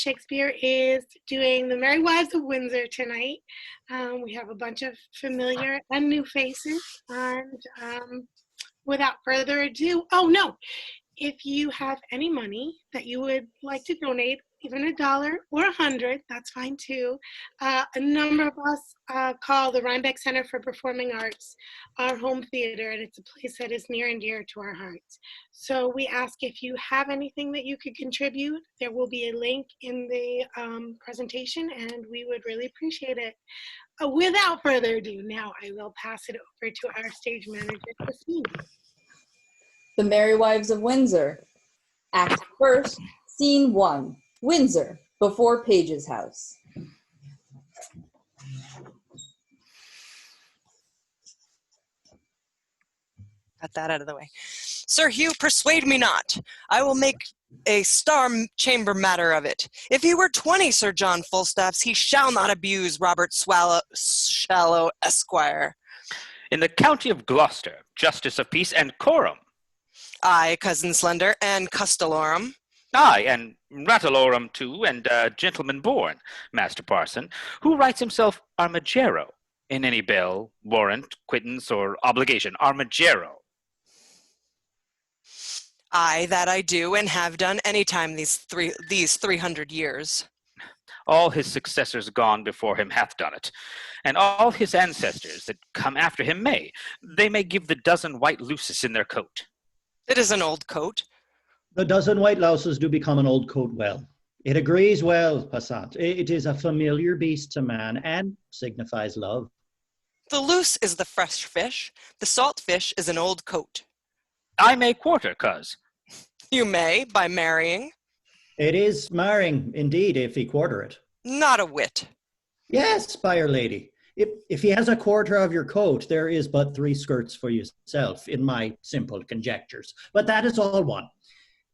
Shakespeare is doing The Merry Wives of Windsor tonight. We have a bunch of familiar and new faces. And without further ado, oh no, if you have any money that you would like to donate, even $1 or 100, that's fine too. A number of us call the Rhinebeck Center for Performing Arts our home theater, and it's a place that is near and dear to our hearts. So we ask if you have anything that you could contribute. There will be a link in the presentation, and we would really appreciate it. Without further ado, now I will pass it over to our stage manager, Christine. The Merry Wives of Windsor. Act first, Scene 1. Windsor, before Page's house. Got that out of the way. Sir Hugh, persuade me not. I will make a star chamber matter of it. If he were 20 Sir John Falstaffs, he shall not abuse Robert Shallow, Esquire. In the county of Gloucester, justice of peace and quorum. Aye, cousin Slender, and Custalorum. Aye, and Ratalorum too, and gentleman born, Master Parson, who writes himself Armagero in any bill, warrant, quittance, or obligation. Armagero. Aye, that I do, and have done any time these 300 years. All his successors gone before him hath done it, and all his ancestors that come after him may. They may give the dozen white luces in their coat. It is an old coat. The dozen white louses do become an old coat well. It agrees well, Passat. It is a familiar beast to man, and signifies love. The loose is the fresh fish. The salt fish is an old coat. I may quarter, coz. You may, by marrying. It is marrying, indeed, if he quarter it. Not a whit. Yes, byre lady. If he has a quarter of your coat, there is but 3 skirts for yourself, in my simple conjectures. But that is all one.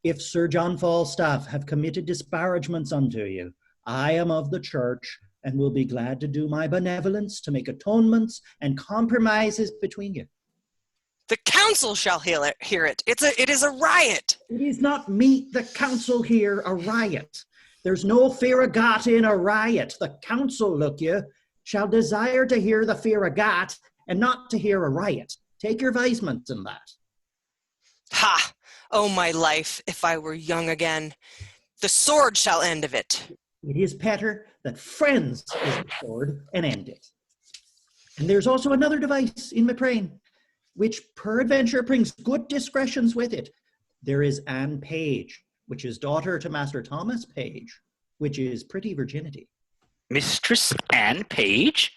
If Sir John Falstaff have committed disparagements unto you, I am of the church, and will be glad to do my benevolence to make atonements and compromises between you. The council shall hear it. It is a riot. It is not meet the council here a riot. There's no fear of God in a riot. The council, look you, shall desire to hear the fear of God, and not to hear a riot. Take your advisement in that. Ha! Oh, my life, if I were young again. The sword shall end of it. It is better that friends is the sword and end it. And there's also another device in my brain, which peradventure brings good discretions with it. There is Anne Page, which is daughter to Master Thomas Page, which is pretty virginity. Mistress Anne Page?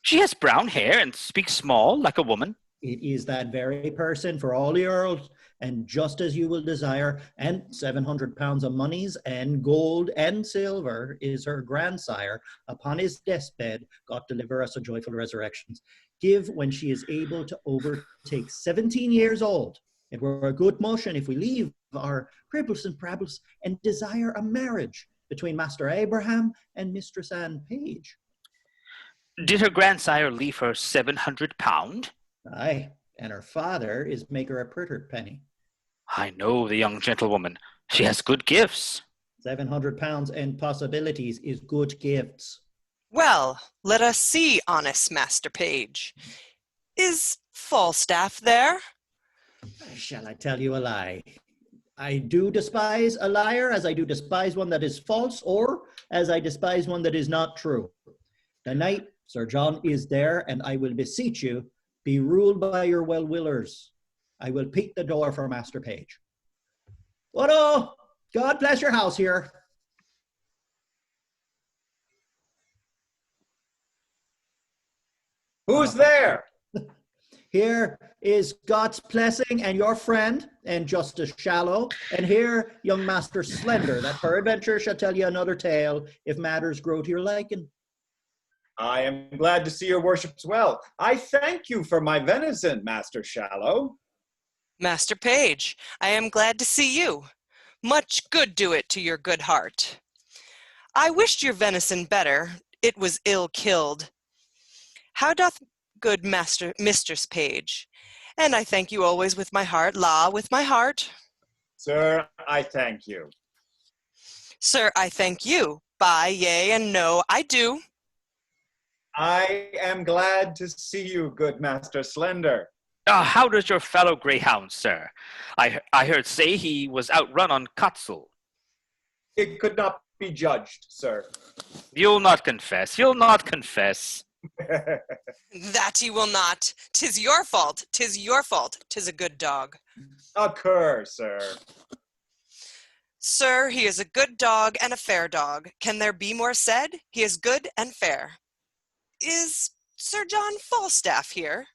She has brown hair and speaks small like a woman. It is that very person for all the earls, and just as you will desire, and 700 pounds of monies, and gold, and silver, is her grandsire, upon his deathbed, God deliver us a joyful resurrections, give when she is able to overtake 17 years old. It were a good motion if we leave our cribbles and prabbles, and desire a marriage between Master Abraham and Mistress Anne Page. Did her grandsire leave her 700 pound? Aye, and her father is make her a pretty penny. I know the young gentlewoman. She has good gifts. 700 pounds and possibilities is good gifts. Well, let us see, honest Master Page. Is Falstaff there? Shall I tell you a lie? I do despise a liar as I do despise one that is false, or as I despise one that is not true. Tonight, Sir John is there, and I will beseech you, be ruled by your well-willers. I will peek the door for Master Page. What God bless your house here. Who's there? Here is God's blessing and your friend, and Justice Shallow, and here young Master Slender, that peradventure shall tell you another tale, if matters grow to your liking. I am glad to see your worships well. I thank you for my venison, Master Shallow. Master Page, I am glad to see you. Much good do it to your good heart. I wished your venison better. It was ill killed. How doth good Mistress Page? And I thank you always with my heart, with my heart. Sir, I thank you. Sir, I thank you. By yea and no, I do. I am glad to see you, good Master Slender. How does your fellow greyhound, sir? I heard say he was outrun on Kotzel. It could not be judged, sir. You'll not confess. You'll not confess. That he will not. 'Tis your fault. 'Tis your fault. 'Tis a good dog. A cur, sir. Sir, he is a good dog and a fair dog. Can there be more said? He is good and fair. Is Sir John Falstaff here?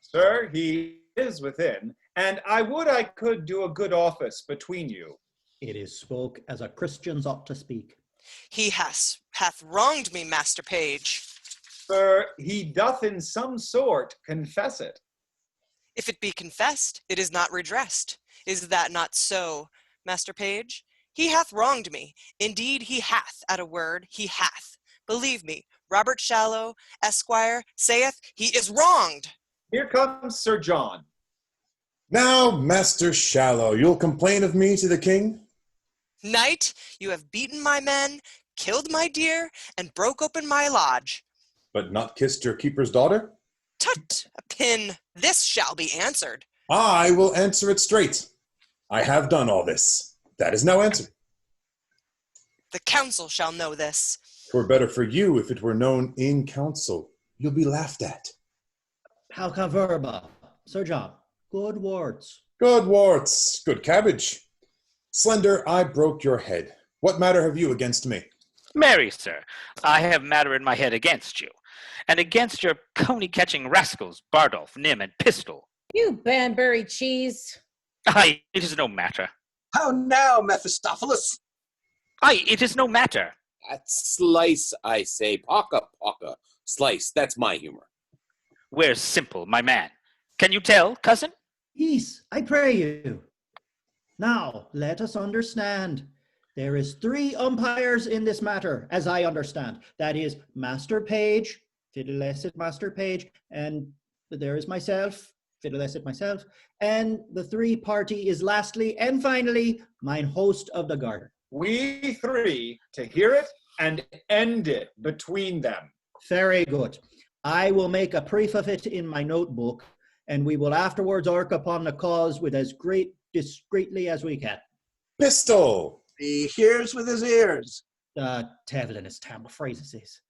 Sir, he is within, and I would I could do a good office between you. It is spoke as a Christians ought to speak. He hath wronged me, Master Page. Sir, he doth in some sort confess it. If it be confessed, it is not redressed. Is that not so, Master Page? He hath wronged me. Indeed, he hath, at a word, he hath. Believe me, Robert Shallow, Esquire, saith he is wronged. Here comes Sir John. Now, Master Shallow, you'll complain of me to the king? Knight, you have beaten my men, killed my deer, and broke open my lodge. But not kissed your keeper's daughter? Tut, a pin, this shall be answered. I will answer it straight. I have done all this. That is now answered. The council shall know this. 'Twere better for you if it were known in council. You'll be laughed at. Pauca verba. Sir John, good words. Good warts, good cabbage. Slender, I broke your head. What matter have you against me? Marry, sir, I have matter in my head against you, and against your coney-catching rascals, Bardolph, Nym, and Pistol. You Banbury cheese. Aye, it is no matter. How now, Mephistopheles? Aye, it is no matter. That slice, I say. Paka, paka. Slice, that's my humor. Where's Simple, my man? Can you tell, cousin? Peace, I pray you. Now, let us understand. There is 3 umpires in this matter, as I understand. That is Master Page, fiddlesset Master Page, and there is myself, fiddlesset myself, and the 3 party is lastly and finally mine host of the garter. We 3 to hear it and end it between them. Very good. I will make a brief of it in my notebook, and we will afterwards work upon the cause with as great discreetly as we can. Pistol! He hears with his ears. Tevlin is terrible phrases is.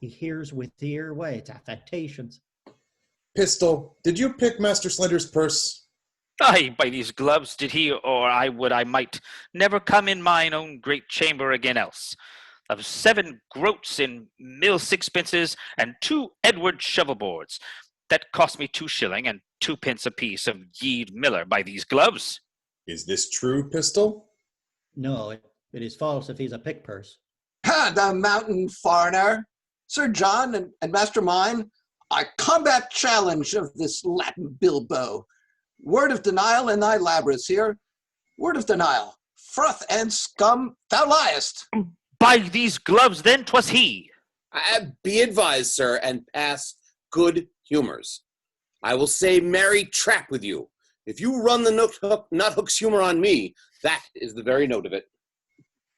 He hears with the ear way, it's affectations. Pistol, did you pick Master Slender's purse? Aye, by these gloves did he, or I would I might, never come in mine own great chamber again else. Of 7 groats in mill sixpences and 2 Edward shovelboards. That cost me 2 shilling and 2 pence apiece of Yeed Miller by these gloves. Is this true, Pistol? No, it is false if he's a pick purse. Ha, the mountain foreigner. Sir John and Master Mine, I combat challenge of this Latin Bilbo. Word of denial in thy Labrys here. Word of denial. Froth and scum, thou liest. By these gloves then 'twas he. Be advised, sir, and pass good humors. I will say merry trap with you. If you run the nut hook's humor on me, that is the very note of it.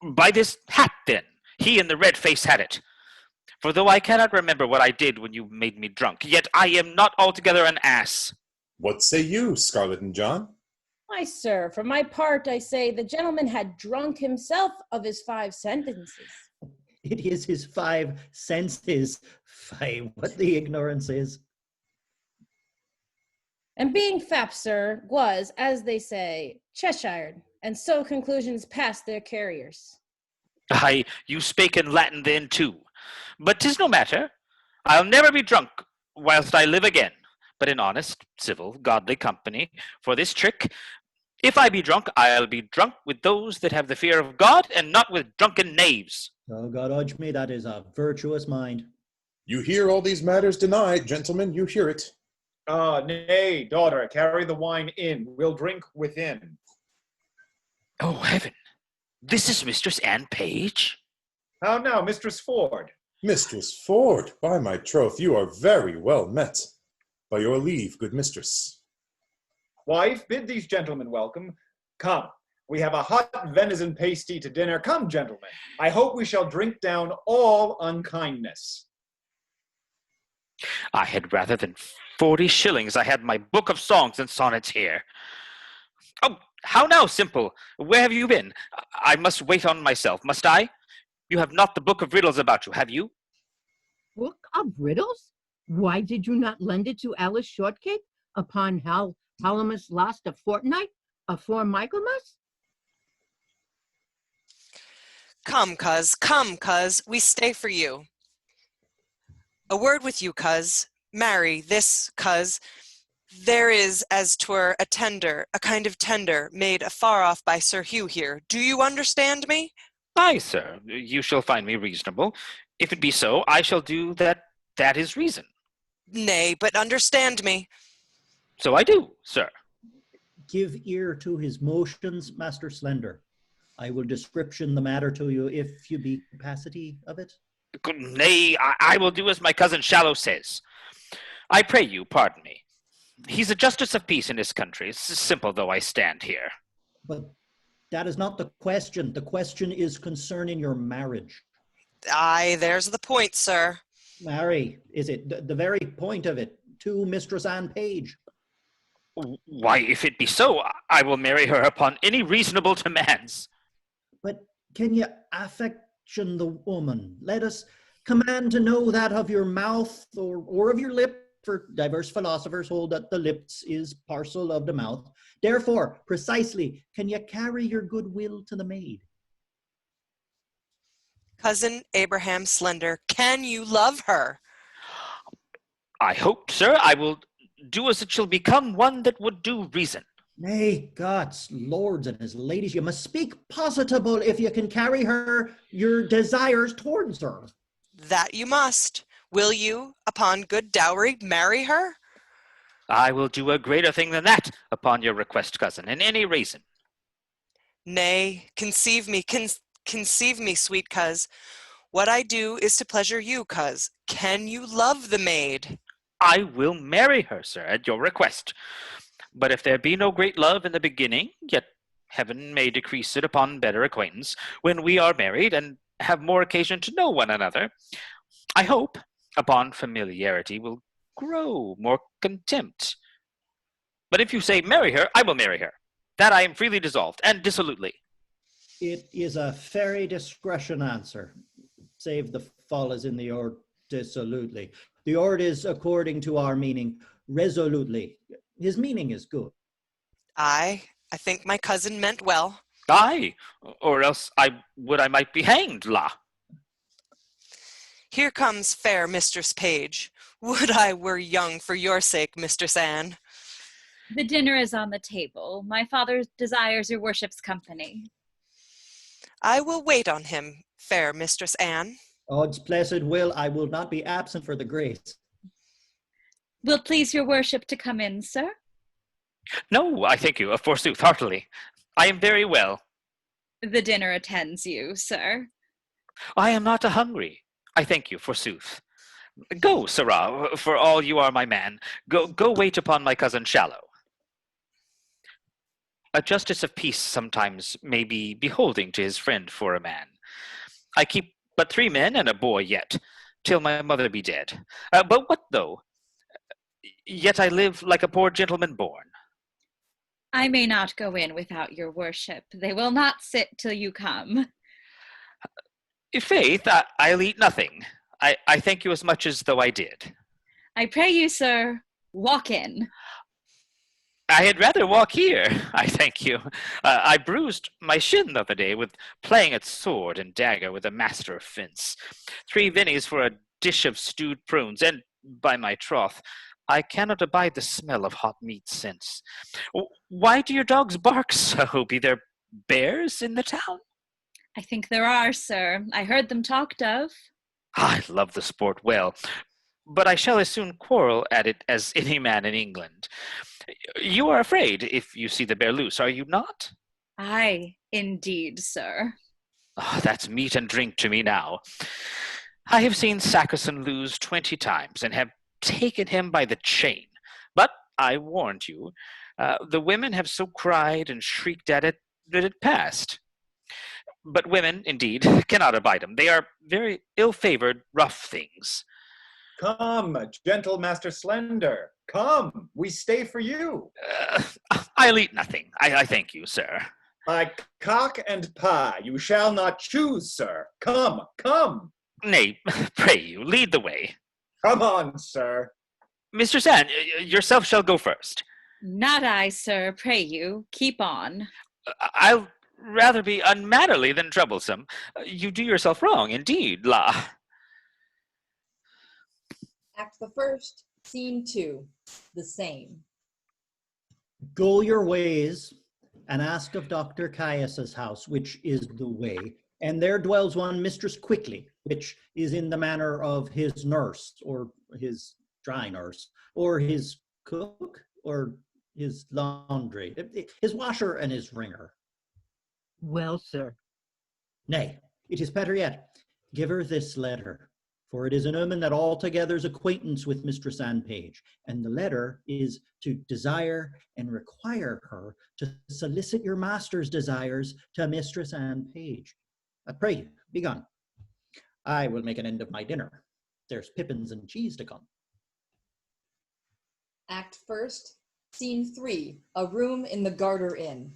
By this hat then, he and the red face had it. For though I cannot remember what I did when you made me drunk, yet I am not altogether an ass. What say you, Scarlet and John? Why, sir, for my part, I say the gentleman had drunk himself of his 5 sentences. It is his 5 senses. Fie, what the ignorance is. And being fap, sir, was, as they say, Cheshired, and so conclusions passed their carriers. Aye, you spake in Latin then too. But 'tis no matter. I'll never be drunk whilst I live again, but in honest, civil, godly company. For this trick, if I be drunk, I'll be drunk with those that have the fear of God, and not with drunken knaves. Oh, God urge me, that is a virtuous mind. You hear all these matters denied, gentlemen, you hear it. Nay, daughter, carry the wine in. We'll drink within. Oh, heaven. This is Mistress Anne Page? How now, Mistress Ford? Mistress Ford, by my troth, you are very well met. By your leave, good mistress. Wife, bid these gentlemen welcome. Come, We have a hot venison pasty to dinner. Come, gentlemen. I hope we shall drink down all unkindness. I had rather than 40 shillings I had my book of songs and sonnets here. Oh, how now, Simple? Where have you been? I must wait on myself, must I? You have not the book of riddles about you, have you? Book of riddles? Why did you not lend it to Alice Shortcake upon Halamus lost a fortnight afore Michaelmas? Come, cuz, we stay for you. A word with you, cuz. Marry, this, cuz. There is, as 'twere, a tender, a kind of tender, made afar off by Sir Hugh here. Do you understand me? Aye, sir, you shall find me reasonable. If it be so, I shall do that. That is reason. Nay, but understand me. So I do, sir. Give ear to his motions, Master Slender. I will description the matter to you if you be capacity of it. Nay, I will do as my cousin Shallow says. I pray you, pardon me. He's a justice of peace in this country, simple though I stand here. But that is not the question. The question is concerning your marriage. Aye, there's the point, sir. Marry, is it the very point of it, to Mistress Anne Page? Why, if it be so, I will marry her upon any reasonable demands. But can you affection the woman? Let us command to know that of your mouth or of your lip, for diverse philosophers hold that the lips is parcel of the mouth. Therefore, precisely, can you carry your goodwill to the maid? Cousin Abraham Slender, can you love her? I hope, sir, I will do as it shall become one that would do reason. Nay, gods, lords, and his ladies, you must speak positable if you can carry her your desires towards her. That you must. Will you, upon good dowry, marry her? I will do a greater thing than that upon your request, cousin, in any reason. Nay, conceive me, sweet cuz. What I do is to pleasure you, cuz. Can you love the maid? I will marry her, sir, at your request. But if there be no great love in the beginning, yet heaven may decrease it upon better acquaintance when we are married and have more occasion to know one another. I hope, upon familiarity, will grow more contempt. But if you say marry her, I will marry her. That I am freely dissolved, and dissolutely. It is a very discretion answer, save the fall is in the ord dissolutely. The ord is according to our meaning, resolutely. His meaning is good. I think my cousin meant well. Aye, or else I might be hanged, la. Here comes fair Mistress Page. Would I were young for your sake, Mistress Anne. The dinner is on the table. My father desires your worship's company. I will wait on him, fair Mistress Anne. Odds blessed will, I will not be absent for the grace. Will please your worship to come in, sir? No, I thank you, forsooth, heartily. I am very well. The dinner attends you, sir. I am not hungry. I thank you, forsooth. Go, sirrah, for all you are my man. Go wait upon my cousin Shallow. A justice of peace sometimes may be beholding to his friend for a man. I keep but 3 men and a boy yet, till my mother be dead. But what though? Yet I live like a poor gentleman born. I may not go in without your worship. They will not sit till you come. Faith, I'll eat nothing. I thank you as much as though I did. I pray you, sir, walk in. I had rather walk here, I thank you. I bruised my shin the other day with playing at sword and dagger with a master of fence. 3 vinnies for a dish of stewed prunes, and by my troth, I cannot abide the smell of hot meat since. Why do your dogs bark so? Be there bears in the town? I think there are, sir. I heard them talked of. I love the sport well, but I shall as soon quarrel at it as any man in England. You are afraid if you see the bear loose, are you not? Aye, indeed, sir. Oh, that's meat and drink to me now. I have seen Sackerson lose 20 times and have taken him by the chain. But I warned you, the women have so cried and shrieked at it that it passed. But women, indeed, cannot abide them. They are very ill-favored, rough things. Come, gentle Master Slender. Come, we stay for you. I'll eat nothing. I thank you, sir. By cock and pie, you shall not choose, sir. Come, come. Nay, pray you, lead the way. Come on, sir. Mr. Sand, yourself shall go first. Not I, sir, pray you. Keep on. I'll rather be unmannerly than troublesome. You do yourself wrong, indeed, la. Act the first, scene 2, the same. Go your ways and ask of Dr. Caius's house, which is the way, and there dwells one Mistress Quickly, which is in the manner of his nurse, or his dry nurse, or his cook, or his laundry, his washer and his wringer. Well, sir. Nay, it is better yet. Give her this letter, for it is an omen that altogether's acquaintance with Mistress Anne Page, and the letter is to desire and require her to solicit your master's desires to Mistress Anne Page. I pray you, be gone. I will make an end of my dinner. There's pippins and cheese to come. Act first, scene 3, a room in the Garter Inn.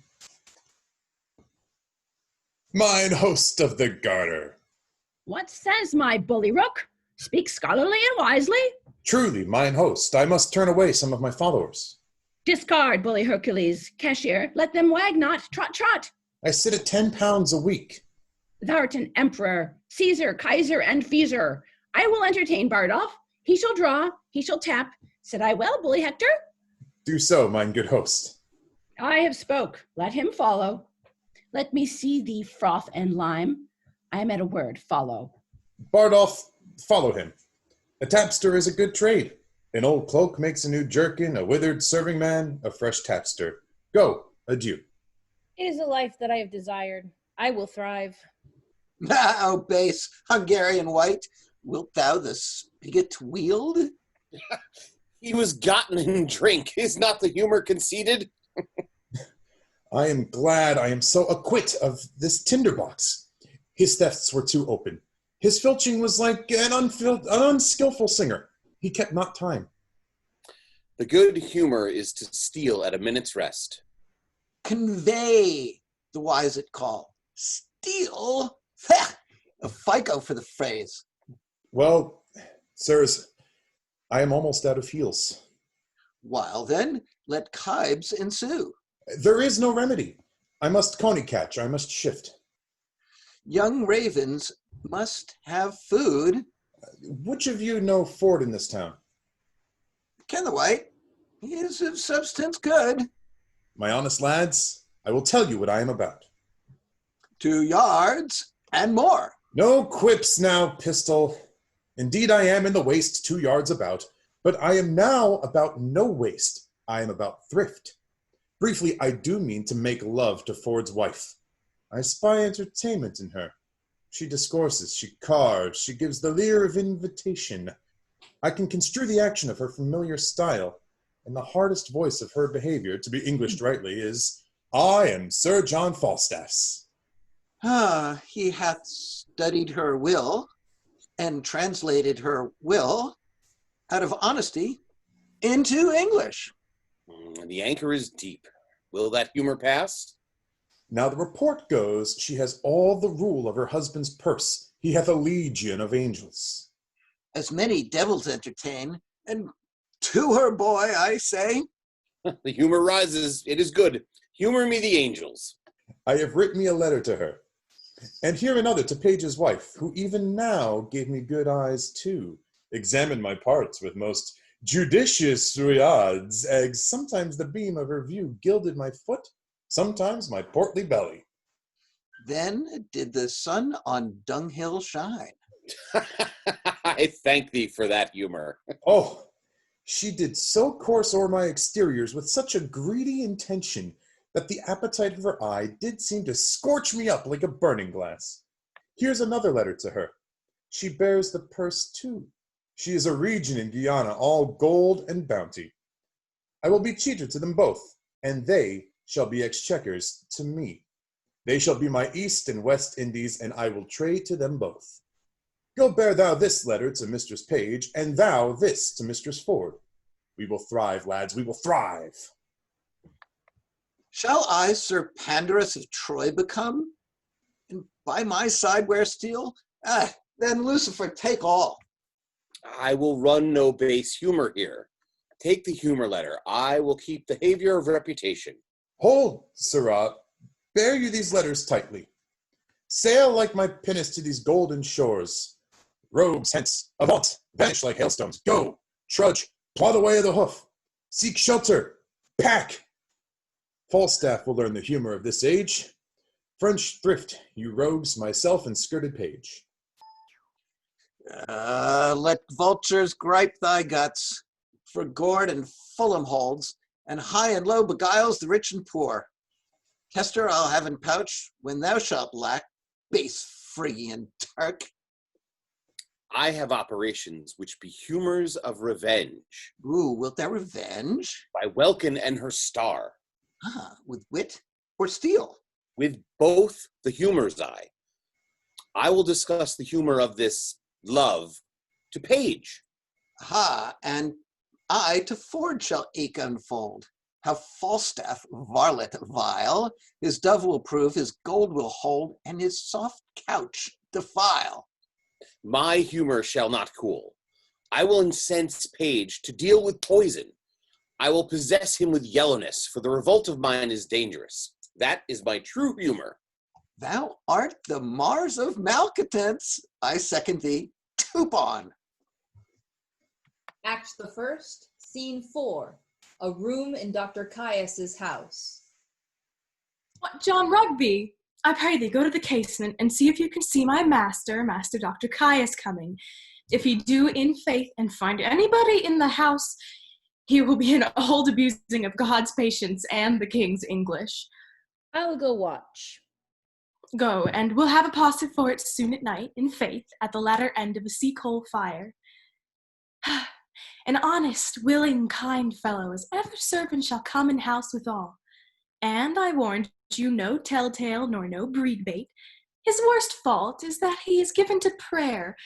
Mine host of the Garter. What says my bully rook? Speak scholarly and wisely. Truly, mine host, I must turn away some of my followers. Discard, bully Hercules. Cashier, let them wag not. Trot, trot. I sit at 10 pounds a week. Thou'rt an emperor, Caesar, Kaiser, and Feezer. I will entertain Bardolph. He shall draw, he shall tap. Said I well, bully Hector? Do so, mine good host. I have spoke. Let him follow. Let me see thee froth and lime. I am at a word. Follow. Bardolph, follow him. A tapster is a good trade. An old cloak makes a new jerkin, a withered serving man, a fresh tapster. Go, adieu. It is a life that I have desired. I will thrive. Now, base Hungarian wight, wilt thou the spigot wield? He was gotten in drink. Is not the humor conceded? I am glad I am so acquit of this tinderbox. His thefts were too open. His filching was like an unskillful singer. He kept not time. The good humor is to steal at a minute's rest. Convey, the wise it call. Steal? Ha! A FICO for the phrase. Well, sirs, I am almost out of heels. While then, let kibes ensue. There is no remedy. I must coney catch, I must shift. Young ravens must have food. Which of you know Ford in this town? Ken the White, he is of substance good. My honest lads, I will tell you what I am about. 2 yards and more. No quips now, pistol. Indeed I am in the waist 2 yards about, but I am now about no waste. I am about thrift. Briefly, I do mean to make love to Ford's wife. I spy entertainment in her. She discourses, she carves, she gives the leer of invitation. I can construe the action of her familiar style, and the hardest voice of her behavior, to be Englished rightly, is, I am Sir John Falstaff's. He hath studied her will, and translated her will, out of honesty, into English. The anchor is deep. Will that humor pass? Now the report goes, she has all the rule of her husband's purse. He hath a legion of angels. As many devils entertain, and to her boy I say. The humor rises. It is good. Humor me the angels. I have written me a letter to her. And here another to Page's wife, who even now gave me good eyes too. Examined my parts with most judicious regards, as sometimes the beam of her view gilded my foot, sometimes my portly belly. Then did the sun on dunghill shine. I thank thee for that humor. Oh, she did so course o'er my exteriors with such a greedy intention that the appetite of her eye did seem to scorch me up like a burning glass. Here's another letter to her. She bears the purse too. She is a regent in Guyana, all gold and bounty. I will be cheater to them both, and they shall be exchequers to me. They shall be my East and West Indies, and I will trade to them both. Go bear thou this letter to Mistress Page, and thou this to Mistress Ford. We will thrive, lads, we will thrive. Shall I Sir Pandarus of Troy become? And by my side wear steel? Then Lucifer, take all. I will run no base humor here. Take the humor letter. I will keep the behavior of reputation. Hold, sirrah, bear you these letters tightly. Sail like my pinnace to these golden shores. Rogues, hence, avaunt, vanish like hailstones. Go, trudge, plow the way of the hoof. Seek shelter, pack. Falstaff will learn the humor of this age. French thrift, you rogues, myself and skirted page. Let vultures gripe thy guts, for gourd and Fulham holds, and high and low beguiles the rich and poor. Kester I'll have in pouch when thou shalt lack, base Phrygian Turk. I have operations which be humors of revenge. Ooh, wilt thou revenge? By Welkin and her star. With wit or steel? With both the humors I will discuss the humor of this love to Page. And I to Ford shall eke unfold. How Falstaff, varlet vile, his dove will prove, his gold will hold, and his soft couch defile. My humor shall not cool. I will incense Page to deal with poison. I will possess him with yellowness, for the revolt of mine is dangerous. That is my true humor. Thou art the Mars of malcontents. I second thee. Tupon. Act the first, scene 4. A room in Dr. Caius's house. What, John Rugby, I pray thee go to the casement and see if you can see my master, Master Dr. Caius, coming. If he do in faith and find anybody in the house, he will be an old abusing of God's patience and the king's English. I will go watch. Go, and we'll have a posset for it soon at night, in faith, at the latter end of a sea-coal fire. An honest, willing, kind fellow, as ever servant shall come in house withal. And I warned you, no telltale nor no breed-bait. His worst fault is that he is given to prayer.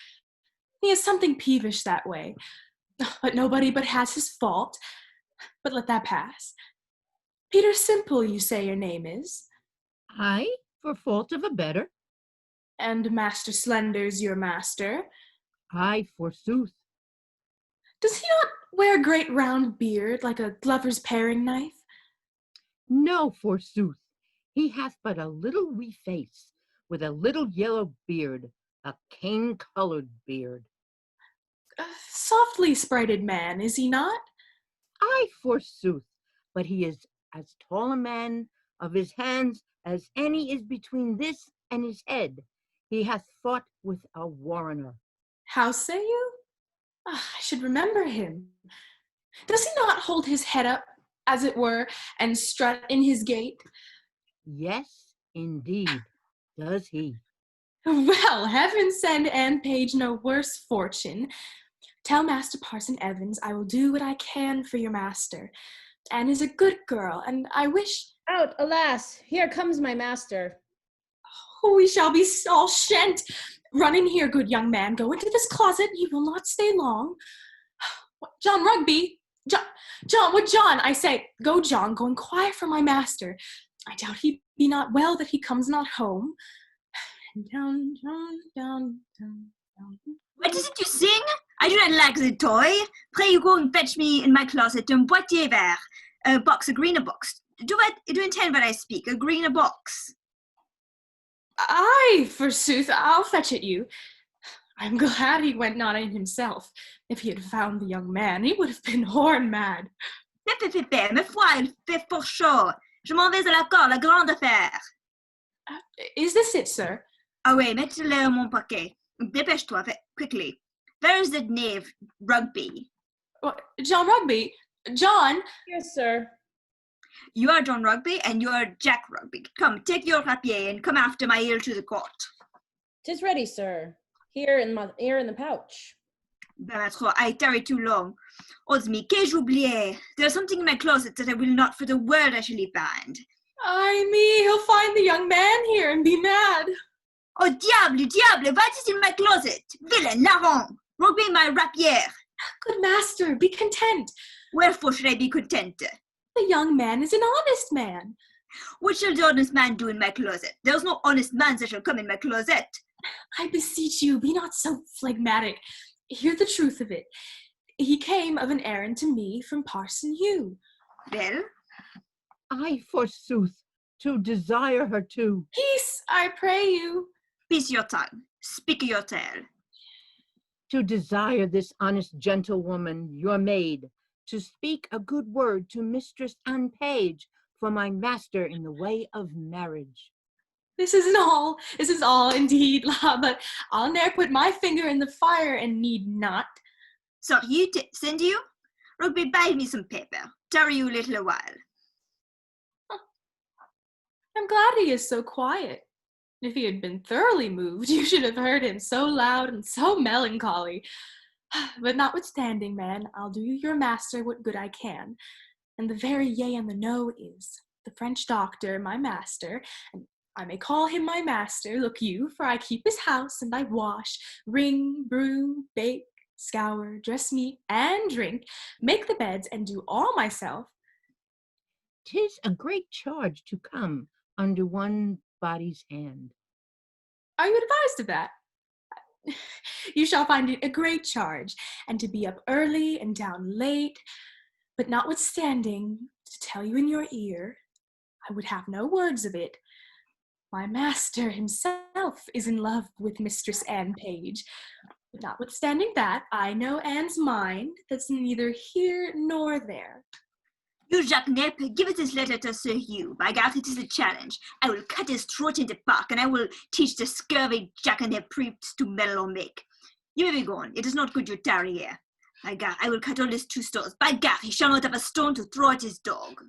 He is something peevish that way. But nobody but has his fault. But let that pass. Peter Simple, you say your name is? Aye, for fault of a better. And Master Slender's your master? Aye, forsooth. Does he not wear a great round beard like a glover's paring knife? No, forsooth. He hath but a little wee face, with a little yellow beard, a cane-colored beard. A softly sprited man, is he not? Aye, forsooth, but he is as tall a man of his hands as any is between this and his head. He hath fought with a warrener. How say you? I should remember him. Does he not hold his head up, as it were, and strut in his gait? Yes, indeed, does he. Well, heaven send Anne Page no worse fortune. Tell Master Parson Evans I will do what I can for your master. Anne is a good girl, and I wish... Out, alas, here comes my master. Oh, we shall be all shent. Run in here, good young man. Go into this closet. He will not stay long. John Rugby. John, I say. Go, John, go inquire for my master. I doubt he be not well that he comes not home. Down. What is it you sing? I do not like the toy. Pray you go and fetch me in my closet un boîtier vert, a box, a greener box. Do intend what I speak, a greener box. Aye, forsooth, I'll fetch it you. I'm glad he went not in himself. If he had found the young man, he would have been horn mad. Me foi, il fait pour chaud. Je m'en vais à la cour, la grande affaire. Is this it, sir? Ah oui, mets-le mon paquet. Dépêche-toi, quickly. Where's the knave, Rugby? John Rugby? John? Yes, sir. You are John Rugby, and you are Jack Rugby. Come, take your rapier, and come after my ear to the court. 'Tis ready, sir. Here in the pouch. Beratro, I tarry too long. Odds me, qu'ai-je oublié? There's something in my closet that I will not for the world I shall leave behind. I me, he'll find the young man here and be mad. Oh, diable, diable, what is in my closet? Villain, larron, robe my rapier. Good master, be content. Wherefore should I be content? The young man is an honest man. What shall the honest man do in my closet? There's no honest man that shall come in my closet. I beseech you, be not so phlegmatic. Hear the truth of it. He came of an errand to me from Parson Hugh. Well? I, forsooth, to desire her to. Peace, I pray you. Peace your tongue. Speak your tale. To desire this honest gentlewoman, your maid, to speak a good word to Mistress Anne Page for my master in the way of marriage. This is all indeed, but I'll ne'er put my finger in the fire and need not. So you send you? Rugby, buy me some paper. Tarry you a little while. I'm glad he is so quiet. If he had been thoroughly moved, you should have heard him so loud and so melancholy. But notwithstanding, man, I'll do your master what good I can. And the very yea and the no is, the French doctor, my master, and I may call him my master, look you, for I keep his house, and I wash, wring, brew, bake, scour, dress meat, and drink, make the beds, and do all myself. 'Tis a great charge to come under one body's hand. Are you advised of that? You shall find it a great charge, and to be up early and down late, but notwithstanding, to tell you in your ear, I would have no words of it. My master himself is in love with Mistress Anne Page, but notwithstanding that, I know Anne's mind that's neither here nor there. You, Jacques-Nep, give this letter to Sir Hugh. By God, it is a challenge. I will cut his throat in the park, and I will teach the scurvy Jacques-Nep priests to meddle or make. You may be gone. It is not good you tarry here. By God, I will cut all his 2 stores. By God, he shall not have a stone to throw at his dog.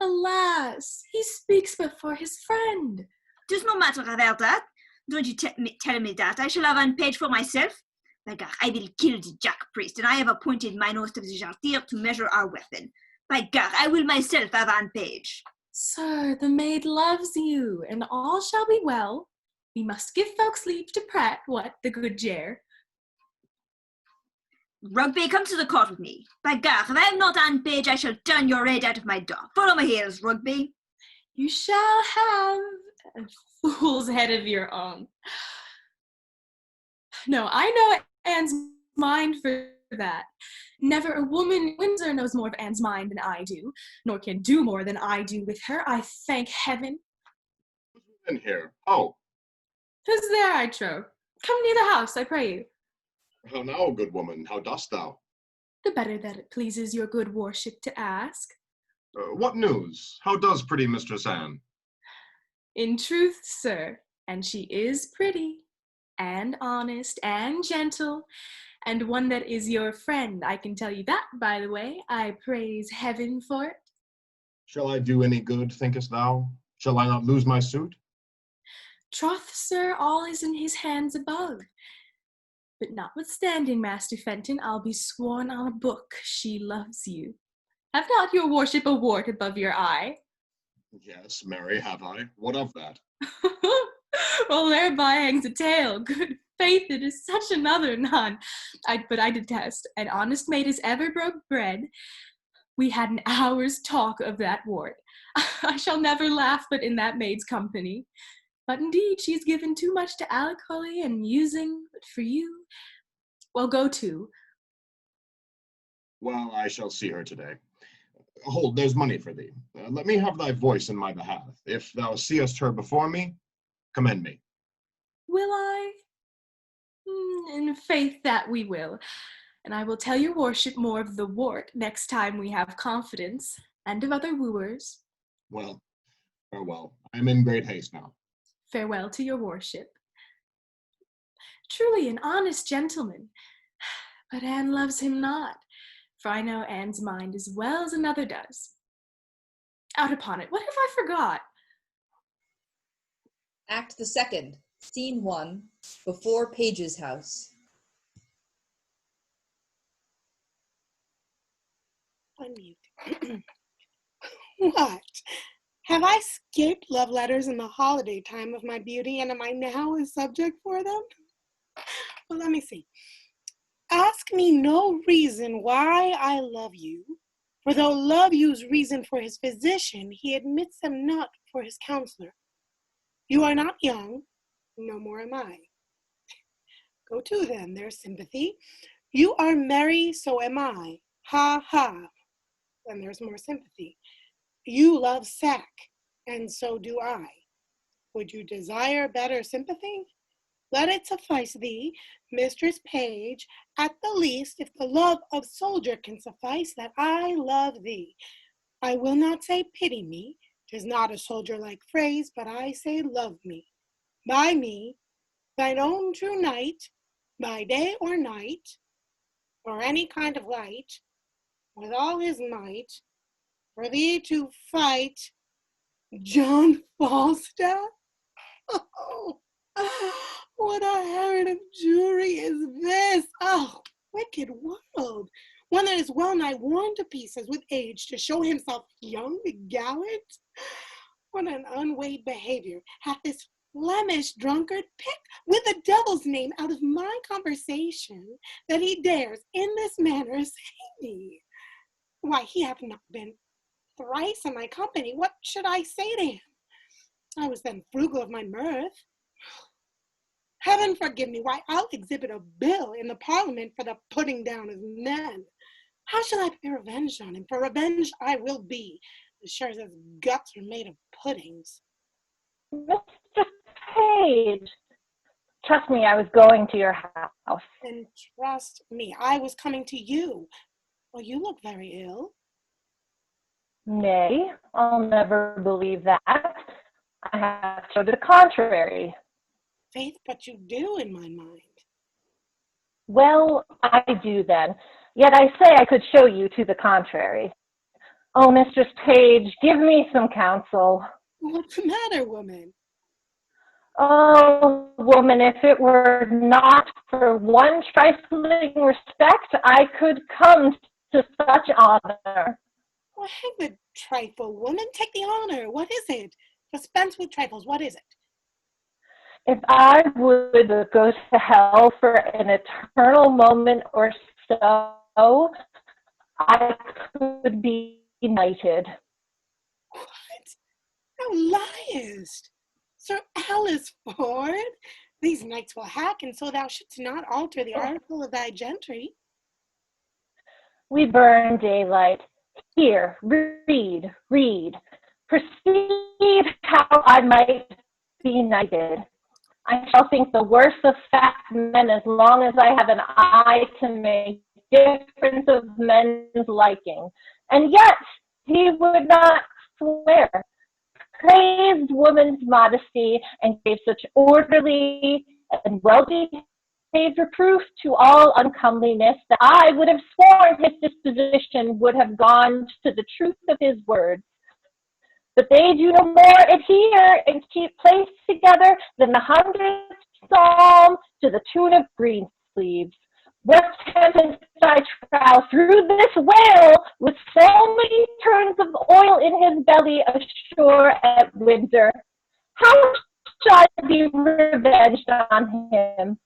Alas, he speaks but for his friend. Does no matter about that. Don't you tell me that. I shall have Anne Page for myself. By God, I will kill the Jack priest, and I have appointed mine host of the Jartier to measure our weapon. By God, I will myself have Anne Page. Sir, the maid loves you, and all shall be well. We must give folks leave to prat, what, the good Jere? Rugby, come to the court with me. By God, if I have not Anne Page, I shall turn your head out of my door. Follow my heels, Rugby. You shall have a fool's head of your own. No, I know Anne's mind for that. Never a woman in Windsor knows more of Anne's mind than I do, nor can do more than I do with her, I thank heaven. Who's in here? Oh. Who's there, I trow? Come near the house, I pray you. How now, good woman, how dost thou? The better that it pleases your good worship to ask. What news? How does pretty Mistress Anne? In truth, sir, and she is pretty, and honest, and gentle, and one that is your friend, I can tell you that, by the way. I praise heaven for it. Shall I do any good, thinkest thou? Shall I not lose my suit? Troth, sir, all is in his hands above. But notwithstanding, Master Fenton, I'll be sworn on a book she loves you. Have not your worship a wart above your eye? Yes, Mary, have I. What of that? Well, thereby hangs a tale. Good faith, it is such another none. But I detest. An honest maid as ever broke bread. We had an hour's talk of that wart. I shall never laugh but in that maid's company. But indeed, she's given too much to alcohol and musing. But for you, well, go to. Well, I shall see her today. Hold, there's money for thee. Let me have thy voice in my behalf. If thou seest her before me, commend me. Will I? In faith that we will. And I will tell your worship more of the wart next time we have confidence, and of other wooers. Well, farewell. I am in great haste now. Farewell to your worship. Truly an honest gentleman, but Anne loves him not, for I know Anne's mind as well as another does. Out upon it, what have I forgot? Act the 2nd, Scene 1, before Page's house. Unmute. What? Have I skipped love letters in the holiday time of my beauty, and am I now a subject for them? Well, let me see. Ask me no reason why I love you, for though love use reason for his physician, he admits them not for his counselor. You are not young, no more am I. Go to then, there's sympathy. You are merry, so am I. Ha ha. Then there's more sympathy. You love sack, and so do I. Would you desire better sympathy? Let it suffice thee, Mistress Page, at the least, if the love of soldier can suffice, that I love thee. I will not say pity me, 'tis not a soldier-like phrase, but I say love me. By me, thine own true knight, by day or night, or any kind of light, with all his might, for thee to fight, John Falstaff? Oh, what a herd of Jewry is this? Oh, wicked world. One that is well nigh worn to pieces with age to show himself young, gallant. What an unweighed behavior hath this Flemish drunkard picked with the devil's name out of my conversation, that he dares in this manner say me. Why, he hath not been thrice in my company. What should I say to him? I was then frugal of my mirth. Heaven forgive me, why I'll exhibit a bill in the Parliament for the putting down of men. How shall I pay revenge on him? For revenge I will be, as sure as his guts are made of puddings. Mr. Page, trust me, I was going to your house. And trust me, I was coming to you. Well, you look very ill. Nay, I'll never believe that. I have showed the contrary. Faith, but you do in my mind. Well, I do then. Yet I say I could show you to the contrary. Oh, Mistress Page, give me some counsel. What's the matter, woman? Oh, woman, if it were not for one trifling respect, I could come to such honor. Well, hang the trifle, woman. Take the honor. What is it? Dispense with trifles. What is it? If I would go to hell for an eternal moment or so, I could be knighted. What? Thou liest. Sir Alice Ford, these knights will hack, and so thou shouldst not alter the article of thy gentry. We burn daylight. Here, read. Perceive how I might be knighted. I shall think the worst of fat men as long as I have an eye to make difference of men's liking. And yet he would not swear. Praised woman's modesty and gave such orderly and well-behaved reproof to all uncomeliness that I would have sworn his disposition would have gone to the truth of his words. But they do no more adhere and keep place together than the 100th Psalm to the tune of green sleeves. What tempest I trow through this whale with so many turns of oil in his belly ashore at Windsor? How shall I be revenged on him?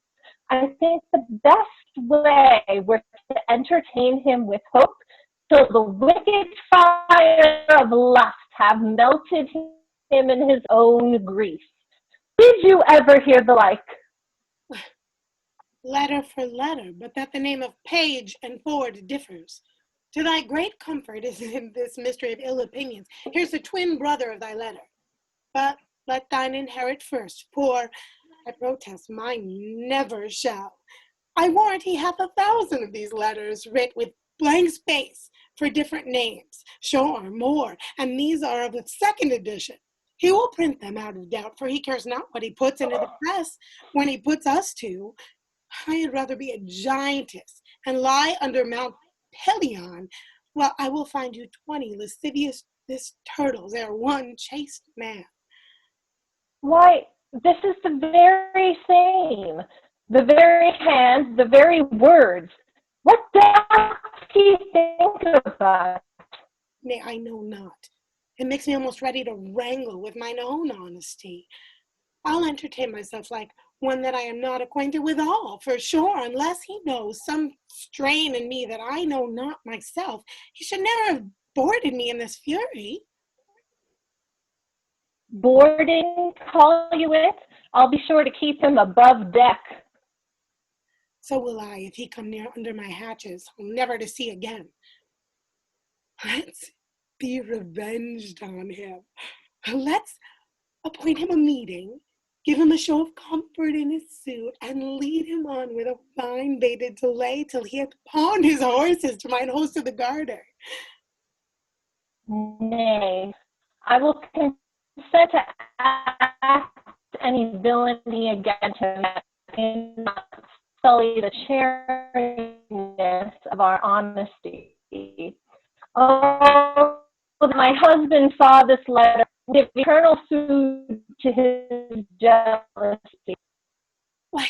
I think the best way were to entertain him with hope till the wicked fire of lust have melted him in his own grief. Did you ever hear the like? Letter for letter, but that the name of Page and Ford differs. To thy great comfort is in this mystery of ill opinions. Here's the twin brother of thy letter. But let thine inherit first, for I protest mine never shall. I warrant he hath 1,000 of these letters writ with blank space for different names, sure more, and these are of the second edition. He will print them out of doubt, for he cares not what he puts into the press when he puts us to. I had rather be a giantess and lie under Mount Pelion. Well, I will find you 20 lascivious turtles ere one chaste man. Why, this is the very same, the very hand, the very words. What doth he think of us? Nay, I know not. It makes me almost ready to wrangle with mine own honesty. I'll entertain myself like one that I am not acquainted withal, for sure, unless he knows some strain in me that I know not myself. He should never have boarded me in this fury. Boarding, call you it? I'll be sure to keep him above deck. So will I, if he come near under my hatches, never to see again. Let's be revenged on him. Let's appoint him a meeting, give him a show of comfort in his suit, and lead him on with a fine baited delay till he hath pawned his horses to mine host of the Garter. Nay, I will consent to act any villainy against him that cannot sully the charitiness of our honesty. Oh, my husband saw this letter, give eternal food to his jealousy. Why,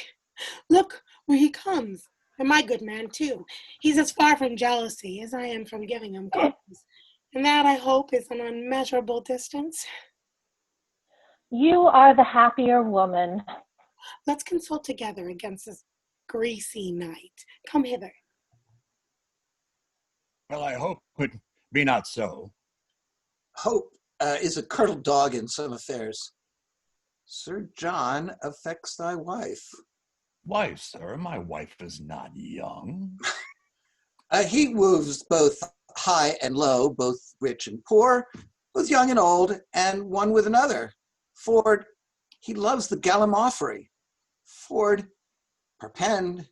look where he comes, and my good man too. He's as far from jealousy as I am from giving him cause, and that, I hope, is an unmeasurable distance. You are the happier woman. Let's consult together against this greasy night. Come hither. Well, I hope it be not so. Hope is a curdled dog in some affairs. Sir John affects thy wife. Why, sir, my wife is not young. He woos both high and low, both rich and poor, both young and old, and one with another. Ford, he loves the gallimaufry. Ford, perpend.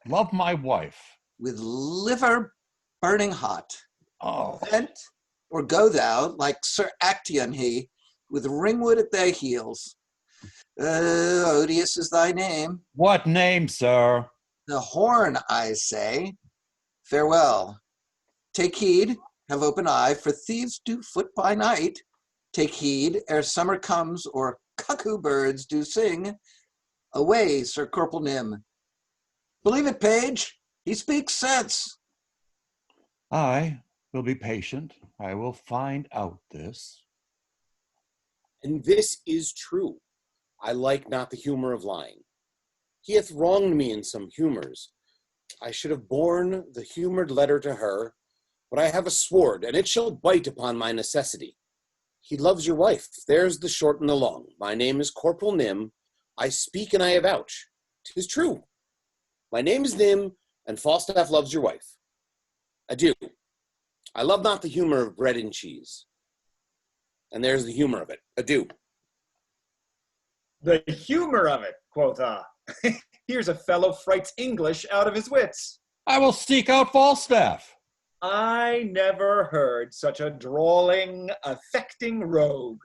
Love my wife. With liver burning hot. Oh. Vent, or go thou, like Sir Actaeon he, with ringwood at thy heels. Odious is thy name. What name, sir? The horn, I say. Farewell. Take heed, have open eye, for thieves do foot by night. Take heed, ere summer comes, or cuckoo birds do sing. Away, Sir Corporal Nym. Believe it, page, he speaks sense. I will be patient. I will find out this. And this is true. I like not the humor of lying. He hath wronged me in some humors. I should have borne the humored letter to her, but I have a sword, and it shall bite upon my necessity. He loves your wife. There's the short and the long. My name is Corporal Nym. I speak and I avouch. 'Tis true. My name is Nym, and Falstaff loves your wife. Adieu. I love not the humor of bread and cheese. And there's the humor of it. Adieu. The humor of it, quotha. Here's a fellow frights English out of his wits. I will seek out Falstaff. I never heard such a drawling, affecting rogue.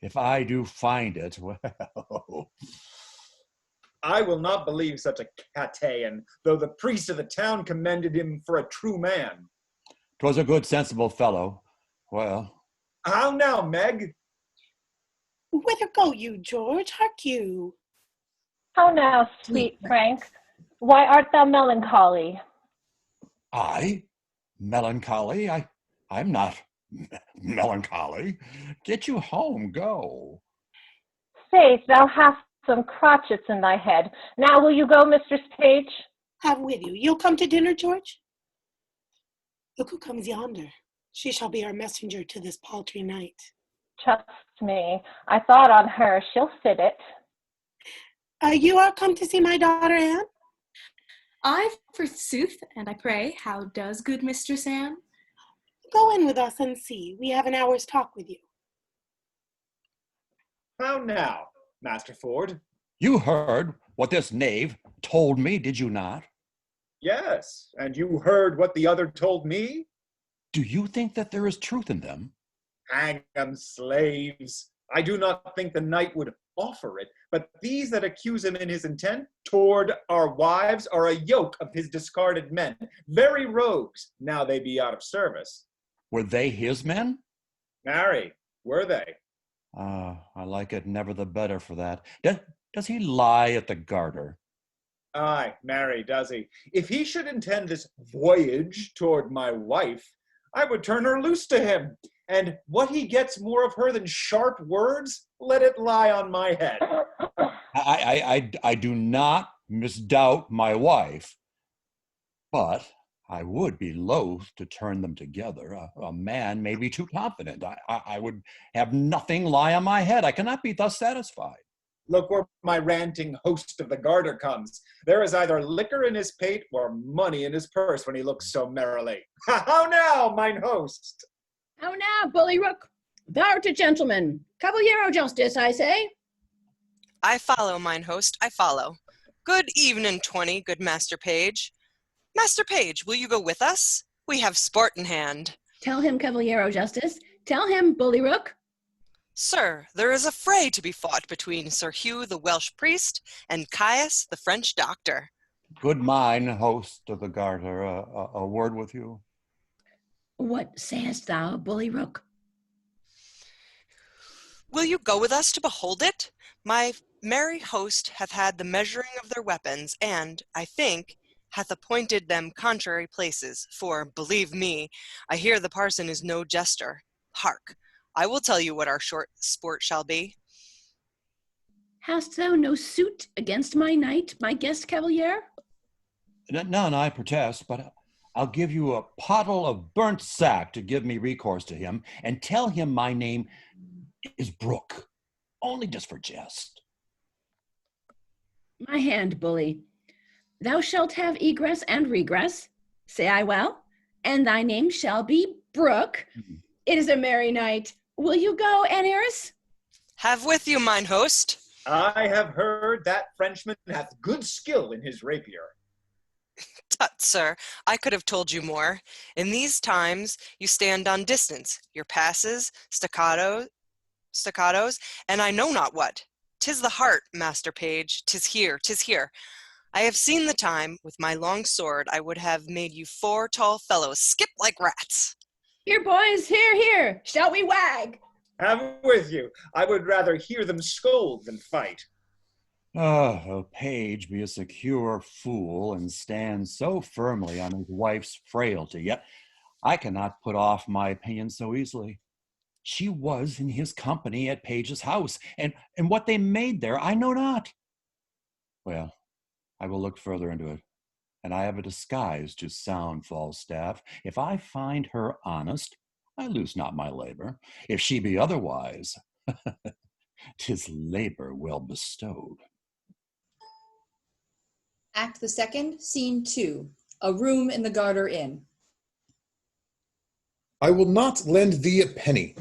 If I do find it, well. I will not believe such a Catean, though the priest of the town commended him for a true man. 'Twas a good, sensible fellow. Well. How now, Meg? Whither go you, George? Hark you. How now, sweet Frank? Why art thou melancholy? I? Melancholy? I'm not melancholy. Get you home, go. Faith, thou hast some crotchets in thy head. Now will you go, Mistress Page? Have with you. You'll come to dinner, George? Look who comes yonder. She shall be our messenger to this paltry night. Trust me, I thought on her. She'll fit it. You are come to see my daughter Anne? Aye, forsooth, and I pray, how does good Mistress Anne? Go in with us and see. We have an hour's talk with you. How now, Master Ford? You heard what this knave told me, did you not? Yes, and you heard what the other told me? Do you think that there is truth in them? Hang 'em, slaves. I do not think the knight would offer it, but these that accuse him in his intent toward our wives are a yoke of his discarded men, very rogues, now they be out of service. Were they his men? Marry, were they? I like it never the better for that. Does he lie at the Garter? Aye, marry, does he? If he should intend this voyage toward my wife, I would turn her loose to him, And what he gets more of her than sharp words, let it lie on my head. I do not misdoubt my wife, but I would be loath to turn them together. A man may be too confident. I would have nothing lie on my head. I cannot be thus satisfied. Look where my ranting host of the Garter comes. There is either liquor in his pate or money in his purse when he looks so merrily. How now, mine host? How now, Bully Rook? Thou art a gentleman. Cavaliero Justice, I say. I follow, mine host, I follow. Good evening, 20, good Master Page. Master Page, will you go with us? We have sport in hand. Tell him, Cavaliero Justice. Tell him, Bully Rook. Sir, there is a fray to be fought between Sir Hugh the Welsh priest and Caius the French doctor. Good mine, host of the Garter, a word with you. What sayest thou, Bully Rook? Will you go with us to behold it? My merry host hath had the measuring of their weapons, and, I think, hath appointed them contrary places, for, believe me, I hear the parson is no jester. Hark, I will tell you what our short sport shall be. Hast thou no suit against my knight, my guest cavalier? None, I protest, but I'll give you a pottle of burnt sack to give me recourse to him, and tell him my name is Brooke, only just for jest. My hand, Bully. Thou shalt have egress and regress, say I well, and thy name shall be Brooke. It is a merry night. Will you go, Aneris? Have with you, mine host. I have heard that Frenchman hath good skill in his rapier. Tut, sir, I could have told you more. In these times, you stand on distance, your passes, staccatos, and I know not what. 'Tis the heart, Master Page, 'tis here, 'tis here. I have seen the time, with my long sword, I would have made you 4 tall fellows skip like rats. Here, boys, here, shall we wag? Have with you. I would rather hear them scold than fight. A page be a secure fool and stand so firmly on his wife's frailty, yet I cannot put off my opinion so easily. She was in his company at Page's house, and what they made there I know not. Well, I will look further into it, and I have a disguise to sound Falstaff. If I find her honest, I lose not my labor. If she be otherwise, 'tis labor well bestowed. Act the second, scene 2, a room in the Garter Inn. I will not lend thee a penny.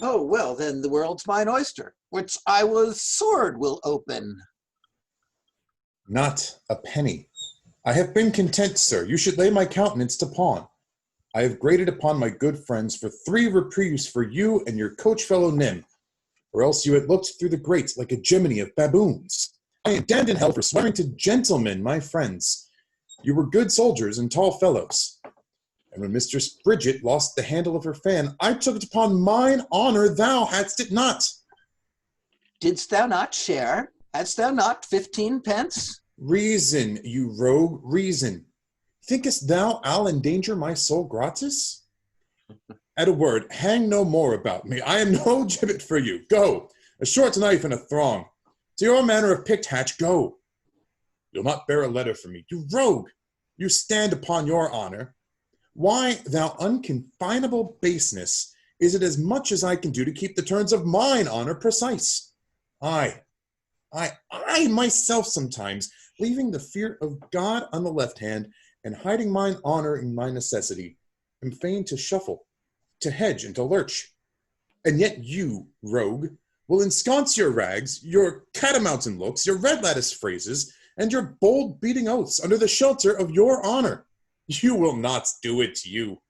Oh, well, then the world's mine oyster, which I with sword will open. Not a penny. I have been content, sir. You should lay my countenance to pawn. I have graded upon my good friends for 3 reprieves for you and your coach fellow Nym, or else you had looked through the grates like a Jiminy of baboons. I am damned in hell for swearing to gentlemen, my friends. You were good soldiers and tall fellows. And when Mistress Bridget lost the handle of her fan, I took it upon mine honor thou hadst it not. Didst thou not share? Hadst thou not 15 pence? Reason, you rogue, reason. Thinkest thou I'll endanger my soul gratis? At a word, hang no more about me. I am no gibbet for you. Go, a short knife and a thong. To your manor of picked hatch, go. You'll not bear a letter from me. You rogue, you stand upon your honor. Why, thou unconfinable baseness, is it as much as I can do to keep the terms of mine honor precise? I myself sometimes, leaving the fear of God on the left hand, and hiding mine honor in my necessity, am fain to shuffle, to hedge, and to lurch. And yet you, rogue, will ensconce your rags, your catamountain looks, your red lattice phrases, and your bold beating oaths under the shelter of your honor. You will not do it to you.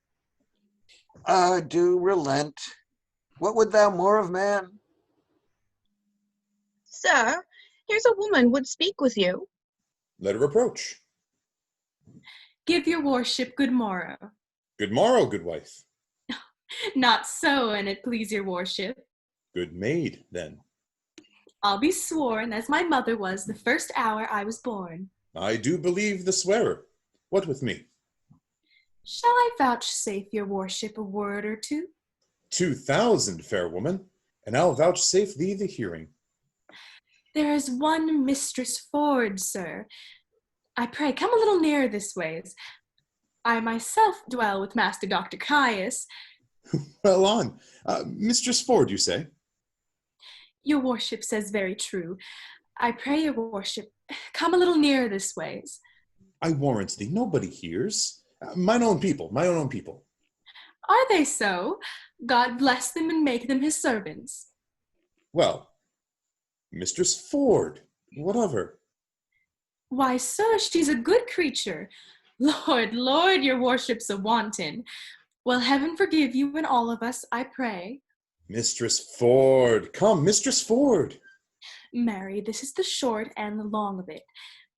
Do relent. What would thou more of man? Sir, here's a woman would speak with you. Let her approach. Give your worship good morrow. Good morrow, good wife. Not so, an it please your worship. Good maid, then. I'll be sworn as my mother was the first hour I was born. I do believe the swearer. What with me? Shall I vouchsafe your worship a word or two? 2,000, fair woman, and I'll vouchsafe thee the hearing. There is one Mistress Ford, sir. I pray, come a little nearer this ways. I myself dwell with Master Dr. Caius. Well on. Mistress Ford, you say? Your worship says very true. I pray your worship, come a little nearer this ways. I warrant thee, nobody hears. Mine own people, my own people. Are they so? God bless them and make them his servants. Well, Mistress Ford, what of her? Why, sir, she's a good creature. Lord, Lord, your worship's a wanton. Well, heaven forgive you and all of us, I pray. Mistress Ford, come, Mistress Ford. Mary, this is the short and the long of it.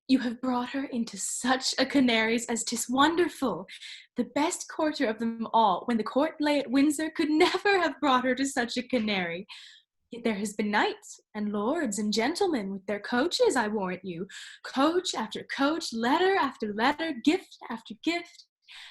You have brought her into such a canary's as 'tis wonderful. The best courtier of them all, when the court lay at Windsor, could never have brought her to such a canary. Yet there has been knights and lords and gentlemen with their coaches, I warrant you. Coach after coach, letter after letter, gift after gift,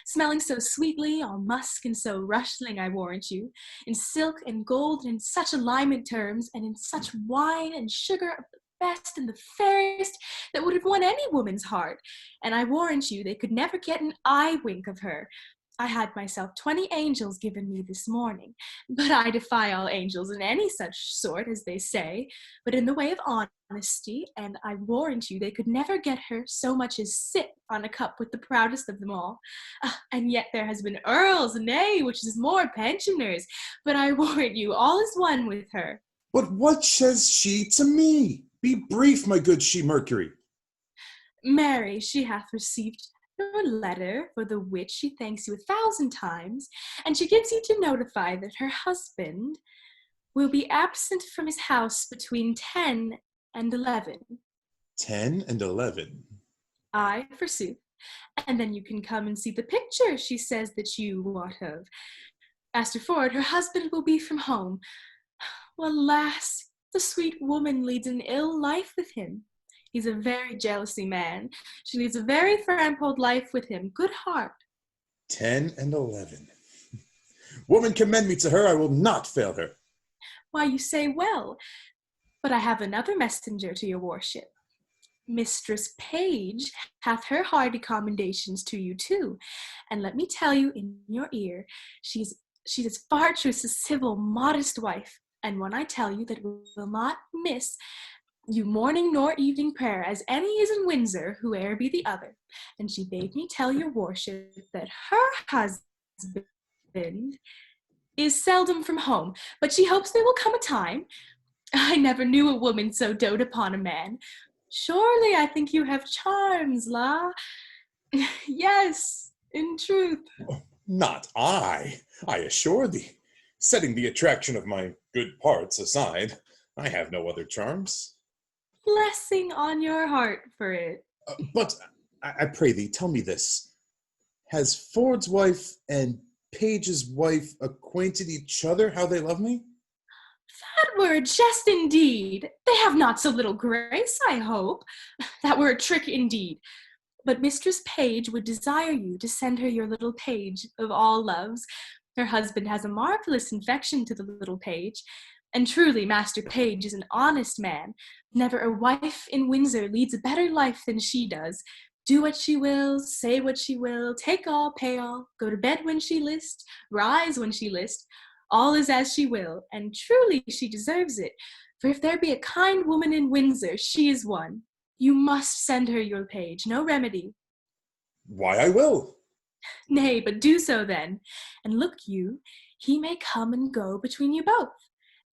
smelling so sweetly, all musk and so rustling, I warrant you, in silk and gold, and in such alignment terms, and in such wine and sugar of the best and the fairest that would have won any woman's heart. And I warrant you they could never get an eye wink of her. I had myself 20 angels given me this morning, but I defy all angels in any such sort as they say, but in the way of honesty, and I warrant you they could never get her so much as sit on a cup with the proudest of them all. And yet there has been earls, nay, which is more, pensioners, but I warrant you all is one with her. But what says she to me? Be brief, my good she Mercury. Mary, she hath received your letter, for the which she thanks you 1,000 times, and she gives you to notify that her husband will be absent from his house between 10 and 11. 10 and 11. Aye, forsooth. And then you can come and see the picture she says that you wot of. Master Ford, her husband will be from home. Well, alas, the sweet woman leads an ill life with him. He's a very jealousy man. She leads a very frampold life with him. Good heart. 10 and 11. Woman, commend me to her. I will not fail her. Why, you say well. But I have another messenger to your worship. Mistress Page hath her hearty commendations to you too. And let me tell you in your ear, she's as far true as a civil, modest wife. And when I tell you that we will not miss you morning nor evening prayer, as any is in Windsor, whoe'er be the other. And she bade me tell your worship that her husband is seldom from home, but she hopes there will come a time. I never knew a woman so dote upon a man. Surely I think you have charms, la. Yes, in truth. Not I assure thee. Setting the attraction of my good parts aside, I have no other charms. Blessing on your heart for it. But I pray thee, tell me this. Has Ford's wife and Page's wife acquainted each other how they love me? That were a jest indeed. They have not so little grace, I hope. That were a trick indeed. But Mistress Page would desire you to send her your little page of all loves. Her husband has a marvelous affection to the little page. And truly, Master Page is an honest man. Never a wife in Windsor leads a better life than she does. Do what she will, say what she will, take all, pay all, go to bed when she list, rise when she list. All is as she will, and truly she deserves it. For if there be a kind woman in Windsor, she is one. You must send her your page, no remedy. Why, I will. Nay, but do so then. And look you, he may come and go between you both.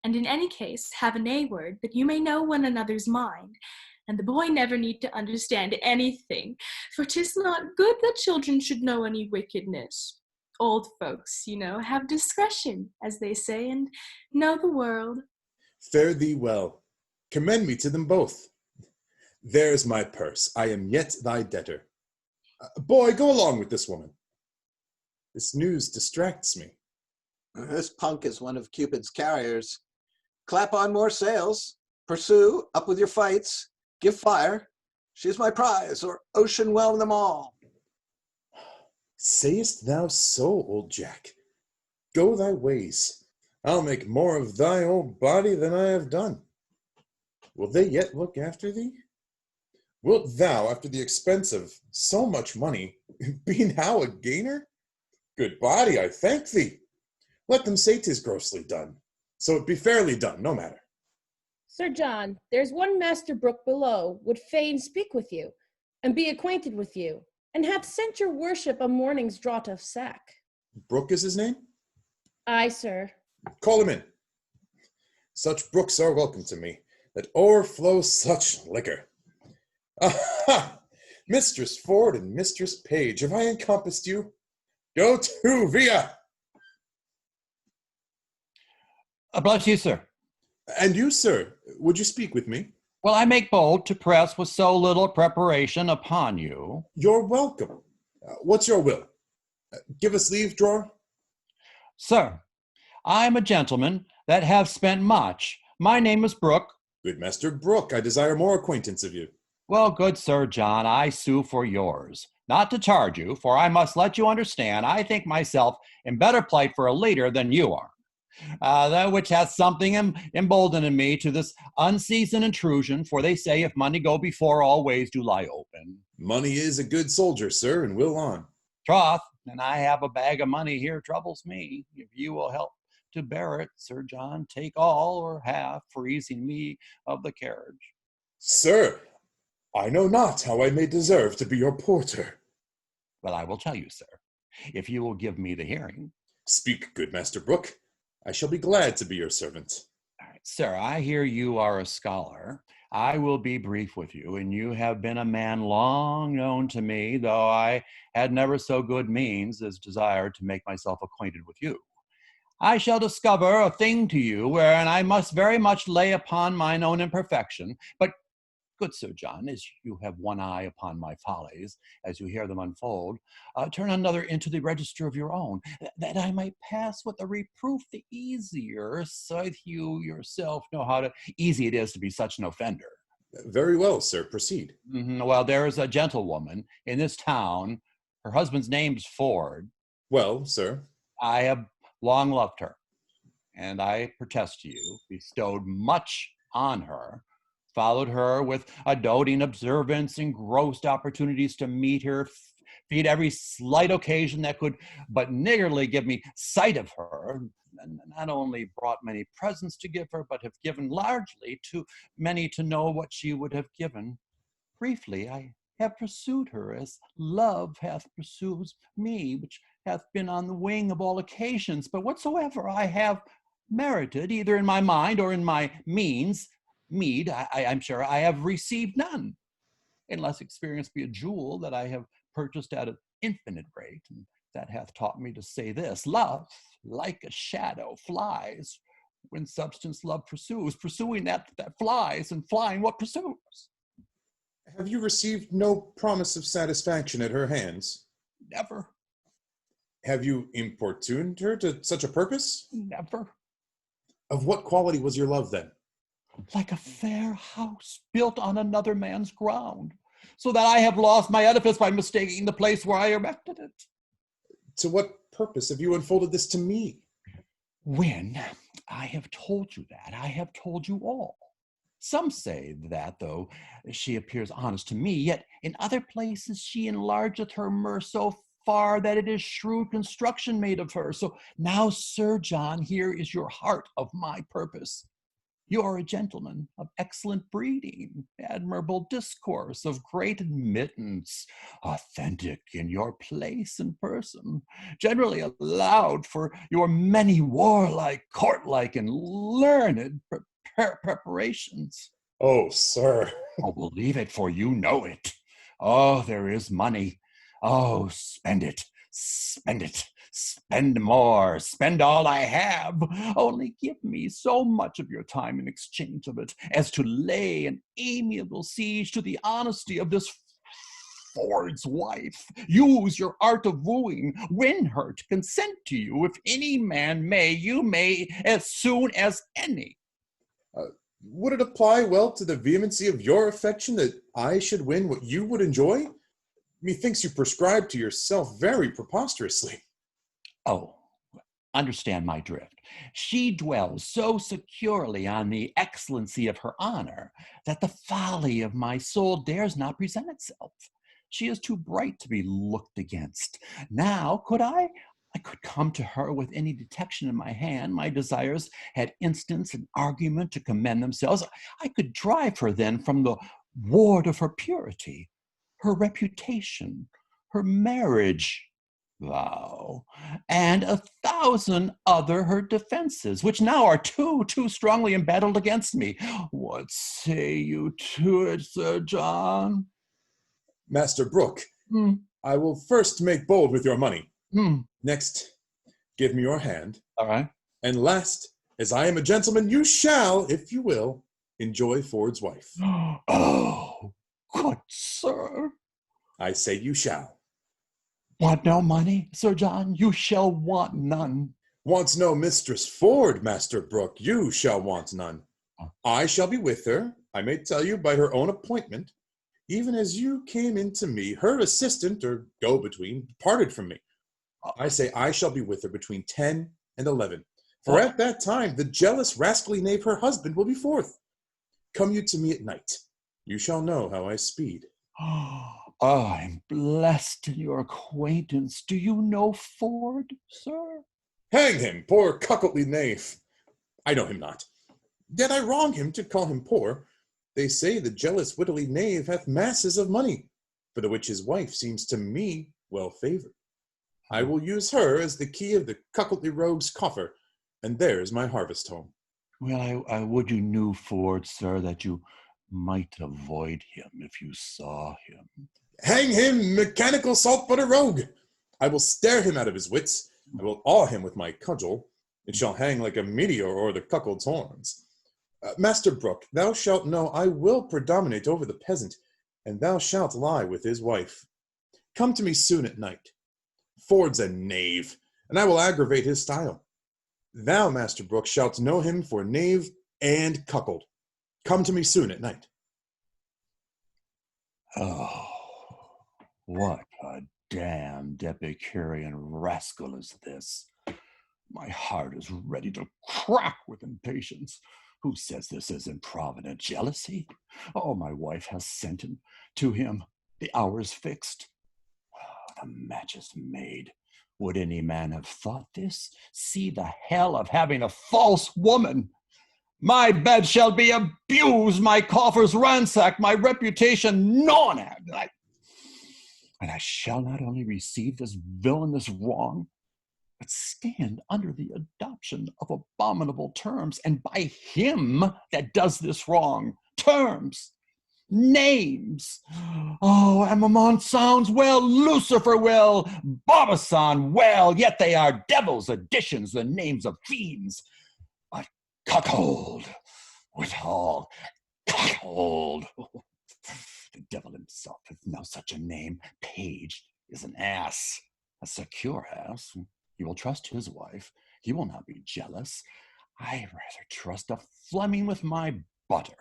And in any case, have a nay word, that you may know one another's mind. And the boy never need to understand anything, for 'tis not good that children should know any wickedness. Old folks, you know, have discretion, as they say, and know the world. Fare thee well. Commend me to them both. There's my purse. I am yet thy debtor. Boy, go along with this woman. This news distracts me. This punk is one of Cupid's carriers. Clap on more sails. Pursue, up with your fights. Give fire. She's my prize, or ocean whelm them all. Sayest thou so, old Jack? Go thy ways. I'll make more of thy old body than I have done. Will they yet look after thee? Wilt thou, after the expense of so much money, be now a gainer? Good body, I thank thee. Let them say 'tis grossly done, so it be fairly done, no matter. Sir John, there's one Master Brooke below would fain speak with you, and be acquainted with you, and hath sent your worship a morning's draught of sack. Brooke is his name? Aye, sir. Call him in. Such brooks are welcome to me, that o'erflow such liquor. Aha! Mistress Ford and Mistress Page, have I encompassed you? Go to, via! Bless you, sir. And you, sir, would you speak with me? Well, I make bold to press with so little preparation upon you. You're welcome. What's your will? Give us leave, drawer. Sir, I am a gentleman that have spent much. My name is Brooke. Good Master Brooke, I desire more acquaintance of you. Well, good Sir John, I sue for yours. Not to charge you, for I must let you understand I think myself in better plight for a leader than you are. That which hath something emboldened me to this unseasoned intrusion, for they say if money go before, all ways do lie open. Money is a good soldier, sir, and will on. Troth, and I have a bag of money here troubles me. If you will help to bear it, Sir John, take all or half for easing me of the carriage. Sir, I know not how I may deserve to be your porter. Well, I will tell you, sir, if you will give me the hearing. Speak, good Master Brooke. I shall be glad to be your servant. All right, sir, I hear you are a scholar. I will be brief with you, and you have been a man long known to me, though I had never so good means as desired to make myself acquainted with you. I shall discover a thing to you wherein I must very much lay upon mine own imperfection, but good Sir John, as you have one eye upon my follies, as you hear them unfold, turn another into the register of your own, that I might pass with the reproof the easier, so that you yourself know how easy it is to be such an offender. Very well, sir, proceed. Well, there is a gentlewoman in this town. Her husband's name's Ford. Well, sir? I have long loved her, and I protest to you, bestowed much on her, followed her with a doting observance, engrossed opportunities to meet her, feed every slight occasion that could but niggardly give me sight of her, and not only brought many presents to give her, but have given largely to many to know what she would have given. Briefly, I have pursued her as love hath pursued me, which hath been on the wing of all occasions, but whatsoever I have merited, either in my mind or in my meed, I'm sure I have received none, unless experience be a jewel that I have purchased at an infinite rate, and that hath taught me to say this: love, like a shadow, flies when substance love pursues, pursuing that flies, and flying what pursues. Have you received no promise of satisfaction at her hands? Never. Have you importuned her to such a purpose? Never. Of what quality was your love then? Like a fair house built on another man's ground, so that I have lost my edifice by mistaking the place where I erected it. To what purpose have you unfolded this to me? When I have told you that, I have told you all. Some say that, though she appears honest to me, yet in other places she enlargeth her mirth so far that it is shrewd construction made of her. So now, Sir John, here is your heart of my purpose. You are a gentleman of excellent breeding, admirable discourse, of great admittance, authentic in your place and person, generally allowed for your many warlike, courtlike, and learned preparations. Oh, sir. Oh, believe it, for you know it. Oh, there is money. Oh, spend it, spend it. Spend more, spend all I have. Only give me so much of your time in exchange of it as to lay an amiable siege to the honesty of this Ford's wife. Use your art of wooing, win her to consent to you. If any man may, you may as soon as any. Would it apply well to the vehemency of your affection that I should win what you would enjoy? Methinks you prescribe to yourself very preposterously. Oh, Understand my drift. She dwells so securely on the excellency of her honor that the folly of my soul dares not present itself. She is too bright to be looked against. Now, could I could come to her with any detection in my hand. My desires had instance and argument to commend themselves. I could drive her then from the ward of her purity, her reputation, her marriage vow, and 1,000 other her defenses, which now are too strongly embattled against me. What say you to it, Sir John? Master Brooke, I will first make bold with your money. Next, give me your hand. All right. And last, as I am a gentleman, you shall, if you will, enjoy Ford's wife. Oh, good sir. I say you shall. Want no money, Sir John? You shall want none. Wants no Mistress Ford, Master Brooke. You shall want none. I shall be with her, I may tell you, by her own appointment, even as you came into me, her assistant or go-between departed from me. I say I shall be with her between 10 and 11. For at that time, the jealous rascally knave, her husband, will be forth. Come you to me at night. You shall know how I speed. Oh, I'm blessed in your acquaintance. Do you know Ford, sir? Hang him, poor cuckoldly knave. I know him not. Yet I wrong him to call him poor. They say the jealous wittly knave hath masses of money, for the which his wife seems to me well favored. I will use her as the key of the cuckoldly rogue's coffer, and there's my harvest home. Well, I would you knew Ford, sir, that you might avoid him if you saw him. Hang him, mechanical salt-butter rogue! I will stare him out of his wits. I will awe him with my cudgel. It shall hang like a meteor o'er the cuckold's horns. Master Brooke, thou shalt know I will predominate over the peasant, and thou shalt lie with his wife. Come to me soon at night. Ford's a knave, and I will aggravate his style. Thou, Master Brooke, shalt know him for knave and cuckold. Come to me soon at night. Oh, what a damned Epicurean rascal is this. My heart is ready to crack with impatience. Who says this is improvident jealousy? Oh, my wife has sent him to him. The hour is fixed. The match is made. Would any man have thought this? See the hell of having a false woman. My bed shall be abused, my coffers ransacked, my reputation gnawn at. And I shall not only receive this villainous wrong, but stand under the adoption of abominable terms, and by him that does this wrong. Terms, names. Oh, Amamon sounds well, Lucifer well, Barbasan well, yet they are devils' additions, the names of fiends. But cuckold, withal, cuckold. The devil himself hath no such a name. Page is an ass, a secure ass. He will trust his wife. He will not be jealous. I rather trust a Fleming with my butter,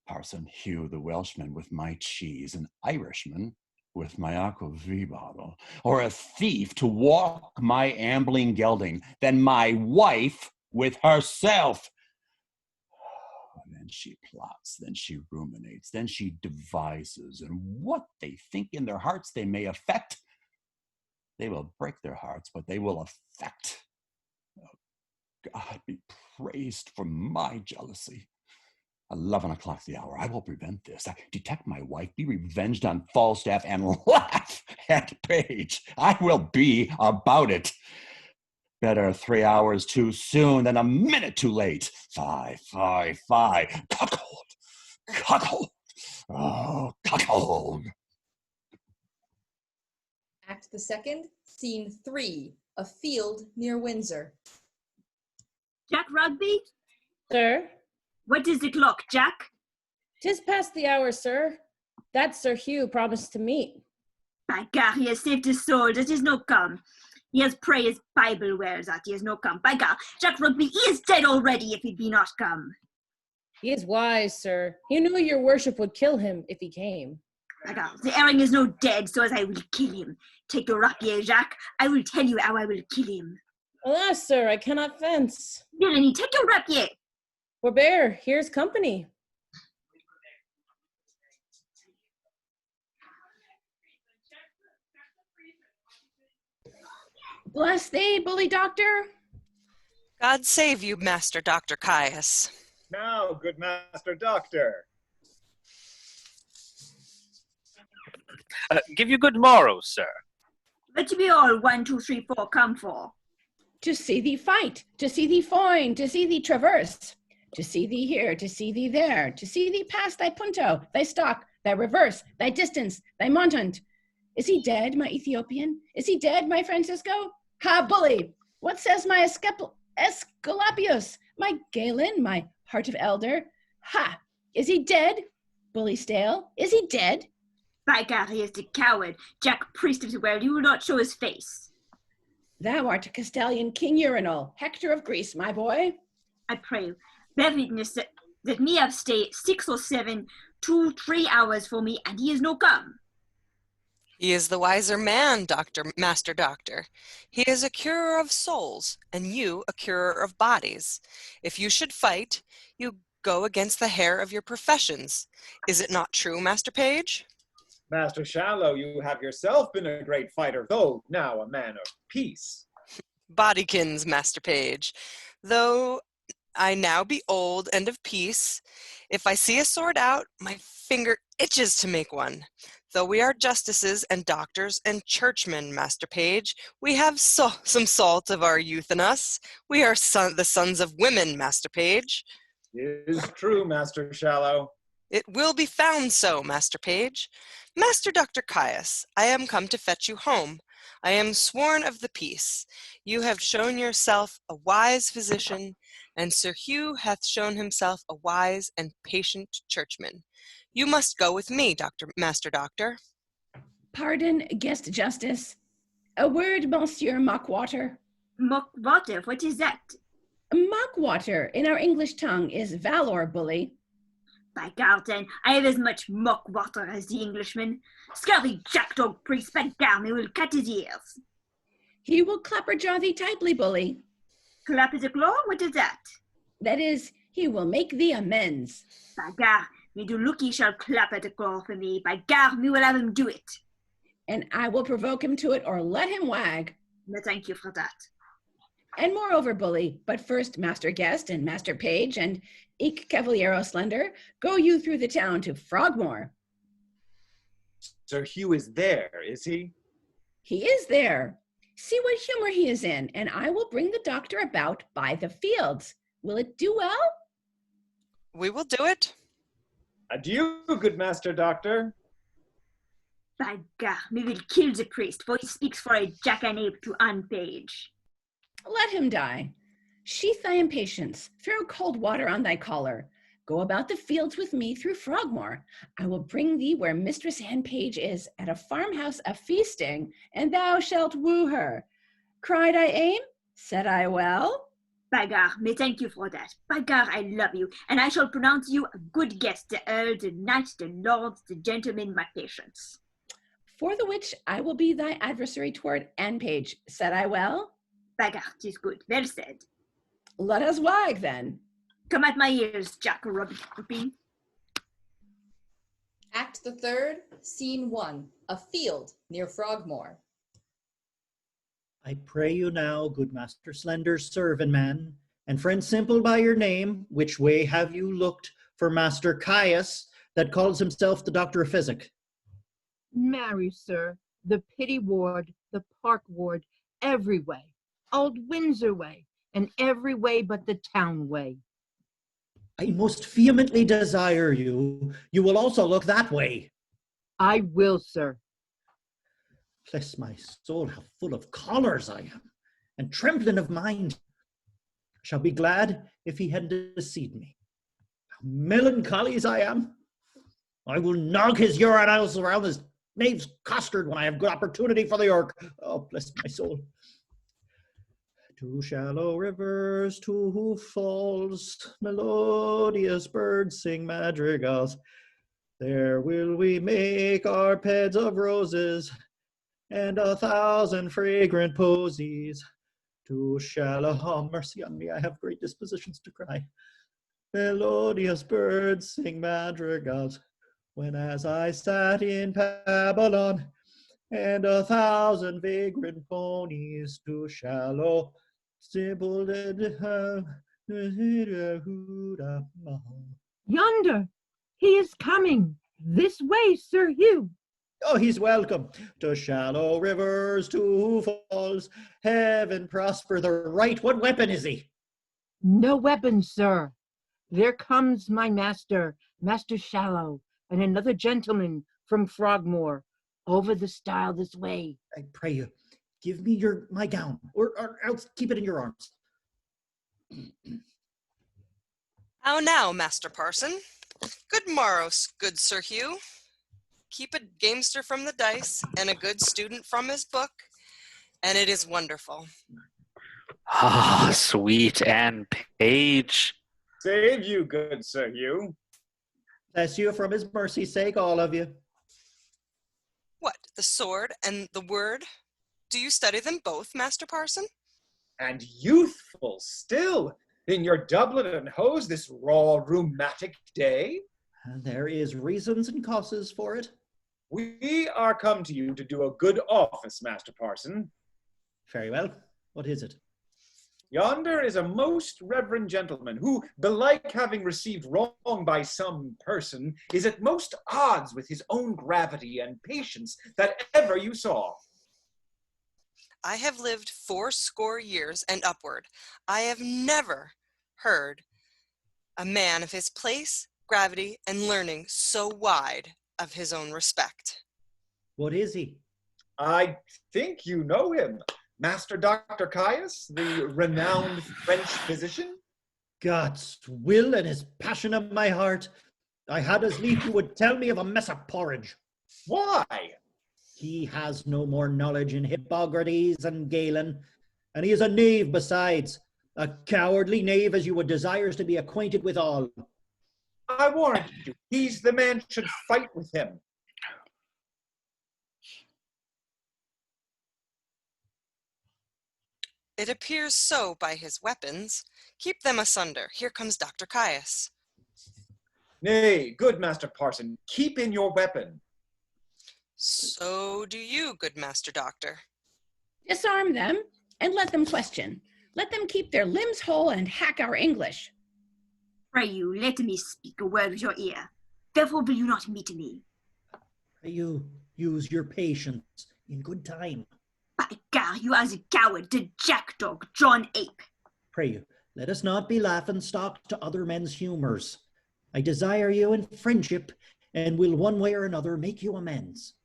Parson Hugh the Welshman with my cheese, an Irishman with my aquavit bottle, or a thief to walk my ambling gelding, than my wife with herself. Then she plots, then she ruminates, then she devises, and what they think in their hearts they may affect, they will break their hearts, but they will affect. Oh, God be praised for my jealousy. 11 o'clock the hour. I will prevent this. I detect my wife, be revenged on Falstaff, and laugh at Page. I will be about it. Better 3 hours too soon than a minute too late. Fie. Cuckold. Cuckold. Oh, cuckold. Act the second, scene 3, a field near Windsor. Jack Rugby? Sir? What is the clock, Jack? 'Tis past the hour, sir. That Sir Hugh promised to meet. By gar, he has saved his soul, that is no come. He has pray his Bible wears that he has no come. By gar, Jack Rugby is dead already if he be not come. He is wise, sir. He knew your worship would kill him if he came. By gar, the herring is no dead, so as I will kill him. Take the rock, ye, Jacques. I will tell you how I will kill him. Alas, sir, I cannot fence. Villainy, take your rapier. Forbear, here's company. Bless thee, bully doctor. God save you, Master Dr. Caius. Now, good Master Doctor. Give you good morrow, sir. Let be all 1, 2, 3, 4 come for. To see thee fight, to see thee foin, to see thee traverse, to see thee here, to see thee there, to see thee pass thy punto, thy stock, thy reverse, thy distance, thy montant. Is he dead, my Ethiopian? Is he dead, my Francisco? Ha, bully! What says my Esculapius, my Galen, my heart of elder? Ha! Is he dead? Bully stale, is he dead? By God, he is the coward, Jack Priest of the world, he will not show his face. Thou art a Castilian king urinal, Hector of Greece, my boy. I pray you, bear witness that me have stayed 6 or 7, 2, 3 hours for me, and he is no come. He is the wiser man, Master Doctor. He is a curer of souls, and you a curer of bodies. If you should fight, you go against the hair of your professions. Is it not true, Master Page? Master Shallow, you have yourself been a great fighter, though now a man of peace. Bodykins, Master Page. Though I now be old and of peace, if I see a sword out, my finger itches to make one. Though we are justices and doctors and churchmen, Master Page, we have some salt of our youth in us. We are the sons of women, Master Page. It is true, Master Shallow. It will be found so, Master Page. Master Dr. Caius, I am come to fetch you home. I am sworn of the peace. You have shown yourself a wise physician, and Sir Hugh hath shown himself a wise and patient churchman. You must go with me, Master Doctor. Pardon, guest justice. A word, Monsieur Mockwater. Mockwater, what is that? Mockwater, in our English tongue, is valor, bully. By God, then, I have as much mockwater as the Englishman. Scurvy jackdog priest, by God, he will cut his ears. He will clapperjaw thee tightly, bully. Clap his claw? What is that? That is, he will make thee amends. By God, me do look he shall clap at the claw for me. By God, me will have him do it. And I will provoke him to it or let him wag. No, thank you for that. And moreover, bully, but first, Master Guest and Master Page and eke Cavaliero Slender, go you through the town to Frogmore. Sir Hugh is there, is he? He is there. See what humor he is in, and I will bring the doctor about by the fields. Will it do well? We will do it. Adieu, good Master Doctor. By God, me will kill the priest, for he speaks for a jackanape to Anne Page. Let him die. Sheath thy impatience, throw cold water on thy collar. Go about the fields with me through Frogmore. I will bring thee where Mistress Anne Page is, at a farmhouse a-feasting, and thou shalt woo her. Cried I aim? Said I well? By God, me thank you for that. By God, I love you, and I shall pronounce you a good guest, the earl, the knight, the lord, the gentleman, my patience. For the which I will be thy adversary toward Anne Page. Said I well? By God, 'tis good, well said. Let us wag then. Come at my ears, Jack Rugby. Act the third, scene 1, a field near Frogmore. I pray you now, good Master Slender's servant man, and friend simple by your name, which way have you looked for Master Caius, that calls himself the Doctor of Physic? Marry, sir, the Pity Ward, the Park Ward, every way, Old Windsor way, and every way but the town way. I most vehemently desire you will also look that way. I will, sir. Bless my soul, how full of chollers I am, and trembling of mind. I shall be glad if he had deceived me. How melancholy as I am. I will nog his urinals around his knave's costard when I have good opportunity for the york. Oh, bless my soul. To shallow rivers, to falls, melodious birds sing madrigals. There will we make our beds of roses and 1,000 fragrant posies. To shallow, oh, mercy on me, I have great dispositions to cry. Melodious birds sing madrigals, when as I sat in Babylon, and 1,000 vagrant ponies to shallow, simple, Yonder, he is coming. This way, Sir Hugh. Oh, he's welcome to shallow rivers, to falls. Heaven prosper the right. What weapon is he? No weapon, sir. There comes my master, Master Shallow, and another gentleman from Frogmore, over the stile this way. I pray you, give me my gown, or else keep it in your arms. How now, Master Parson? Good morrow, good Sir Hugh. Keep a gamester from the dice, and a good student from his book, and it is wonderful. Ah, sweet Anne Page. Save you, good Sir Hugh. Bless you from his mercy's sake, all of you. What, the sword and the word? Do you study them both, Master Parson? And youthful still, in your doublet and hose this raw rheumatic day? And there is reasons and causes for it. We are come to you to do a good office, Master Parson. Very well. What is it? Yonder is a most reverend gentleman who, belike having received wrong by some person, is at most odds with his own gravity and patience that ever you saw. I have lived 80 years and upward. I have never heard a man of his place, gravity, and learning so wide of his own respect. What is he? I think you know him. Master Dr. Caius, the renowned French physician? God's will and his passion of my heart. I had as lief you would tell me of a mess of porridge. Why? He has no more knowledge in Hippocrates and Galen, and he is a knave besides, a cowardly knave as you would desire to be acquainted with all. I warrant you, he's the man should fight with him. It appears so by his weapons. Keep them asunder. Here comes Dr. Caius. Nay, good Master Parson, keep in your weapon. So do you, good Master Doctor. Disarm them and let them question. Let them keep their limbs whole and hack our English. Pray you, let me speak a word with your ear. Therefore will you not meet me. Pray you use your patience in good time. By gar, you are the coward, the jackdog, John Ape. Pray you, let us not be laughing stock to other men's humours. I desire you in friendship, and will one way or another make you amends.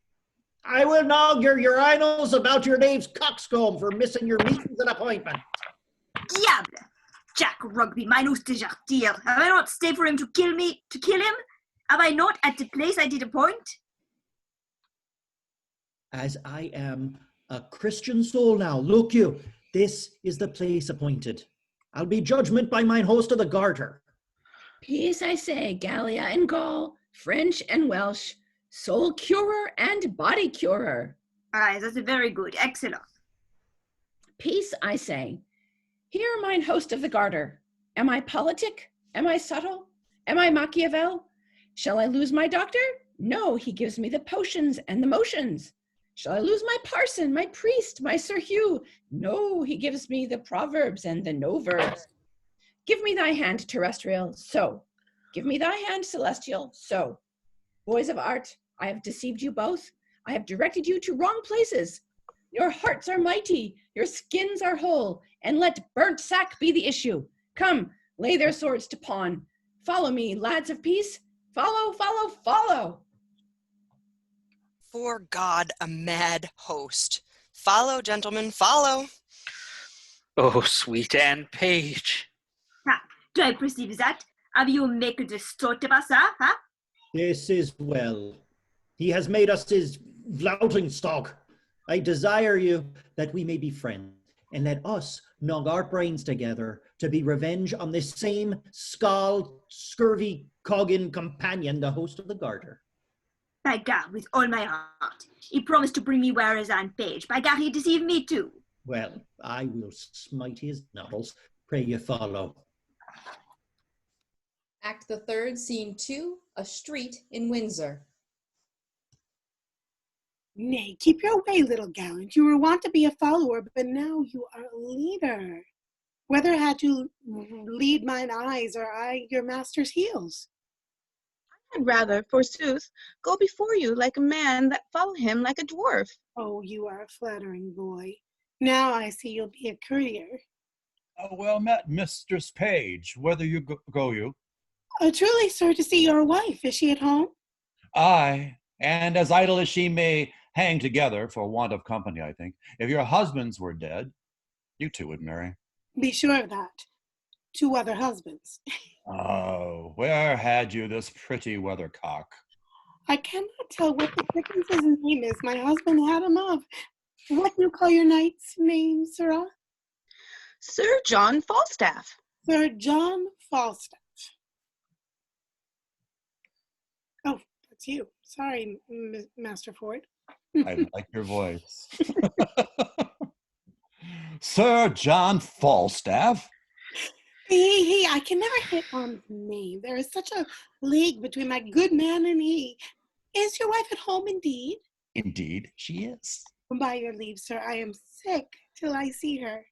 I will nog your urinals about your knave's coxcomb for missing your meetings and appointment. Diable! Jack Rugby, mine oath de jartir. Have I not stayed for him to kill him? Have I not at the place I did appoint? As I am a Christian soul now, look you, this is the place appointed. I'll be judgment by mine host of the Garter. Peace, I say, Gallia and Gaul, French and Welsh, soul curer and body curer. Aye, that's very good, excellent. Peace, I say. Here, mine host of the Garter. Am I politic? Am I subtle? Am I Machiavel? Shall I lose my doctor? No, he gives me the potions and the motions. Shall I lose my parson, my priest, my Sir Hugh? No, he gives me the proverbs and the no-verbs. Give me thy hand, terrestrial, so. Give me thy hand, celestial, so. Boys of art, I have deceived you both. I have directed you to wrong places. Your hearts are mighty, your skins are whole, and let burnt sack be the issue. Come, lay their swords to pawn. Follow me, lads of peace. Follow, follow, follow. For God, a mad host. Follow, gentlemen, follow. Oh, sweet Anne Page. Ah, do I perceive that? Have you make the sort of us, huh? This is well. He has made us his flouting stock. I desire you that we may be friends, and let us nog our brains together to be revenge on this same scurvy coggin companion, the host of the Garter. By God, with all my heart. He promised to bring me where is Anne Page. By God, he deceived me too. Well, I will smite his knuckles. Pray you follow. Act the third, scene 2, a street in Windsor. Nay, keep your way, little gallant. You were wont to be a follower, but now you are a leader. Whether had you lead mine eyes or I your master's heels? I'd rather, forsooth, go before you like a man that follow him like a dwarf. Oh, you are a flattering boy. Now I see you'll be a courtier. Well met, Mistress Page. Whither you go you? Truly, sir, to see your wife. Is she at home? Aye, and as idle as she may hang together for want of company, I think. If your husbands were dead, you two would marry. Be sure of that. 2 other husbands. Oh, where had you this pretty weathercock? I cannot tell what the prince's name is. My husband had him of. What do you call your knight's name, sirrah? Sir John Falstaff. Sir John Falstaff. Oh, that's you. Sorry, Master Ford. I like your voice. Sir John Falstaff? I can never hit on his name. There is such a league between my good man and he. Is your wife at home indeed? Indeed, she is. By your leave, sir, I am sick till I see her.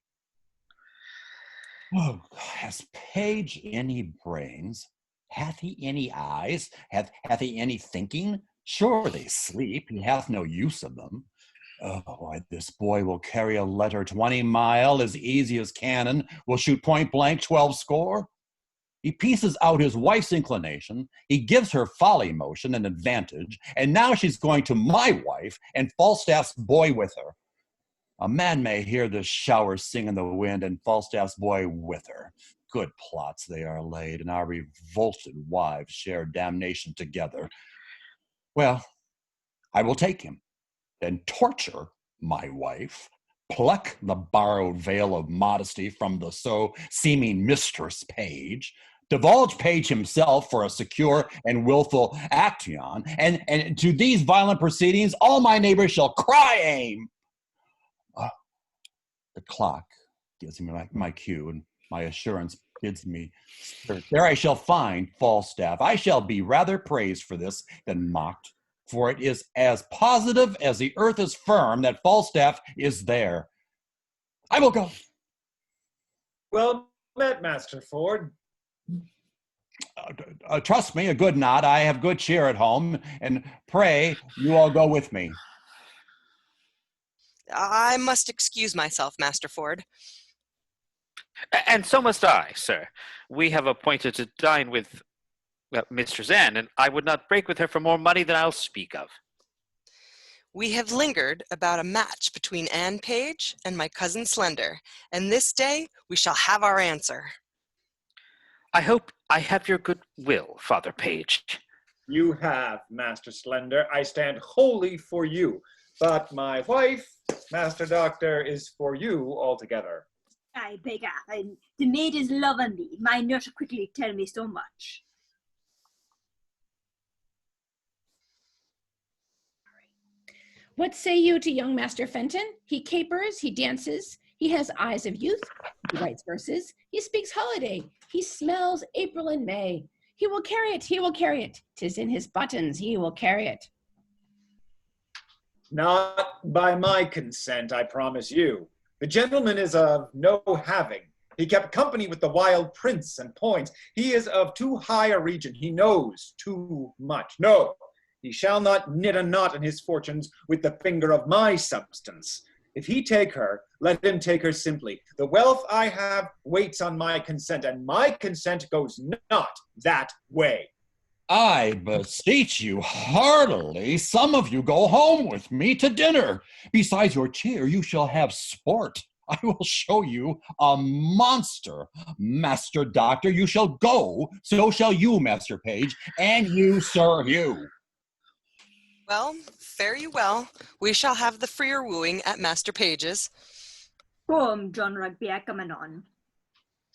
Oh, has Page any brains? Hath he any eyes? Hath he any thinking? Sure they sleep, he hath no use of them. Oh, why, this boy will carry a letter 20 mile as easy as cannon, will shoot point blank 12 score. He pieces out his wife's inclination, he gives her folly motion an advantage, and now she's going to my wife and Falstaff's boy with her. A man may hear the shower sing in the wind and Falstaff's boy with her. Good plots they are laid, and our revolted wives share damnation together. Well, I will take him, then torture my wife, pluck the borrowed veil of modesty from the so seeming Mistress Page, divulge Page himself for a secure and willful action, and to these violent proceedings all my neighbors shall cry aim. The clock gives me my cue, and my assurance bids me, there I shall find Falstaff. I shall be rather praised for this than mocked, for it is as positive as the earth is firm that Falstaff is there. I will go. Well met, Master Ford. Trust me, a good nod. I have good cheer at home, and pray you all go with me. I must excuse myself, Master Ford. And so must I, sir. We have appointed to dine with Mistress Anne, and I would not break with her for more money than I'll speak of. We have lingered about a match between Anne Page and my cousin Slender, and this day we shall have our answer. I hope I have your good will, Father Page. You have, Master Slender. I stand wholly for you. But my wife, Master Doctor, is for you altogether. I beg and the maid is loving me. My nurse quickly tell me so much. What say you to young Master Fenton? He capers, he dances, he has eyes of youth, he writes verses, he speaks holiday, he smells April and May. He will carry it, he will carry it. 'Tis in his buttons, he will carry it. Not by my consent, I promise you. The gentleman is of no having. He kept company with the wild prince and points. He is of too high a region. He knows too much. No, he shall not knit a knot in his fortunes with the finger of my substance. If he take her, let him take her simply. The wealth I have waits on my consent, and my consent goes not that way. I beseech you heartily, some of you go home with me to dinner. Besides your cheer, you shall have sport. I will show you a monster. Master Doctor, you shall go, so shall you, Master Page, and you, Sir Hugh. Well, fare you well. We shall have the freer wooing at Master Page's. Come, John Rugby, I come anon.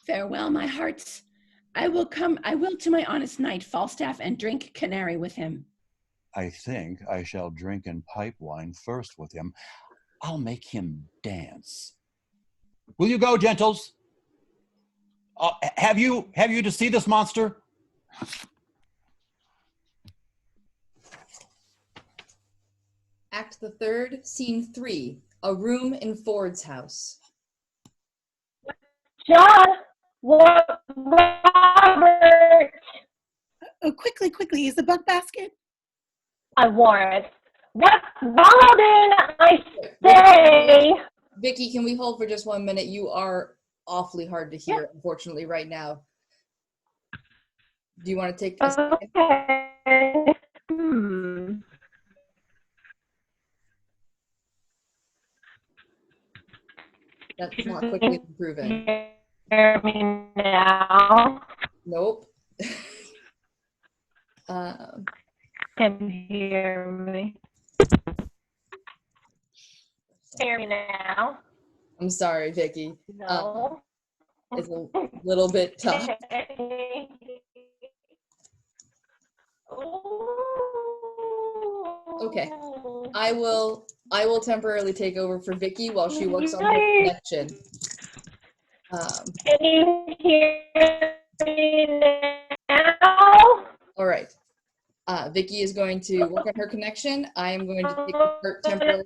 Farewell, my hearts. I will to my honest knight Falstaff and drink canary with him. I think I shall drink and pipe wine first with him. I'll make him dance. Will you go, gentles? Have you to see this monster? Act the third, scene 3, a room in Ford's house. John, what, Robert? Quickly, is the buck basket? I warrant. What, Robin, I say? Vicky, can we hold for just 1 minute? You are awfully hard to hear, unfortunately, right now. Do you want to take a second? Okay. That's not quickly improving. Hear me now? Nope. Can hear me? Hear me now? I'm sorry, Vicky. No. It's a little bit tough. Okay. I will temporarily take over for Vicky while she works on her connection. Can you hear me now? All right. Vicky is going to work on her connection. I am going to take the part temporarily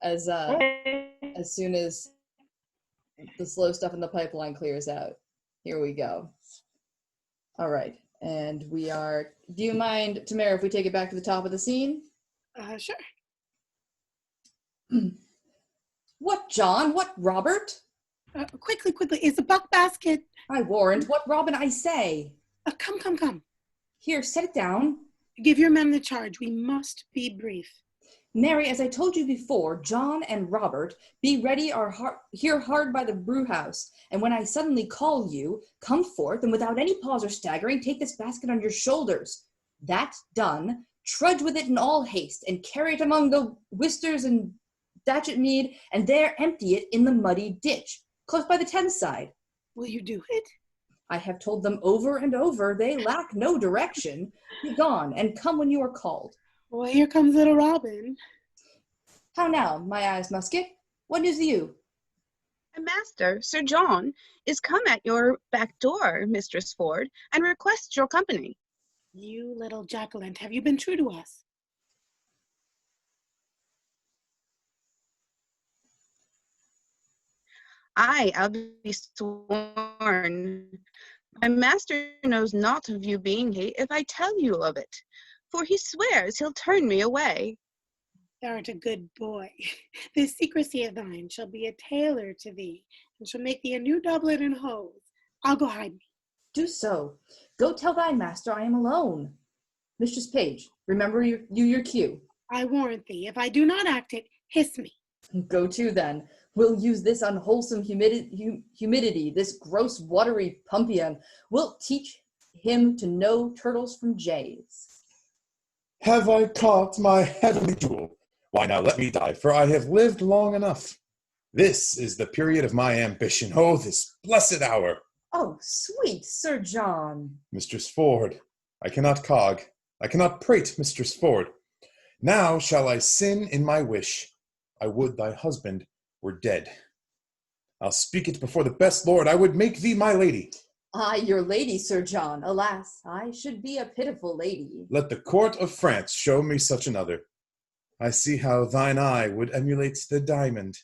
as soon as the slow stuff in the pipeline clears out. Here we go. All right. And we are, do you mind, Tamara, if we take it back to the top of the scene? Sure. What, John? What, Robert? Quickly, is the buck basket? I warrant. What, Robin, I say? Come. Here, set it down. Give your men the charge. We must be brief. Mary, as I told you before, John and Robert, be ready here hard by the brew house. And when I suddenly call you, come forth, and without any pause or staggering, take this basket on your shoulders. That done, trudge with it in all haste, and carry it among the Wisters and Datchet Mead, and there empty it in the muddy ditch, close by the Thames side. Will you do it? I have told them over and over, they lack no direction. Be gone, and come when you are called. Well, here comes little Robin. How now, my eyes musket? What news of you? My master, Sir John, is come at your back door, Mistress Ford, and requests your company. You little Jacqueline, have you been true to us? I'll be sworn. My master knows not of you being he if I tell you of it, for he swears he'll turn me away. Thou art a good boy. This secrecy of thine shall be a tailor to thee, and shall make thee a new doublet and hose. I'll go hide me. Do so. Go tell thy master I am alone. Mistress Page, remember your cue. I warrant thee, if I do not act it, hiss me. Go to then. We'll use this unwholesome humidity, this gross watery pumpion. We'll teach him to know turtles from jays. Have I caught my heavenly jewel? Why now let me die, for I have lived long enough. This is the period of my ambition. Oh, this blessed hour. Oh, sweet Sir John. Mistress Ford, I cannot cog. I cannot prate, Mistress Ford. Now shall I sin in my wish. I would thy husband were dead. I'll speak it before the best lord. I would make thee my lady. I, your lady, Sir John. Alas, I should be a pitiful lady. Let the court of France show me such another. I see how thine eye would emulate the diamond.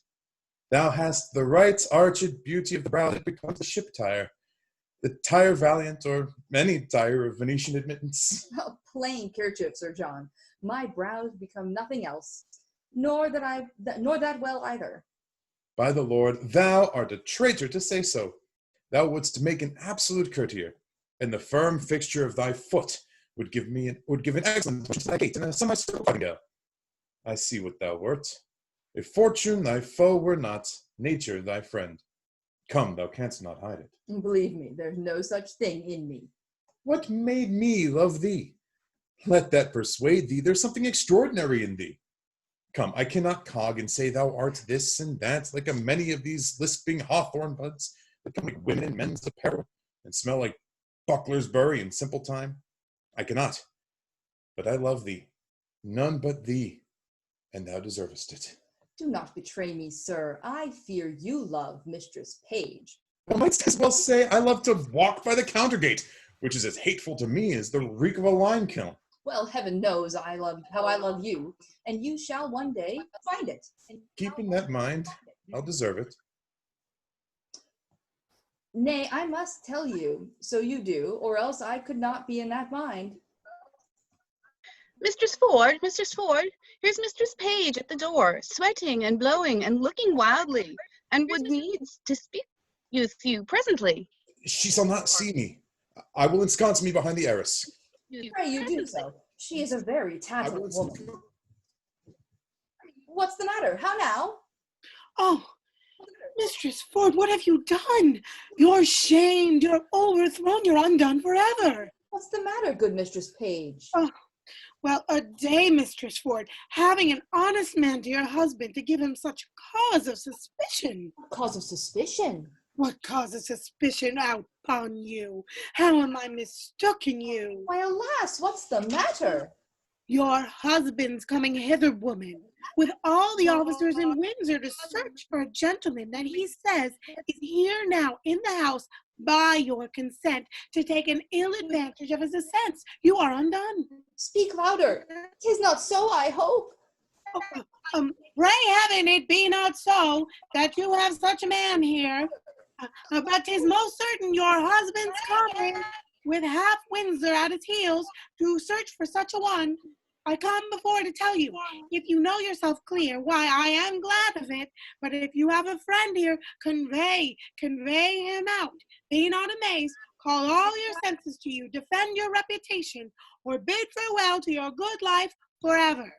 Thou hast the right arched beauty of the brow that becomes a ship tire. The tire valiant, or any tire of Venetian admittance. A plain kerchief, Sir John. My brows become nothing else, nor that well either. By the Lord, thou art a traitor to say so. Thou wouldst make an absolute courtier, and the firm fixture of thy foot would give an excellent touch to thy gait and a semicircle. I see what thou wert. If fortune thy foe were not, nature thy friend. Come, thou canst not hide it. Believe me, there's no such thing in me. What made me love thee? Let that persuade thee. There's something extraordinary in thee. Come, I cannot cog and say thou art this and that, like a many of these lisping hawthorn buds that come like women in men's apparel and smell like bucklersbury in simple time. I cannot. But I love thee, none but thee, and thou deservest it. Do not betray me, sir. I fear you love Mistress Page. One might as well say I love to walk by the counter gate, which is as hateful to me as the reek of a lime kiln. Well, heaven knows how I love you, and you shall one day find it. Keeping that in mind, I'll deserve it. Nay, I must tell you, so you do, or else I could not be in that mind. Mistress Ford, here's Mistress Page at the door, sweating and blowing and looking wildly, and would needs to speak with you presently. She shall not see me. I will ensconce me behind the arras. Pray you do so. She is a very tattling woman. What's the matter? How now? Oh, Mistress Ford, what have you done? You're shamed, you're overthrown, you're undone forever. What's the matter, good Mistress Page? Oh, well, a day, Mistress Ford, having an honest man to your husband to give him such cause of suspicion. Cause of suspicion? What cause of suspicion out upon you? How am I mistaken you? Why, alas, what's the matter? Your husband's coming hither, woman, with all the officers in Windsor to search for a gentleman that he says is here now in the house by your consent to take an ill advantage of his assents. You are undone. Speak louder. 'Tis not so, I hope. Pray heaven it be not so that you have such a man here. But 'tis most certain your husband's coming with half Windsor at his heels to search for such a one. I come before to tell you, if you know yourself clear, why I am glad of it, but if you have a friend here, convey him out. Be not amazed, call all your senses to you, defend your reputation, or bid farewell to your good life forever.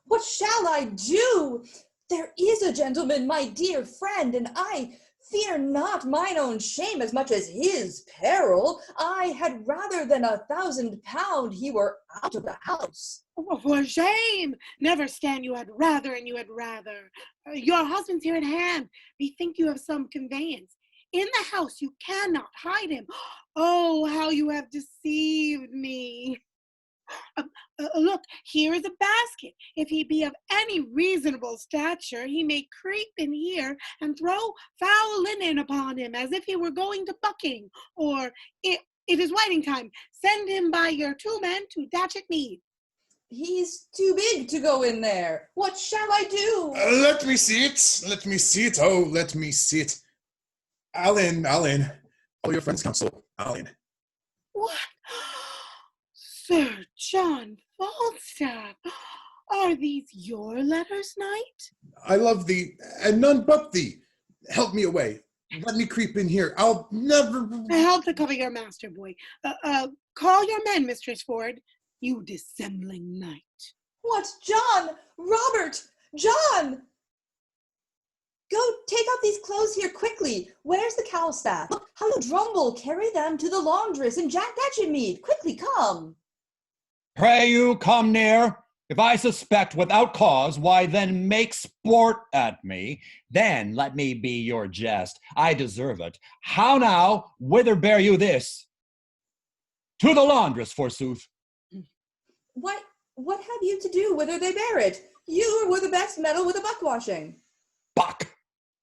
What shall I do? There is a gentleman, my dear friend, and I fear not mine own shame as much as his peril. I had rather than £1,000 he were out of the house. Oh, for shame! Never stand you had rather and you had rather. Your husband's here at hand. Bethink you of some conveyance. In the house you cannot hide him. Oh, how you have deceived me. Look, here is a basket. If he be of any reasonable stature, he may creep in here and throw foul linen upon him as if he were going to bucking. Or, it is whiting time. Send him by your 2 men to Datchet Mead. He's too big to go in there. What shall I do? Let me see it. Let me see it. Oh, let me see it. I'll in. All your friends' counsel. I'll in. What? Sir John Falstaff, are these your letters, knight? I love thee, and none but thee. Help me away. Let me creep in here. I'll never... Help to cover your master, boy. Call your men, Mistress Ford, you dissembling knight. What? John! Robert! John! Go take out these clothes here quickly. Where's the cowl staff? Hello, Drumble, carry them to the laundress and Jack Datchet. Quickly, come. Pray you come near. If I suspect without cause, why then make sport at me. Then let me be your jest. I deserve it. How now? Whither bear you this? To the laundress, forsooth. What have you to do whither they bear it? You were the best metal with the buck-washing. Buck!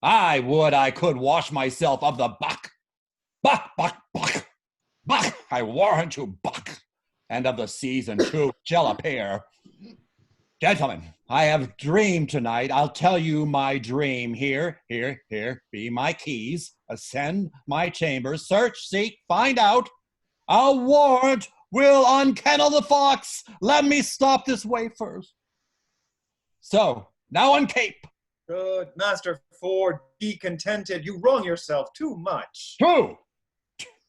I would I could wash myself of the buck. Buck! Buck! I warrant you, buck. And of the season, too, shall appear. Gentlemen, I have dreamed tonight. I'll tell you my dream. Here, be my keys. Ascend my chambers, search, seek, find out. I'll warrant we'll unkennel the fox. Let me stop this way first. So, now uncape. Good, Master Ford, be contented. You wrong yourself too much. True.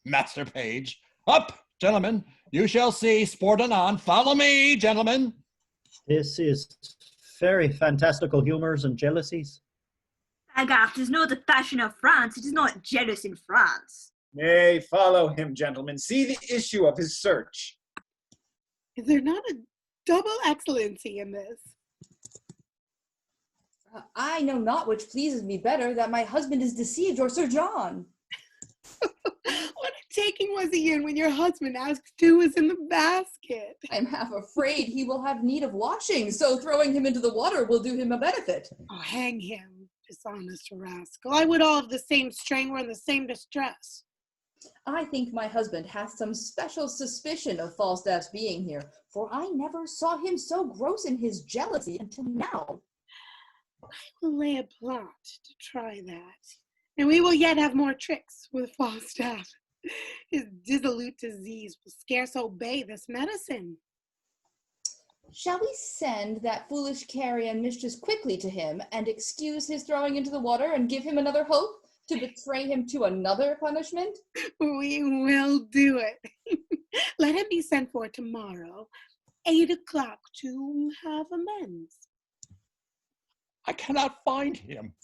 Master Page, up, gentlemen. You shall see sport anon. Follow me, gentlemen. This is very fantastical humors and jealousies. Agarth is not the fashion of France. It is not jealous in France. Nay, follow him, gentlemen. See the issue of his search. Is there not a double excellency in this? I know not which pleases me better, that my husband is deceived or Sir John. What a taking was he in when your husband asked who was in the basket? I'm half afraid he will have need of washing, so throwing him into the water will do him a benefit. Oh, hang him, dishonest rascal. I would all have the same strain were in the same distress. I think my husband hath some special suspicion of Falstaff's being here, for I never saw him so gross in his jealousy until now. I will lay a plot to try that, and we will yet have more tricks with Falstaff. His dissolute disease will scarce obey this medicine. Shall we send that foolish carrion mistress quickly to him, and excuse his throwing into the water, and give him another hope, to betray him to another punishment? We will do it. Let him be sent for tomorrow, 8 o'clock, to have amends. I cannot find him.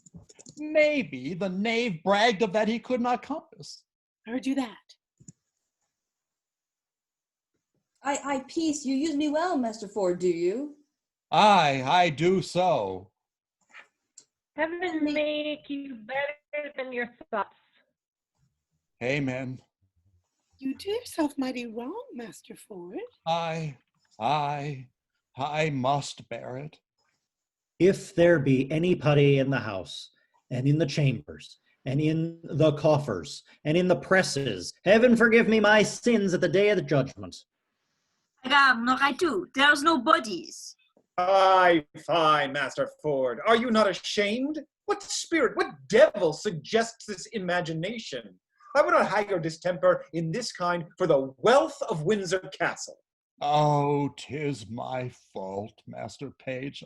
Maybe the knave bragged of that he could not compass. Heard you that. I peace, you use me well, Master Ford, do you? Aye, I do so. Heaven make you better than your thoughts. Amen. You do yourself mighty wrong, Master Ford. I must bear it. If there be any putty in the house, and in the chambers, and in the coffers, and in the presses, heaven forgive me my sins at the day of the judgment. No, I do. There's no bodies. Aye, fine, Master Ford. Are you not ashamed? What spirit, what devil suggests this imagination? I would not hire distemper in this kind for the wealth of Windsor Castle. Oh, 'tis my fault, Master Page.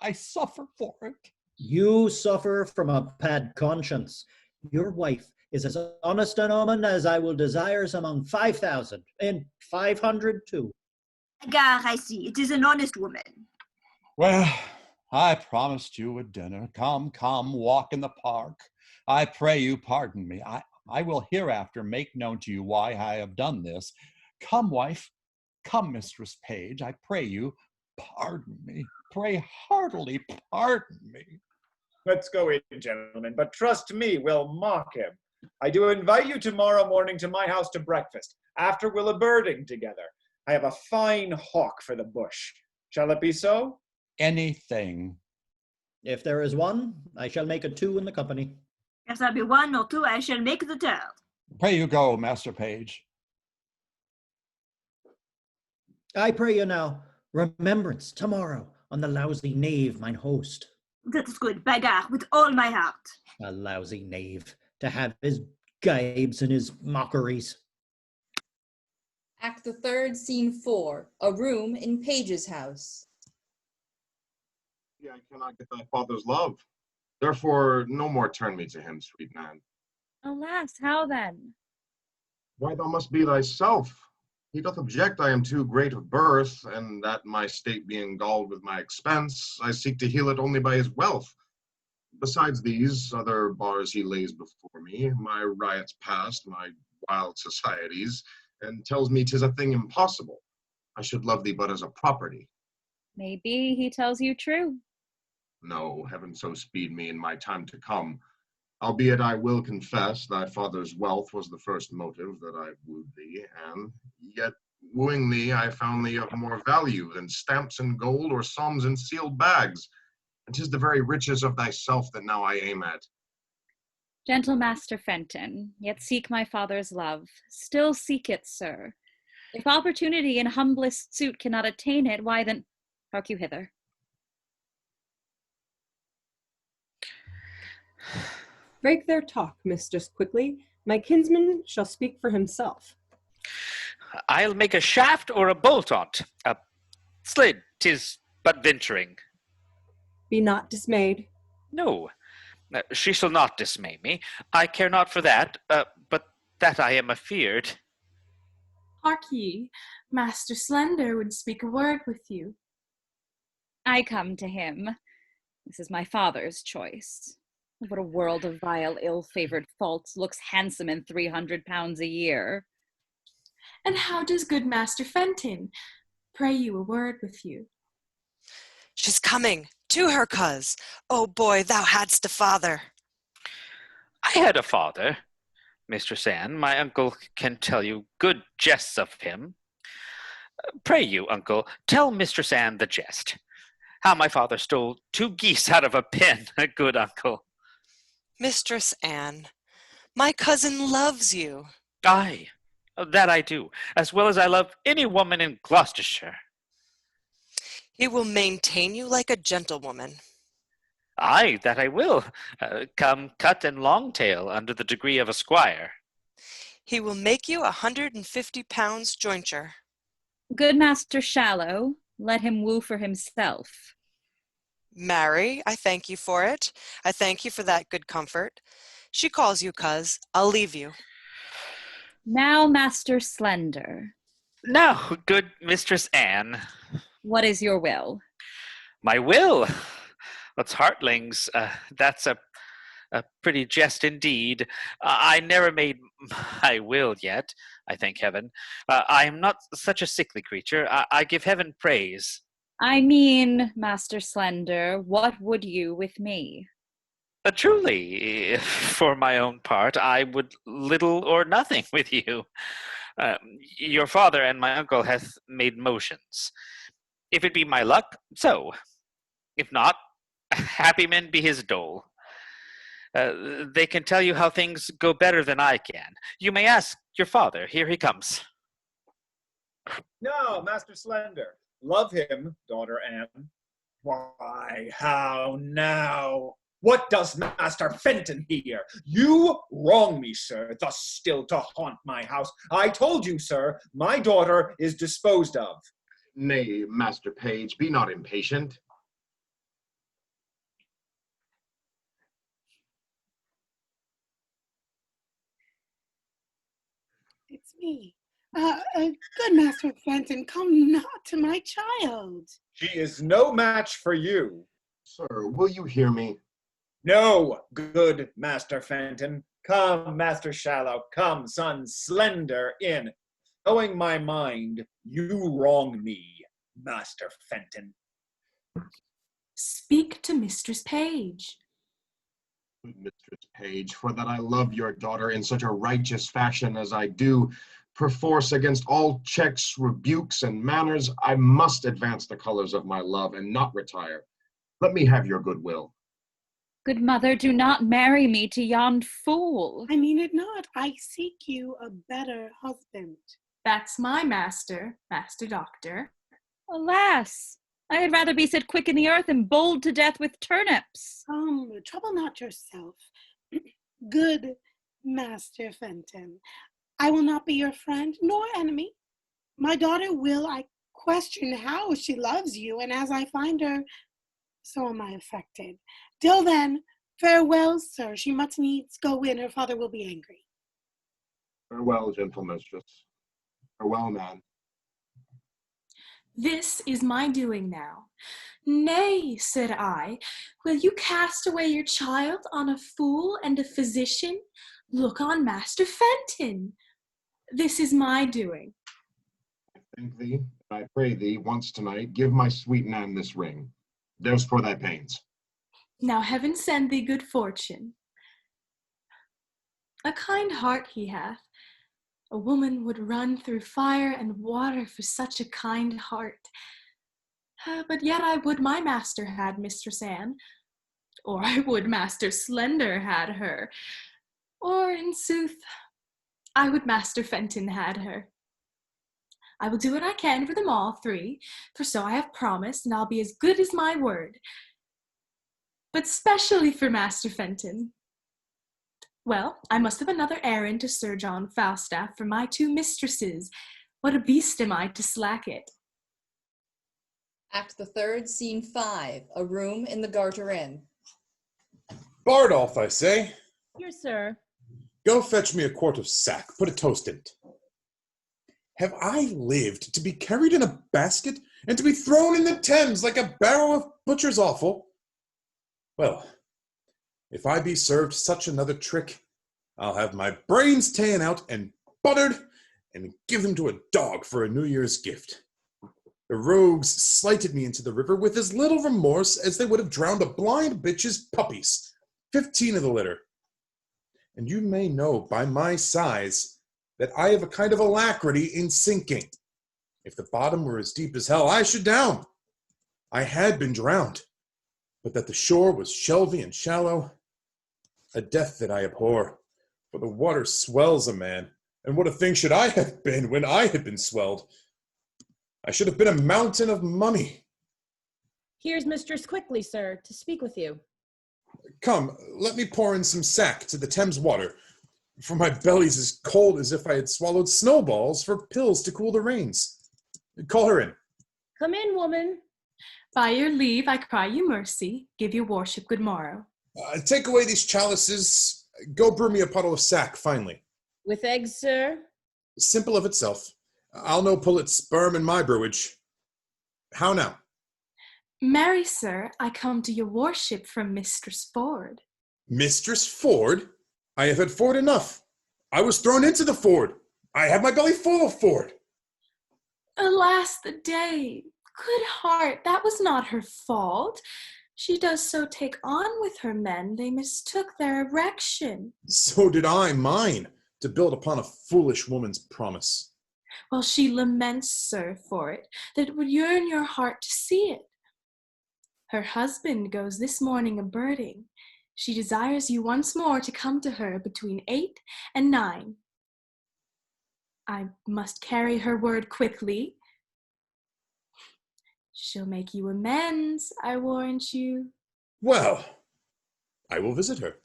I suffer for it. You suffer from a bad conscience. Your wife is as honest an woman as I will desire among 5,000, and 500 too. I see. It is an honest woman. Well, I promised you a dinner. Come, walk in the park. I pray you pardon me. I will hereafter make known to you why I have done this. Come, wife. Come, Mistress Page. I pray you, pardon me. Pray heartily pardon me. Let's go in, gentlemen, but trust me, we'll mock him. I do invite you tomorrow morning to my house to breakfast. After we'll a birding together. I have a fine hawk for the bush. Shall it be so? Anything. If there is one, I shall make a 2 in the company. If there be 1 or 2, I shall make the 3rd. Pray you go, Master Page. I pray you now, remembrance tomorrow on the lousy knave, mine host. That is good, by God, with all my heart. A lousy knave, to have his gibes and his mockeries. Act the 3rd, Scene 4, a room in Page's house. I cannot get thy father's love. Therefore, no more turn me to him, sweet man. Alas, how then? Why, thou must be thyself. He doth object I am too great of birth, and that my state being galled with my expense, I seek to heal it only by his wealth. Besides these other bars he lays before me, my riots past, my wild societies, and tells me 'tis a thing impossible. I should love thee but as a property. Maybe he tells you true. No, heaven so speed me in my time to come. Albeit I will confess thy father's wealth was the first motive that I wooed thee, and yet wooing thee I found thee of more value than stamps in gold or sums in sealed bags. And 'tis the very riches of thyself that now I aim at. Gentle Master Fenton, yet seek my father's love. Still seek it, sir. If opportunity in humblest suit cannot attain it, why then, hark you hither. Break their talk, mistress, quickly. My kinsman shall speak for himself. I'll make a shaft or a bolt on't. A slid, 'tis but venturing. Be not dismayed. No, she shall not dismay me. I care not for that, but that I am afeard. Hark ye, Master Slender would speak a word with you. I come to him. This is my father's choice. What a world of vile, ill-favored faults looks handsome in 300 pounds a year. And how does good Master Fenton? Pray you a word with you. She's coming. To her, coz. Oh boy, thou hadst a father. I had a father. Mistress Anne. My uncle can tell you good jests of him. Pray you, uncle, tell Mistress Anne the jest. How my father stole 2 geese out of a pen, good uncle. Mistress Anne, my cousin loves you. Aye, that I do, as well as I love any woman in Gloucestershire. He will maintain you like a gentlewoman. Aye, that I will. Come cut and long tail under the degree of a squire. He will make you 150 pounds jointure. Good Master Shallow, let him woo for himself. Marry, I thank you for it. I thank you for that good comfort. She calls you coz. I'll leave you. Now, Master Slender. Now, good Mistress Anne. What is your will? My will? What's heartlings? That's a pretty jest indeed. I never made my will yet, I thank heaven. I am not such a sickly creature. I give heaven praise. I mean, Master Slender, what would you with me? Truly, for my own part, I would little or nothing with you. Your father and my uncle hath made motions. If it be my luck, so. If not, happy men be his dole. They can tell you how things go better than I can. You may ask your father. Here he comes. Now, Master Slender, love him, daughter Anne. Why, how now? What does Master Fenton here? You wrong me, sir, thus still to haunt my house. I told you, sir, my daughter is disposed of. Nay, Master Page, be not impatient. It's me. Good Master Fenton, come not to my child. She is no match for you. Sir, will you hear me? No, good Master Fenton. Come, Master Shallow, come, son Slender, in. Knowing my mind, you wrong me, Master Fenton. Speak to Mistress Page. Good Mistress Page, for that I love your daughter in such a righteous fashion as I do, perforce against all checks, rebukes, and manners, I must advance the colors of my love and not retire. Let me have your good will. Good mother, do not marry me to yon fool. I mean it not. I seek you a better husband. That's my master, Master Doctor. Alas, I had rather be set quick in the earth and bowled to death with turnips. Trouble not yourself. Good Master Fenton, I will not be your friend nor enemy. My daughter will, I question how she loves you, and as I find her, so am I affected. Till then, farewell, sir. She must needs go in. Her father will be angry. Farewell, gentle mistress. Farewell, man. This is my doing now. Nay, said I, will you cast away your child on a fool and a physician? Look on Master Fenton. This is my doing. I thank thee, and I pray thee, once tonight, give my sweet Nan this ring. There's for thy pains. Now heaven send thee good fortune. A kind heart he hath. A woman would run through fire and water for such a kind heart. But yet I would my master had Mistress Anne, or I would Master Slender had her, or in sooth, I would Master Fenton had her. I will do what I can for them all 3, for so I have promised, and I'll be as good as my word. But specially for Master Fenton. Well, I must have another errand to Sir John Falstaff for my 2 mistresses. What a beast am I to slack it. Act the 3rd, Scene 5, a room in the Garter Inn. Bardolph, I say. Here, sir. Go fetch me a quart of sack. Put a toast in it. Have I lived to be carried in a basket and to be thrown in the Thames like a barrel of butcher's offal? Well, if I be served such another trick, I'll have my brains ta'en out and buttered and give them to a dog for a New Year's gift. The rogues slighted me into the river with as little remorse as they would have drowned a blind bitch's puppies, 15 of the litter. and you may know by my size that I have a kind of alacrity in sinking. If the bottom were as deep as hell, I should down. I had been drowned, but that the shore was shelvy and shallow, a death that I abhor, for the water swells a man, and what a thing should I have been when I had been swelled? I should have been a mountain of money. Here's Mistress Quickly, sir, to speak with you. Come, let me pour in some sack to the Thames water, for my belly's as cold as if I had swallowed snowballs for pills to cool the rains. Call her in. Come in, woman. By your leave, I cry you mercy. Give your worship good morrow. Take away these chalices. Go brew me a puddle of sack, finely. With eggs, sir? Simple of itself. I'll no pull its sperm in my brewage. How now? Marry, sir, I come to your worship from Mistress Ford. Mistress Ford? I have had Ford enough. I was thrown into the Ford. I have my belly full of Ford. Alas the day. Good heart, that was not her fault. She does so take on with her men, they mistook their erection. So did I mine, to build upon a foolish woman's promise. Well, she laments, sir, for it, that it would yearn your heart to see it. Her husband goes this morning a-birding. She desires you once more to come to her between 8 and 9. I must carry her word quickly. She'll make you amends, I warrant you. Well, I will visit her.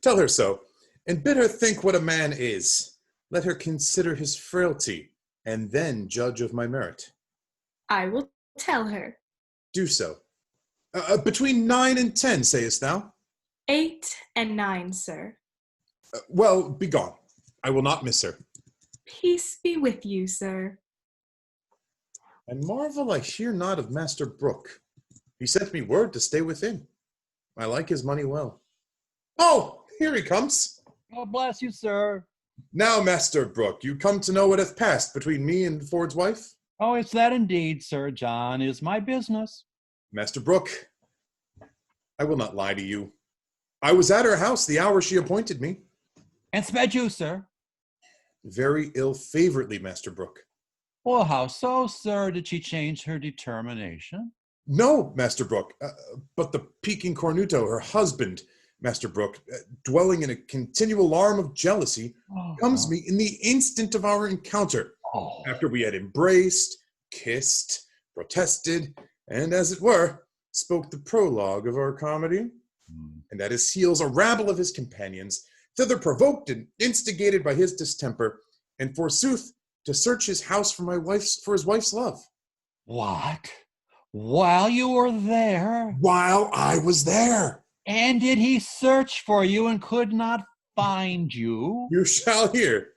Tell her so, and bid her think what a man is. Let her consider his frailty, and then judge of my merit. I will tell her. Do so. Between 9 and 10, sayest thou? 8 and 9, sir. Well, begone. I will not miss her. Peace be with you, sir. I marvel I hear not of Master Brooke. He sent me word to stay within. I like his money well. Oh, here he comes. God bless you, sir. Now, Master Brooke, you come to know what hath passed between me and Ford's wife? Oh, it's that indeed, Sir John, is my business. Master Brooke, I will not lie to you. I was at her house the hour she appointed me. And sped you, sir? Very ill-favoredly, Master Brooke. Well, how so, sir? Did she change her determination? No, Master Brooke, but the Peking Cornuto, her husband, Master Brooke, dwelling in a continual alarm of jealousy, comes me in the instant of our encounter, after we had embraced, kissed, protested, and, as it were, spoke the prologue of our comedy. And at his heels a rabble of his companions, thither provoked and instigated by his distemper, and forsooth to search his house for his wife's love. What? While you were there? While I was there. And did he search for you and could not find you? You shall hear.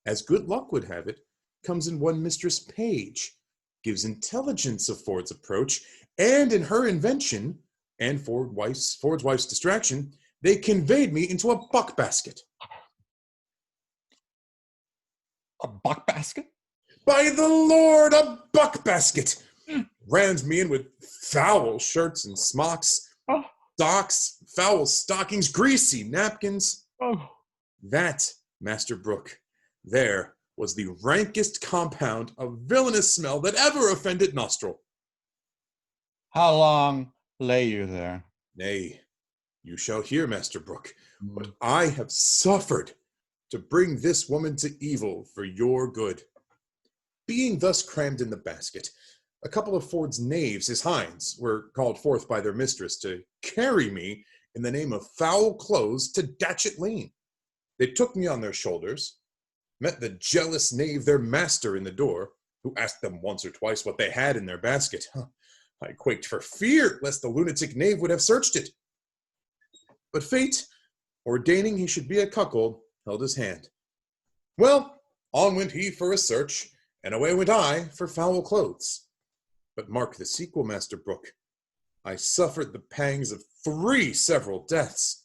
As good luck would have it, comes in one Mistress Page, gives intelligence of Ford's approach, and in her invention, and Ford's wife's distraction, they conveyed me into a buck basket. A buck basket? By the Lord, a buck basket! Rams me in with foul shirts and smocks, socks, foul stockings, greasy napkins. That, Master Brooke, there was the rankest compound of villainous smell that ever offended nostril. How long lay you there? Nay, you shall hear, Master Brooke, what I have suffered to bring this woman to evil for your good. Being thus crammed in the basket, a couple of Ford's knaves, his hinds, were called forth by their mistress to carry me in the name of foul clothes to Datchet Lane. They took me on their shoulders, met the jealous knave their master in the door, who asked them once or twice what they had in their basket. I quaked for fear lest the lunatic knave would have searched it. But fate, ordaining he should be a cuckold, held his hand. Well, on went he for a search, and away went I for foul clothes. But mark the sequel, Master Brooke. I suffered the pangs of 3 several deaths.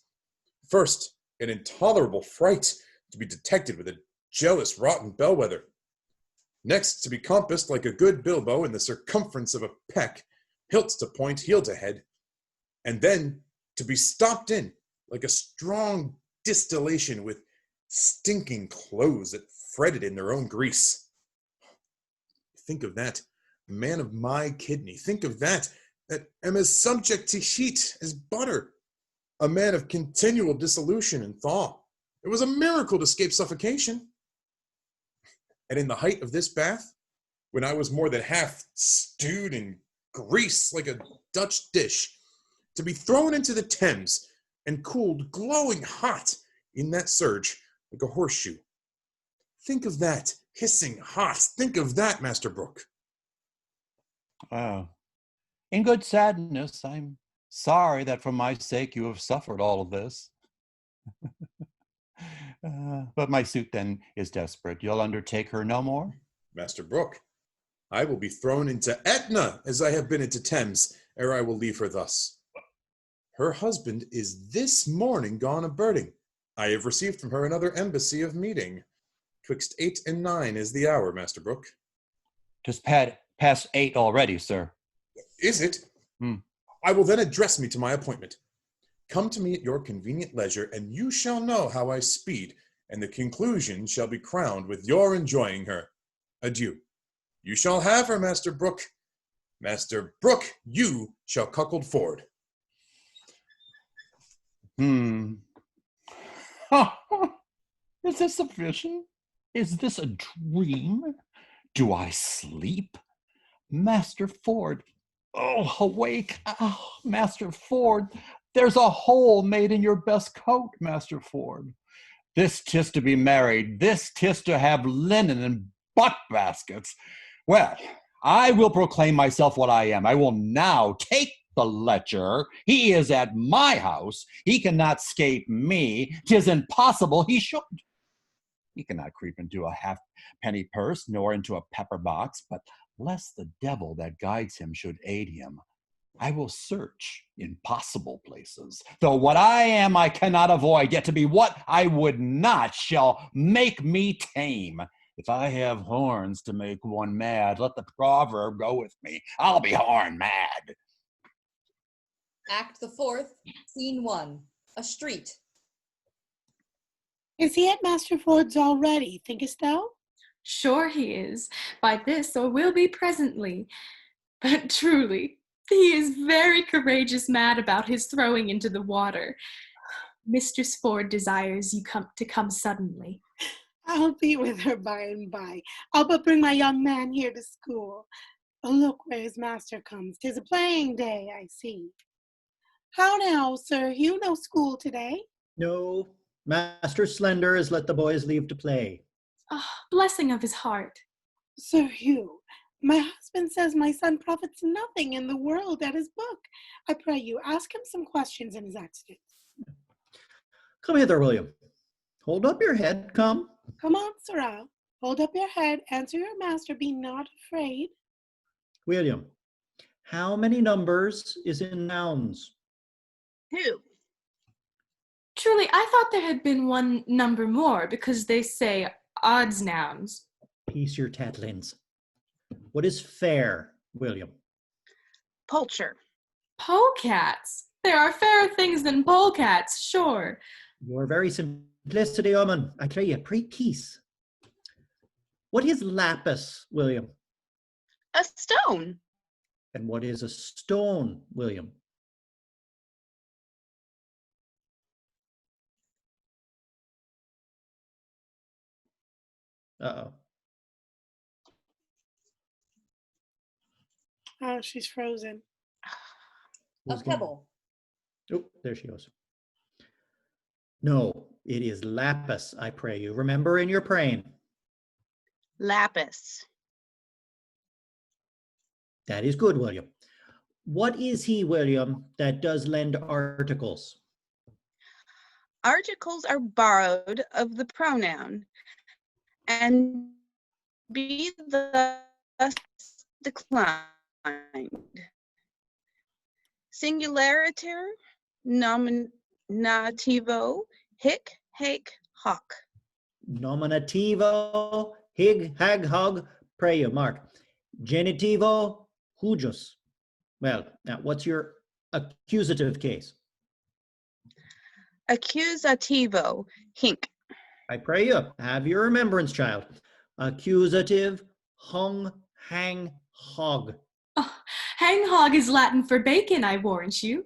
First, an intolerable fright to be detected with a jealous rotten bellwether. Next, to be compassed like a good bilbo in the circumference of a peck, hilts to point, heel to head. And then to be stopped in like a strong distillation with stinking clothes that fretted in their own grease. Think of that, a man of my kidney. Think of that am as subject to heat as butter, a man of continual dissolution and thaw. It was a miracle to escape suffocation. And in the height of this bath, when I was more than half stewed in grease like a Dutch dish, to be thrown into the Thames and cooled glowing hot in that surge like a horseshoe. Think of that, hissing hot. Think of that, Master Brooke. Oh, in good sadness, I'm sorry that for my sake you have suffered all of this. But my suit then is desperate. You'll undertake her no more? Master Brooke, I will be thrown into Etna as I have been into Thames, ere I will leave her thus. Her husband is this morning gone a-birding. I have received from her another embassy of meeting. 'Twixt 8 and 9 is the hour, Master Brooke. 'Tis past 8 already, sir. Is it? I will then address me to my appointment. Come to me at your convenient leisure, and you shall know how I speed, and the conclusion shall be crowned with your enjoying her. Adieu. You shall have her, Master Brooke. Master Brooke, you shall cuckold Ford. Is this a vision? Is this a dream? Do I sleep? Master Ford, oh, awake. Oh, Master Ford, there's a hole made in your best coat, Master Ford. This 'tis to be married. This 'tis to have linen and butt baskets. Well, I will proclaim myself what I am. I will now take the lecher. He is at my house. He cannot escape me. 'Tis impossible he should. He cannot creep into a halfpenny purse, nor into a pepper box, but lest the devil that guides him should aid him, I will search in possible places. Though what I am I cannot avoid, yet to be what I would not shall make me tame. If I have horns to make one mad, let the proverb go with me. I'll be horn mad. Act the 4th, Scene 1, a street. Is he at Master Ford's already, thinkest thou? Sure he is, by this or will be presently. But truly, he is very courageous mad about his throwing into the water. Mistress Ford desires you to come suddenly. I'll be with her by and by. I'll but bring my young man here to school. Oh, look where his master comes. 'Tis a playing day, I see. How now, Sir Hugh, no school today? No, Master Slender has let the boys leave to play. Blessing of his heart. Sir Hugh, my husband says my son profits nothing in the world at his book. I pray you, ask him some questions in his accidents. Come hither, William. Hold up your head, come. Come on, sirrah. Hold up your head, answer your master, be not afraid. William, how many numbers is in nouns? 2. Truly, I thought there had been one number more, because they say odds nouns. Peace your tatlings. What is fair, William? Poulture. Polecats. There are fairer things than polecats, sure. Your very simplicity, woman. I tell you, pray peace. What is lapis, William? A stone. And what is a stone, William? Uh-oh. Oh, she's frozen. A pebble. Oh, there she goes. No, it is lapis, I pray you. Remember in your praying. Lapis. That is good, William. What is he, William, that does lend articles? Articles are borrowed of the pronoun and be thus declined. Singularitar, nominativo, hic, hac, hoc. Nominativo, hig, hag, hog, pray you, Mark. Genitivo, hujus. Well, now what's your accusative case? Accusativo, hink. I pray you, have your remembrance, child. Accusative, hung, hang, hog. Oh, hang hog is Latin for bacon, I warrant you.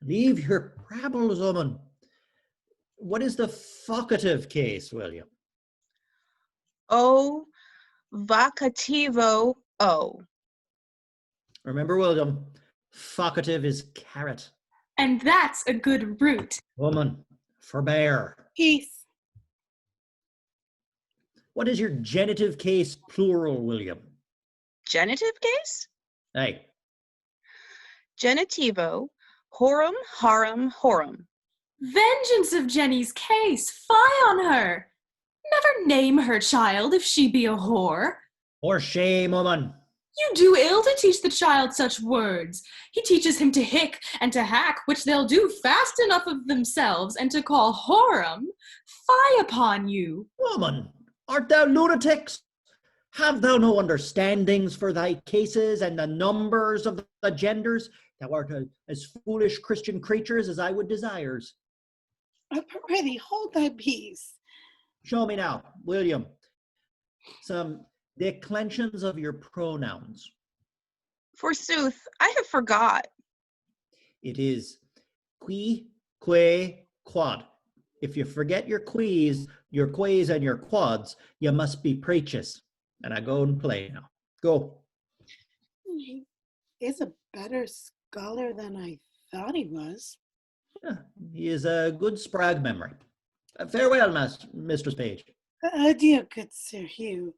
Leave your prattle, woman. What is the vocative case, William? O vocativo o. Remember, William, vocative is carrot. And that's a good root. Woman, forbear. Peace. What is your genitive case plural, William? Genitive case? Hey. Genitivo, horum, harum, horum. Vengeance of Jenny's case, fie on her. Never name her child if she be a whore. For shame, woman. You do ill to teach the child such words. He teaches him to hick and to hack, which they'll do fast enough of themselves, and to call whorum, fie upon you. Woman, art thou lunatics? Have thou no understandings for thy cases and the numbers of the genders? Thou art as foolish Christian creatures as I would desires. Prithee, hold thy peace. Show me now, William, some declensions of your pronouns. Forsooth, I have forgot. It is qui, que, quad. If you forget your quis, and your quads, you must be preaches. And I go and play now. Go. He is a better scholar than I thought he was. Yeah, he is a good sprag memory. Farewell, Mistress Page. Adieu, good Sir Hugh.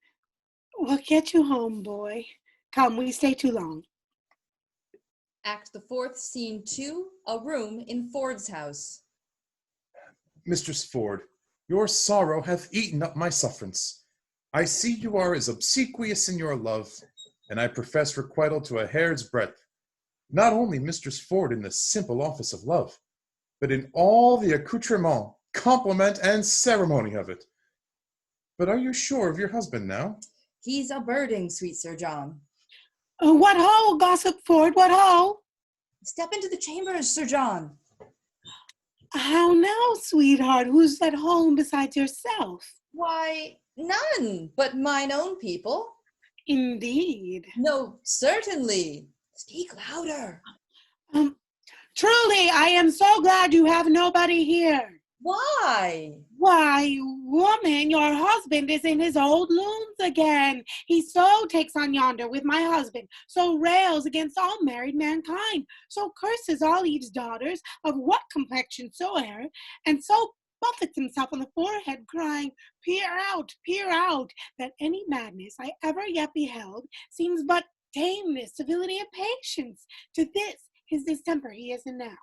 We'll get you home, boy. Come, we stay too long. Act the 4th, Scene 2, a room in Ford's house. Mistress Ford, your sorrow hath eaten up my sufferance. I see you are as obsequious in your love, and I profess requital to a hair's breadth, not only Mistress Ford in the simple office of love, but in all the accoutrement, compliment, and ceremony of it. But are you sure of your husband now? He's a birding, sweet Sir John. What ho, Gossip Ford, what ho? Step into the chambers, Sir John. How now, sweetheart? Who's at home besides yourself? Why, none but mine own people. Indeed. No, certainly. Speak louder. Truly, I am so glad you have nobody here. Why? Why, woman, your husband is in his old looms again. He so takes on yonder with my husband, so rails against all married mankind, so curses all Eve's daughters of what complexion soe'er, and so buffets himself on the forehead, crying, peer out, that any madness I ever yet beheld seems but tameness, civility, and patience. To this his distemper he is in now.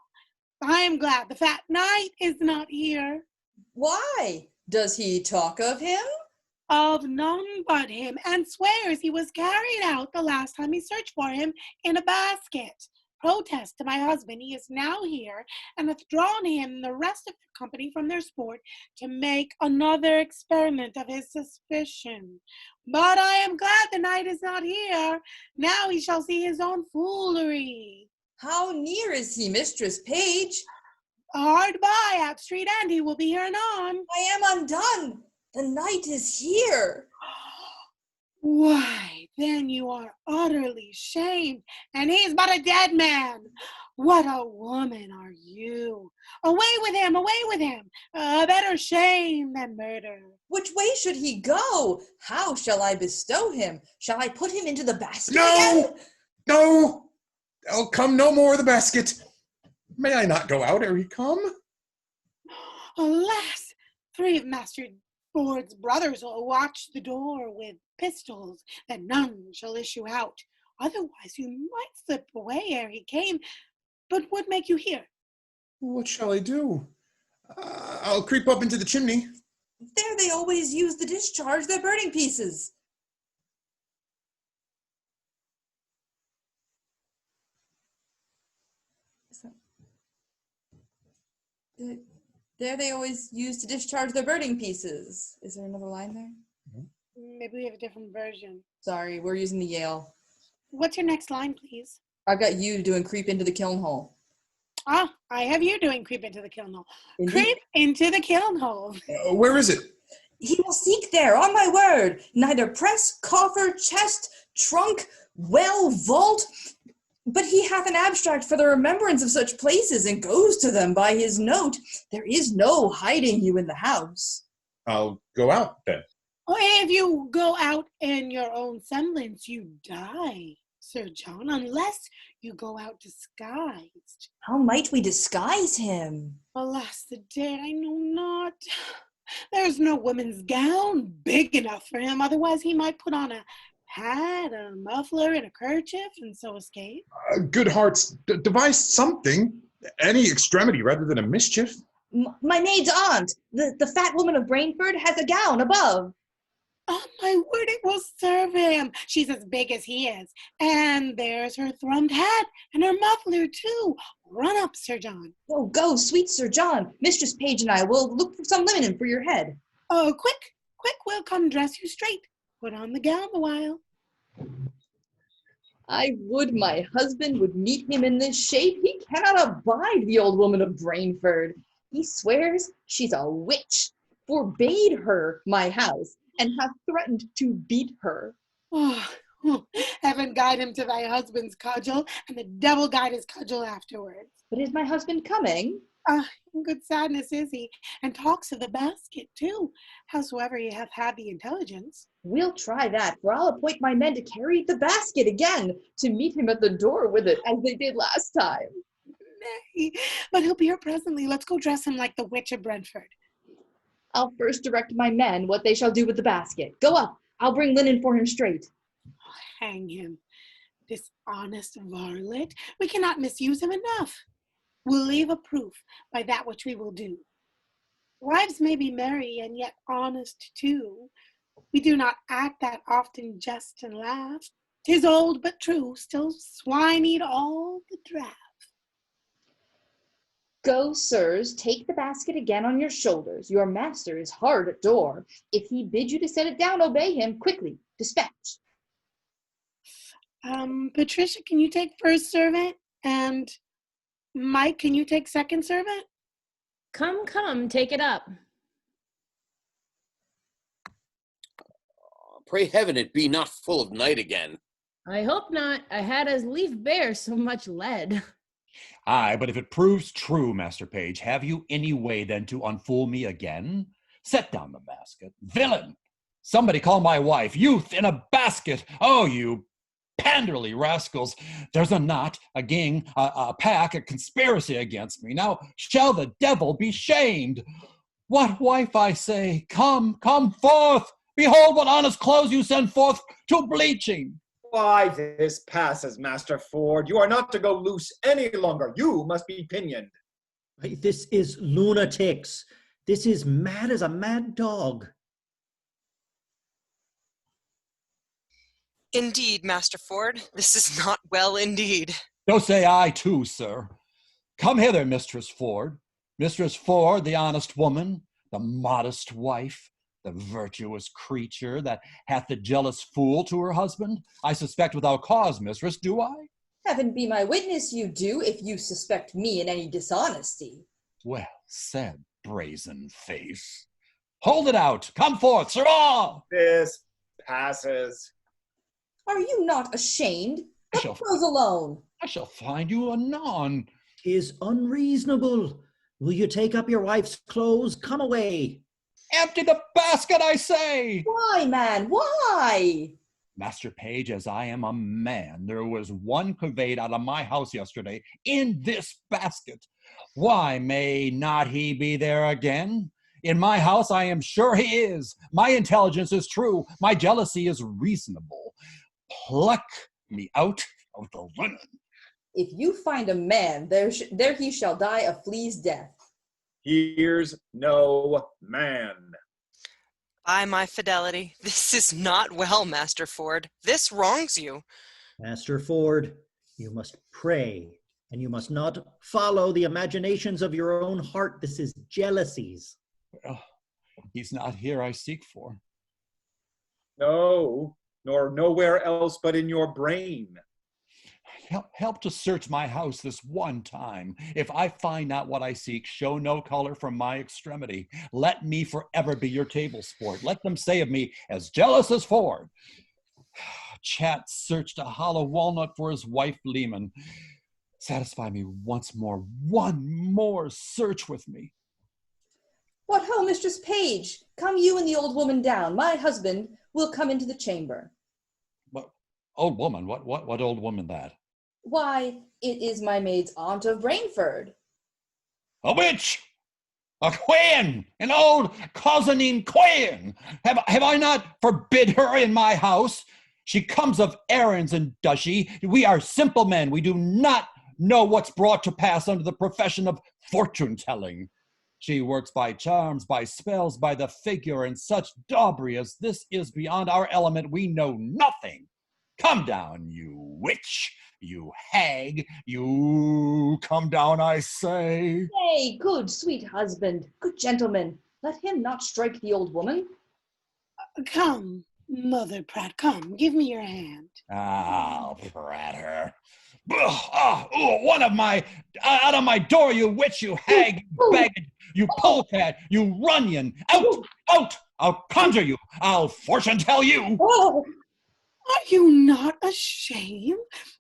I am glad the fat knight is not here. Why? Does he talk of him? Of none but him, and swears he was carried out the last time he searched for him in a basket. Protest to my husband he is now here, and hath drawn him the rest of the company from their sport to make another experiment of his suspicion. But I am glad the knight is not here. Now he shall see his own foolery. How near is he, Mistress Page? Hard by, at street end, he will be here anon. I am undone. The knight is here. Why, then you are utterly shamed, and he's but a dead man. What a woman are you. Away with him, a better shame than murder. Which way should he go? How shall I bestow him? Shall I put him into the basket No! again? No! There'll come no more of the basket. May I not go out ere he come? Alas, 3 of Master Ford's brothers will watch the door with pistols, that none shall issue out. Otherwise you might slip away ere he came. But what make you here? What shall I do? I'll creep up into the chimney. There they always use to discharge their burning pieces. There they always use to discharge their burning pieces. Is there another line there? Maybe we have a different version. Sorry, we're using the Yale. What's your next line, please? I've got you doing creep into the kiln hole. Ah, I have you doing creep into the kiln hole. Indeed. Creep into the kiln hole. Where is it? He will seek there, on my word. Neither press, coffer, chest, trunk, well, vault. But he hath an abstract for the remembrance of such places, and goes to them by his note. There is no hiding you in the house. I'll go out then. Oh, if you go out in your own semblance, you die, Sir John, unless you go out disguised. How might we disguise him? Alas the day, I know not. There's no woman's gown big enough for him, otherwise he might put on a hat, a muffler, and a kerchief, and so escape. Good hearts, devise something. Any extremity rather than a mischief. My maid's aunt, the fat woman of Brainford, has a gown above. Oh, my word, it will serve him. She's as big as he is. And there's her thrummed hat and her muffler, too. Run up, Sir John. Oh, go, sweet Sir John. Mistress Page and I will look for some linen for your head. Oh, quick, we'll come dress you straight. Put on the gown a while. I would my husband would meet him in this shape. He cannot abide the old woman of Brainford. He swears she's a witch, forbade her my house, and hath threatened to beat her. Oh, heaven guide him to thy husband's cudgel, and the devil guide his cudgel afterwards. But is my husband coming? In good sadness is he, and talks of the basket too, howsoever he hath had the intelligence. We'll try that, for I'll appoint my men to carry the basket again, to meet him at the door with it, as they did last time. Nay, but he'll be here presently. Let's go dress him like the witch of Brentford. I'll first direct my men what they shall do with the basket. Go up, I'll bring linen for him straight. Hang him, this honest varlet. We cannot misuse him enough. We'll leave a proof by that which we will do. Wives may be merry and yet honest too. We do not act that often jest and laugh. 'Tis old but true, still swine eat all the draught. Go, sirs, take the basket again on your shoulders. Your master is hard at door. If he bid you to set it down, obey him quickly. Dispatch. Patricia, can you take first servant? And Mike, can you take second servant? Come, take it up. Pray heaven it be not full of night again. I hope not. I had as lief bear so much lead. Aye, but if it proves true, Master Page, have you any way then to unfool me again? Set down the basket. Villain! Somebody call my wife. Youth in a basket! Oh, you panderly rascals! There's a knot, a gang, a pack, a conspiracy against me. Now shall the devil be shamed! What wife, I say? Come forth! Behold what honest clothes you send forth to bleaching! Why, this passes, Master Ford. You are not to go loose any longer. You must be pinioned. This is lunatics. This is mad as a mad dog. Indeed, Master Ford, this is not well indeed. So say I too, sir. Come hither, Mistress Ford. Mistress Ford, the honest woman, the modest wife, the virtuous creature that hath the jealous fool to her husband. I suspect without cause, mistress, do I? Heaven be my witness you do, if you suspect me in any dishonesty. Well said, brazen face. Hold it out. Come forth, sirrah! This passes. Are you not ashamed? Let those alone. I shall find you anon. 'Tis unreasonable. Will you take up your wife's clothes? Come away. Empty the basket, I say! Why, man, why? Master Page, as I am a man, there was one conveyed out of my house yesterday in this basket. Why may not he be there again? In my house, I am sure he is. My intelligence is true. My jealousy is reasonable. Pluck me out of the linen. If you find a man, there he shall die a flea's death. Here's no man. By my fidelity, this is not well, Master Ford. This wrongs you. Master Ford, you must pray, and you must not follow the imaginations of your own heart. This is jealousies. Well, he's not here I seek for. No, nor nowhere else but in your brain. help to search my house this one time. If I find not what I seek, show no color from my extremity. Let me forever be your table sport. Let them say of me, as jealous as Ford. Chat searched a hollow walnut for his wife Lehman. Satisfy me once more, one more search with me. What ho, Mistress Page! Come you and the old woman down. My husband will come into the chamber. What old woman? What old woman that? Why, it is my maid's aunt of Rainford. A witch! A queen! An old cousining queen! Have I not forbid her in my house? She comes of errands, and does she? We are simple men. We do not know what's brought to pass under the profession of fortune-telling. She works by charms, by spells, by the figure, and such daubry as this is beyond our element. We know nothing. Come down, you witch, you hag, you come down, I say. Nay, good, sweet husband, good gentleman, let him not strike the old woman. Come, Mother Pratt, come, give me your hand. I'll prat her. One of my, out of my door, you witch, you hag, you baggage, you polecat, you runyon. Out, I'll conjure you, I'll fortune tell you. Are you not ashamed?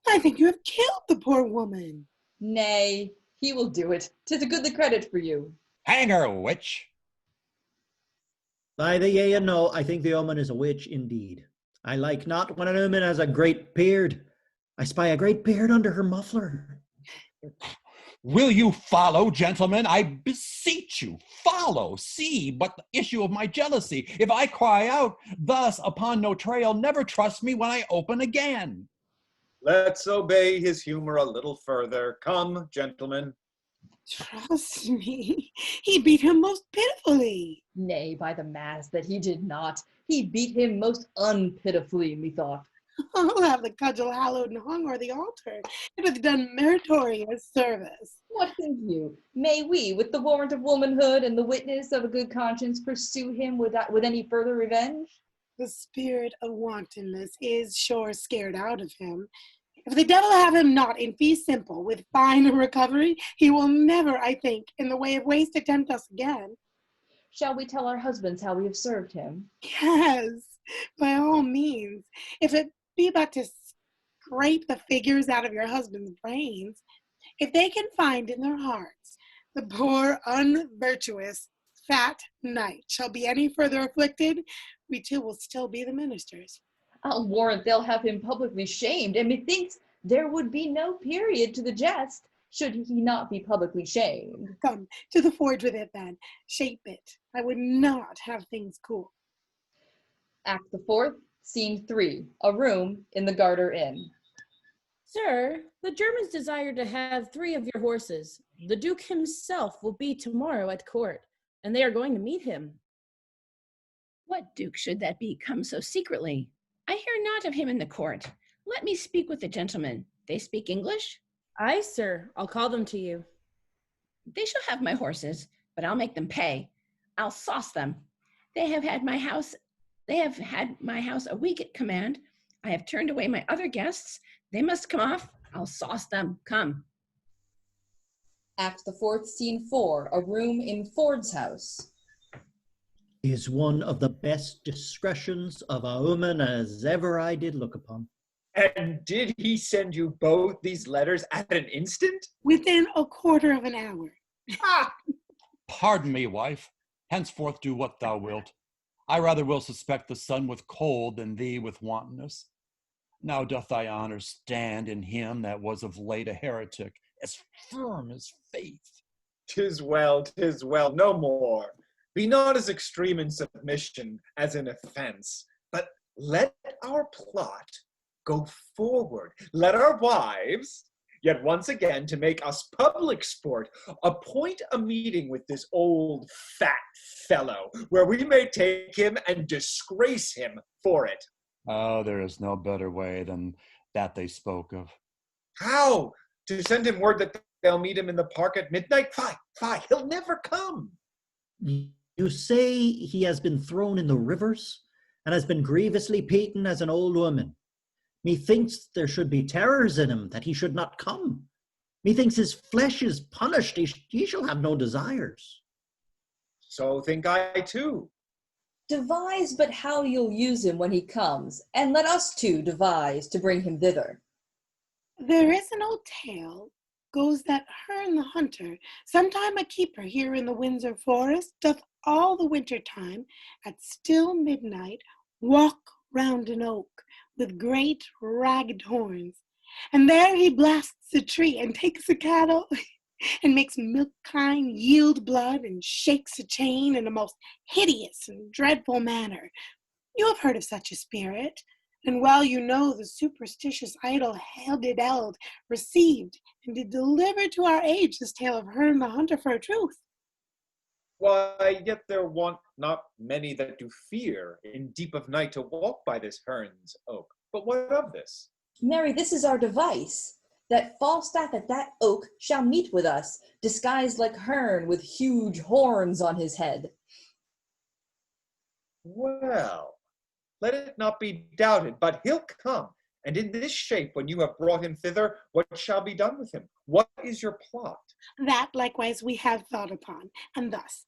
I think you have killed the poor woman. Nay, he will do it. 'Tis a goodly credit for you. Hang her, witch. By the yea and no, I think the omen is a witch indeed. I like not when an omen has a great beard. I spy a great beard under her muffler. Will you follow, gentlemen? I beseech you, follow. See but the issue of my jealousy. If I cry out thus upon no trail, never trust me when I open again. Let's obey his humor a little further. Come, gentlemen. Trust me, he beat him most pitifully. Nay, by the mass that he did not. He beat him most unpitifully, methought. I'll have the cudgel hallowed and hung o'er the altar. It hath done meritorious service. What think you? May we, with the warrant of womanhood and the witness of a good conscience, pursue him with any further revenge? The spirit of wantonness is sure scared out of him. If the devil have him not in fee simple, with fine and recovery, he will never, I think, in the way of waste attempt us again. Shall we tell our husbands how we have served him? Yes, by all means. If it be but to scrape the figures out of your husband's brains, if they can find in their hearts the poor unvirtuous fat knight shall be any further afflicted, we too will still be the ministers. I'll warrant they'll have him publicly shamed, and methinks there would be no period to the jest, should he not be publicly shamed. Come, to the forge with it then. Shape it. I would not have things cool. Act the 4th, Scene 3, a room in the Garter Inn. Sir, the Germans desire to have 3 of your horses. The Duke himself will be tomorrow at court, and they are going to meet him. What Duke should that be come so secretly? I hear not of him in the court. Let me speak with the gentlemen. They speak English? Aye, sir. I'll call them to you. They shall have my horses, but I'll make them pay. I'll sauce them. They have had my house a week at command. I have turned away my other guests. They must come off. I'll sauce them. Come. Act the 4th, Scene 4, a room in Ford's house. Is one of the best discretions of a woman as ever I did look upon. And did he send you both these letters at an instant? Within a quarter of an hour. Pardon me, wife. Henceforth do what thou wilt. I rather will suspect the son with cold than thee with wantonness. Now doth thy honor stand in him that was of late a heretic, as firm as faith. 'Tis well, no more. Be not as extreme in submission as in offense, but let our plot go forward. Let our wives, yet once again to make us public sport, appoint a meeting with this old fat fellow, where we may take him and disgrace him for it. Oh, there is no better way than that they spoke of. How? To send him word that they'll meet him in the park at midnight? Fie, he'll never come. You say he has been thrown in the rivers and has been grievously beaten as an old woman. Methinks there should be terrors in him that he should not come. Methinks his flesh is punished, he shall have no desires. So think I too. Devise but how you'll use him when he comes, and let us two devise to bring him thither. There is an old tale, goes that Herne the hunter, sometime a keeper here in the Windsor forest, doth all the winter time, at still midnight, walk round an oak with great ragged horns. And there he blasts a tree and takes a cattle and makes milk kine yield blood and shakes a chain in a most hideous and dreadful manner. You have heard of such a spirit, and well you know the superstitious idol headed eld received and did deliver to our age this tale of Herne the hunter for a truth. Why, yet there want not many that do fear in deep of night to walk by this Herne's oak. But what of this? Marry, this is our device, that Falstaff at that oak shall meet with us, disguised like Herne with huge horns on his head. Well, let it not be doubted, but he'll come, and in this shape, when you have brought him thither, what shall be done with him? What is your plot? That likewise we have thought upon, and thus.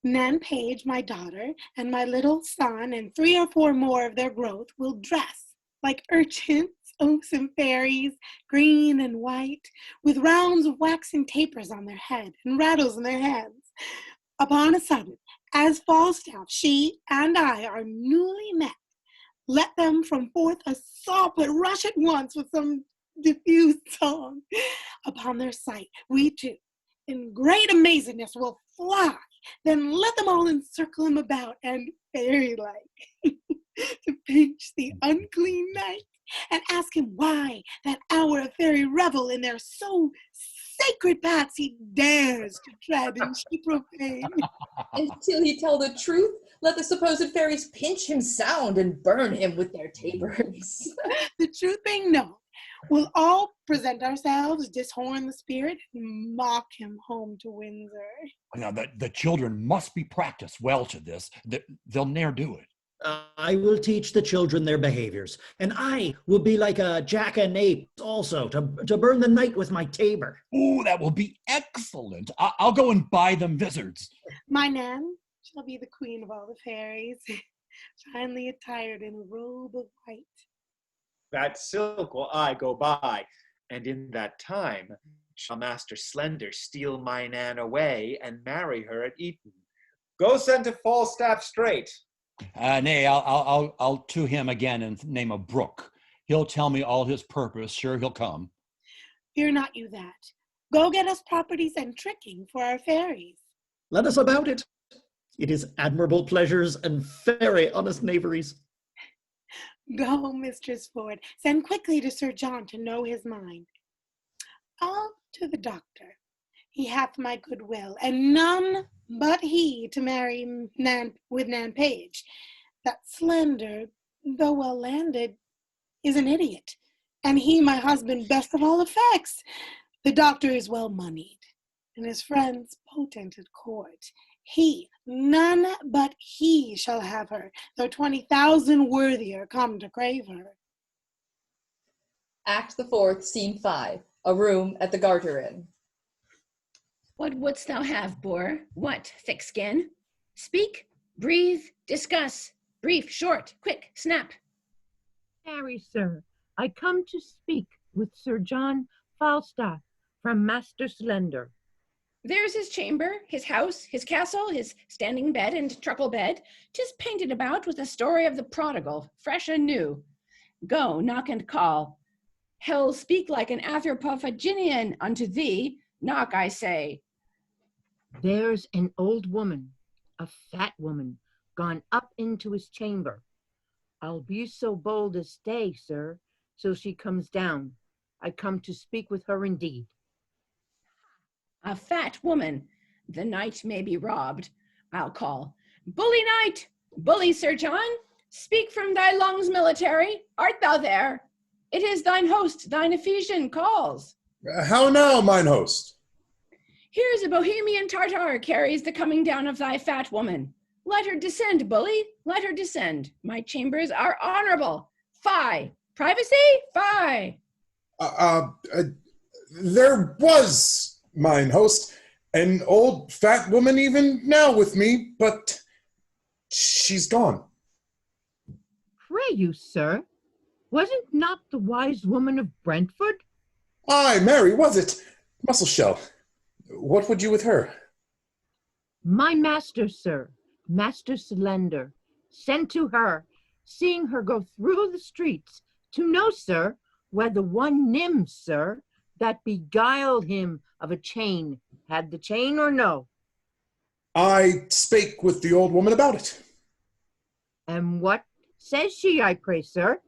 Nan Page, my daughter, and my little son, and 3 or 4 more of their growth, will dress like urchins, oafs, and fairies, green and white, with rounds of waxen tapers on their head, and rattles in their hands. Upon a sudden, as Falstaff, she, and I are newly met, let them from forth a soplet rush at once with some diffused song. Upon their sight, we too, in great amazedness, will fly, then let them all encircle him about, and fairy-like, to pinch the unclean knight, and ask him why that hour of fairy revel in their so sacred paths he dares to tread and she profane. Until he tell the truth, let the supposed fairies pinch him sound and burn him with their tapers. The truth being known, we'll all present ourselves, dishorn the spirit, and mock him home to Windsor. Now, the children must be practiced well to this. They'll ne'er do it. I will teach the children their behaviors, and I will be like a jackanape also, to burn the night with my tabor. Ooh, that will be excellent. I'll go and buy them vizards. My Nan shall be the queen of all the fairies, finely attired in a robe of white. That silk will I go buy, and in that time shall Master Slender steal my Nan away and marry her at Eton. Go send to Falstaff straight. Nay, I'll to him again in the name of Brooke. He'll tell me all his purpose. Sure, he'll come. Fear not you that. Go get us properties and tricking for our fairies. Let us about it. It is admirable pleasures and very honest knaveries. Go, Mistress Ford. Send quickly to Sir John to know his mind. I'll to the doctor. He hath my good will, and none but he to marry with Nan Page. That Slender, though well landed, is an idiot, and he my husband best of all effects. The doctor is well moneyed, and his friends potent at court. He, none but he shall have her, though 20,000 worthier come to crave her. Act the 4th, Scene 5, a room at the Garter Inn. What wouldst thou have, boor? What, thick skin? Speak, breathe, discuss. Brief, short, quick, snap. Marry, sir, I come to speak with Sir John Falstaff from Master Slender. There's his chamber, his house, his castle, his standing bed and truckle bed. 'Tis painted about with the story of the prodigal, fresh and new. Go, knock and call. Hell speak like an Anthropophaginian unto thee. Knock, I say. There's an old woman, a fat woman, gone up into his chamber. I'll be so bold as stay, sir, so she comes down. I come to speak with her indeed. A fat woman. The knight may be robbed. I'll call. Bully knight! Bully Sir John! Speak from thy lungs military. Art thou there? It is thine host, thine Ephesian calls. How now, mine host? Here's a Bohemian Tartar carries the coming down of thy fat woman. Let her descend, bully, let her descend. My chambers are honorable. Fie, Privacy? Fie! There was, mine host, an old fat woman even now with me, but she's gone. Pray you, sir, was it not the wise woman of Brentford? Aye, Mary, was it? Muscle shell. What would you with her? My master, sir, Master Slender, sent to her, seeing her go through the streets, to know, sir, whether one nymph, sir, that beguiled him of a chain, had the chain or no. I spake with the old woman about it. And what says she, I pray, sir?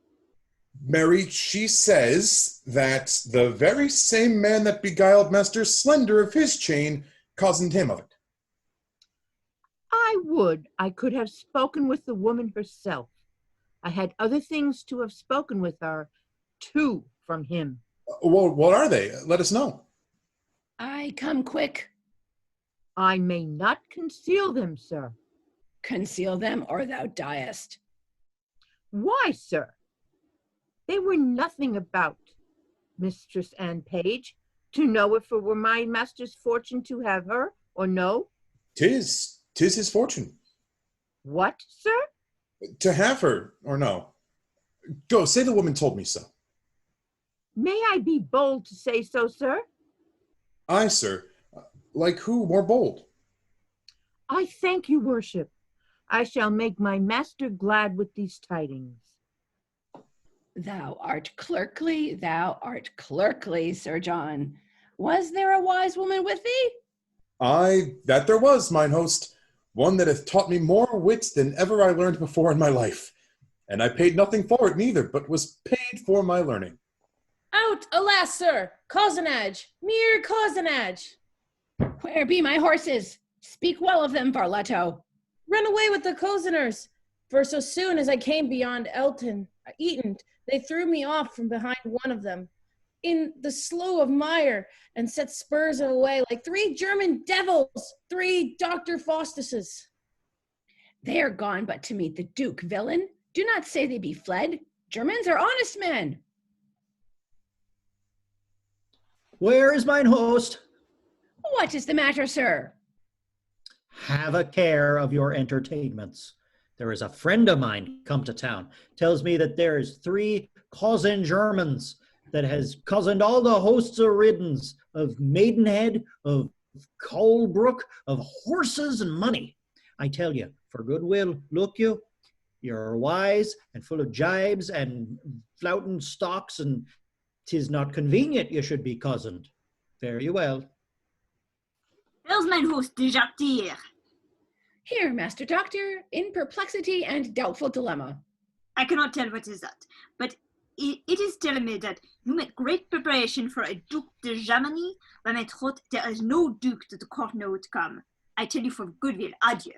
Mary, she says that the very same man that beguiled Master Slender of his chain cozened him of it. I would I could have spoken with the woman herself. I had other things to have spoken with her, too, from him. Well, what are they? Let us know. I come quick. I may not conceal them, sir. Conceal them, or thou diest. Why, sir? They were nothing about, Mistress Anne Page, to know if it were my master's fortune to have her, or no. 'Tis his fortune. What, sir? To have her, or no. Go, say the woman told me so. May I be bold to say so, sir? Aye, sir. Like who more bold? I thank you, worship. I shall make my master glad with these tidings. Thou art clerkly, Sir John. Was there a wise woman with thee? Aye, that there was, mine host. One that hath taught me more wit than ever I learned before in my life. And I paid nothing for it neither, but was paid for my learning. Out, alas, sir! Cozenage! Mere cozenage! Where be my horses? Speak well of them, Varletto. Run away with the cozeners! For so soon as I came beyond Eaton, they threw me off from behind one of them, in the slough of mire, and set spurs away like 3 German devils, 3 Dr. Faustuses. They are gone but to meet the Duke, villain. Do not say they be fled. Germans are honest men. Where is mine host? What is the matter, sir? Have a care of your entertainments. There is a friend of mine come to town, tells me that there's 3 cousin Germans that has cozened all the hosts of riddance, of Maidenhead, of Colebrook, of horses and money. I tell you, for goodwill, look you, you're wise and full of jibes and flouting stocks, and 'tis not convenient you should be cozened. Fare you well. There's mine host desertir. Here, Master Doctor, in perplexity and doubtful dilemma. I cannot tell what is that, but it is telling me that you make great preparation for a Duke de Germany, but my troth, there is no Duke to the court now to come. I tell you for goodwill, adieu.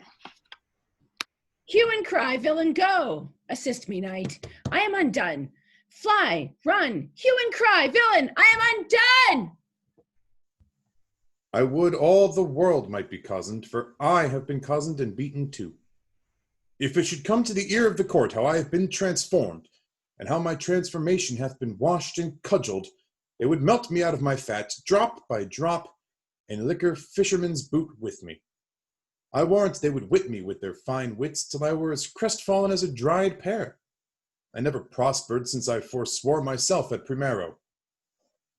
Hue and cry, villain, go! Assist me, knight. I am undone. Fly, run, hue and cry, villain, I am undone! I would all the world might be cozened, for I have been cozened and beaten too. If it should come to the ear of the court how I have been transformed, and how my transformation hath been washed and cudgeled, they would melt me out of my fat, drop by drop, and liquor fisherman's boot with me. I warrant they would whip me with their fine wits till I were as crestfallen as a dried pear. I never prospered since I forswore myself at Primero.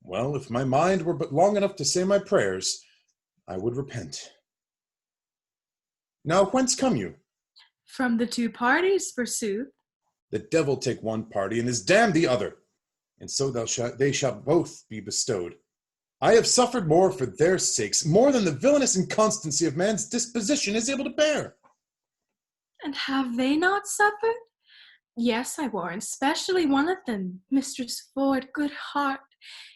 Well, if my mind were but long enough to say my prayers, I would repent. Now whence come you? From the 2 parties, forsooth. The devil take one party, and is damned the other, and so they shall both be bestowed. I have suffered more for their sakes, more than the villainous inconstancy of man's disposition is able to bear. And have they not suffered? Yes, I warrant, especially one of them, Mistress Ford, good heart,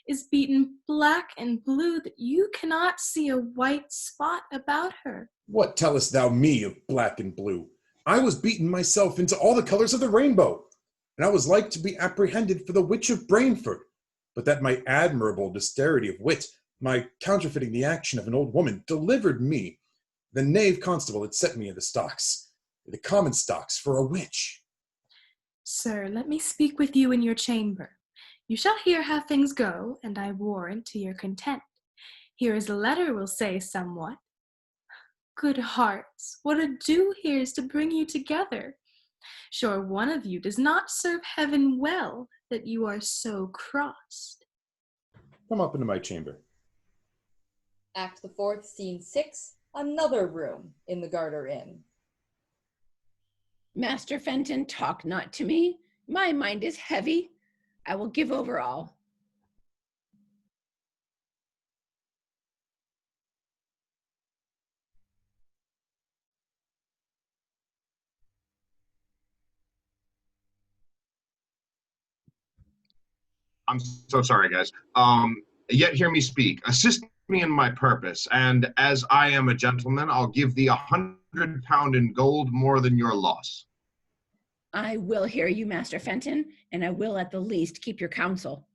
is beaten black and blue that you cannot see a white spot about her. What tellest thou me of black and blue? I was beaten myself into all the colors of the rainbow, and I was like to be apprehended for the witch of Brainford, but that my admirable dexterity of wit, my counterfeiting the action of an old woman, delivered me. The knave constable had set me in the stocks, the common stocks, for a witch. Sir, let me speak with you in your chamber. You shall hear how things go, and I warrant to your content. Here is a letter will say somewhat. Good hearts, what ado here's to bring you together? Sure one of you does not serve heaven well, that you are so crossed. Come up into my chamber. Act the 4th, Scene 6, another room in the Garter Inn. Master Fenton, talk not to me. My mind is heavy. I will give over all. I'm so sorry, guys. Yet hear me speak. Assist me in my purpose, and as I am a gentleman, I'll give thee 100 pound in gold more than your loss. I will hear you, Master Fenton, and I will at the least keep your counsel.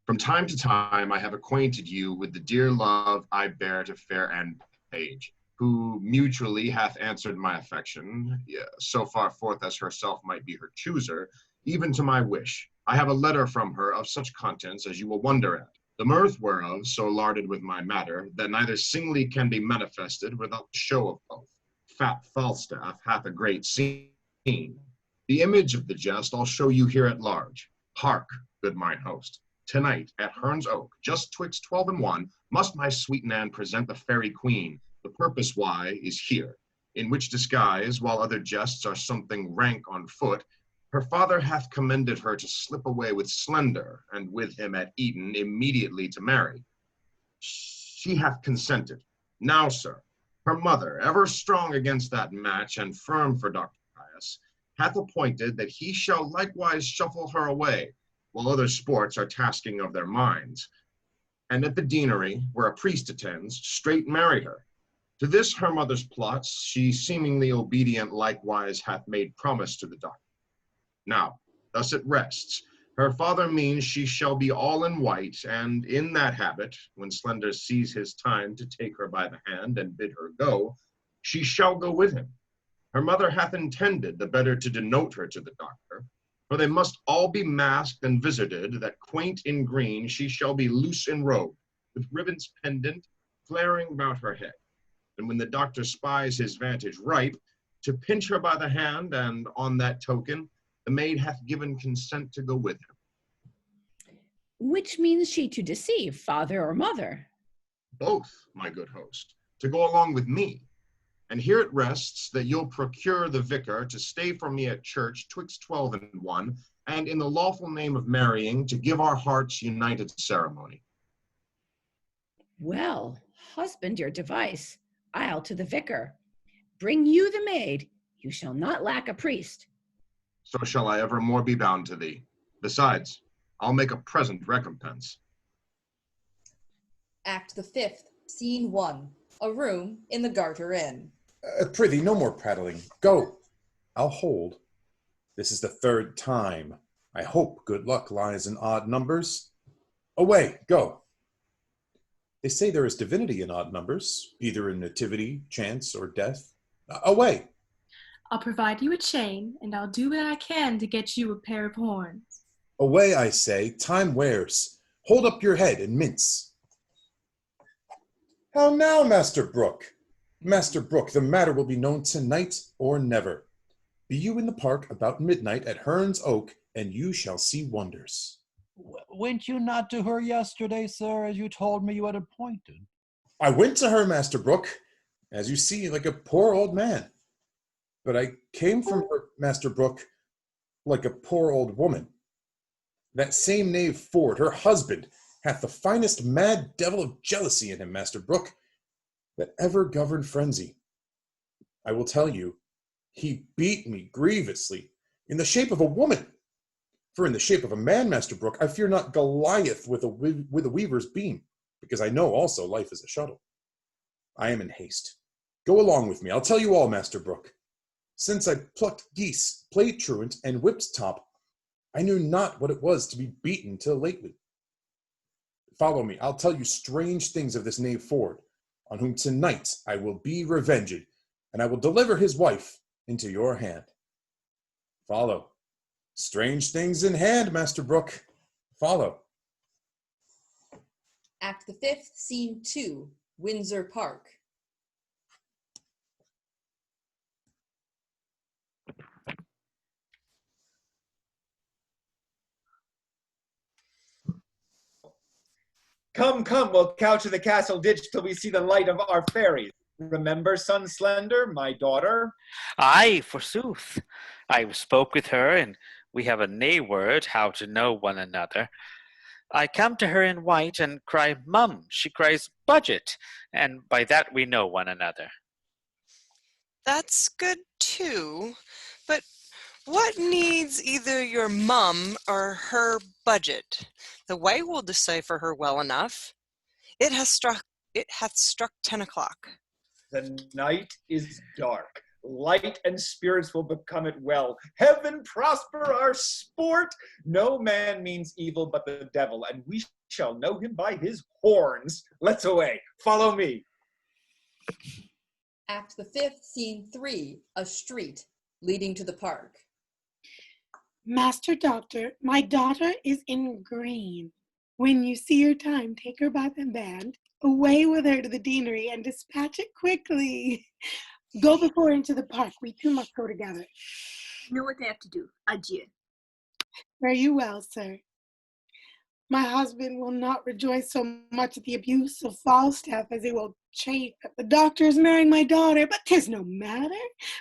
From time to time, I have acquainted you with the dear love I bear to fair Anne Page, who mutually hath answered my affection, so far forth as herself might be her chooser, even to my wish. I have a letter from her of such contents as you will wonder at, the mirth whereof so larded with my matter, that neither singly can be manifested without the show of both. Fat Falstaff hath a great scene. The image of the jest I'll show you here at large. Hark, good mine host. Tonight at Herne's Oak, just twixt 12 and 1, must my sweet Nan present the fairy queen. The purpose why is here, in which disguise, while other jests are something rank on foot, her father hath commended her to slip away with Slender, and with him at Eton immediately to marry. She hath consented. Now, sir, her mother, ever strong against that match, and firm for Dr. Caius, hath appointed that he shall likewise shuffle her away, while other sports are tasking of their minds, and at the deanery, where a priest attends, straight marry her. To this her mother's plots, she seemingly obedient likewise hath made promise to the doctor. Now, thus it rests. Her father means she shall be all in white, and in that habit, when Slender sees his time to take her by the hand and bid her go, she shall go with him. Her mother hath intended the better to denote her to the doctor, for they must all be masked and visited, that quaint in green she shall be loose in robe, with ribbons pendant, flaring about her head. And when the doctor spies his vantage ripe, to pinch her by the hand, and on that token, the maid hath given consent to go with him. Which means she to deceive father or mother? Both, my good host, to go along with me. And here it rests that you'll procure the vicar to stay for me at church twixt 12 and 1, and in the lawful name of marrying, to give our hearts united ceremony. Well, husband your device. I'll to the vicar. Bring you the maid. You shall not lack a priest. So shall I evermore be bound to thee. Besides, I'll make a present recompense. Act the 5th, Scene 1, a room in the Garter Inn. Prithee, no more prattling. Go. I'll hold. This is the 3rd time. I hope good luck lies in odd numbers. Away, go. They say there is divinity in odd numbers, either in nativity, chance, or death. Away. I'll provide you a chain, and I'll do what I can to get you a pair of horns. Away, I say, time wears. Hold up your head and mince. How now, Master Brooke? Master Brooke, the matter will be known tonight or never. Be you in the park about midnight at Herne's Oak, and you shall see wonders. Went you not to her yesterday, sir, as you told me you had appointed? I went to her, Master Brooke, as you see, like a poor old man. But I came from her, Master Brooke, like a poor old woman. That same knave Ford, her husband, hath the finest mad devil of jealousy in him, Master Brooke, that ever governed frenzy. I will tell you, he beat me grievously in the shape of a woman. For in the shape of a man, Master Brooke, I fear not Goliath with a weaver's beam, because I know also life is a shuttle. I am in haste. Go along with me. I'll tell you all, Master Brooke. Since I plucked geese, played truant, and whipped top, I knew not what it was to be beaten till lately. Follow me. I'll tell you strange things of this knave Ford, on whom tonight I will be revenged, and I will deliver his wife into your hand. Follow. Strange things in hand, Master Brooke. Follow. Act the 5th, Scene 2, Windsor Park. Come, come, we'll couch in the castle ditch till we see the light of our fairies. Remember, son Slender, my daughter? Aye, forsooth. I spoke with her, and we have a nay word how to know one another. I come to her in white and cry, Mum. She cries, Budget, and by that we know one another. That's good too, but what needs either your mum or her budget? The way will decipher her well enough. It hath struck 10 o'clock. The night is dark. Light and spirits will become it well. Heaven prosper our sport. No man means evil but the devil, and we shall know him by his horns. Let's away. Follow me. Act the 5th, Scene 3, a street leading to the park. Master Doctor, my daughter is in green. When you see her time, take her by the band, away with her to the deanery, and dispatch it quickly. Go before into the park. We two must go together. You know what they have to do. Adieu. Fare you well, sir. My husband will not rejoice so much at the abuse of Falstaff as he will chafe at the doctor is marrying my daughter, but 'tis no matter.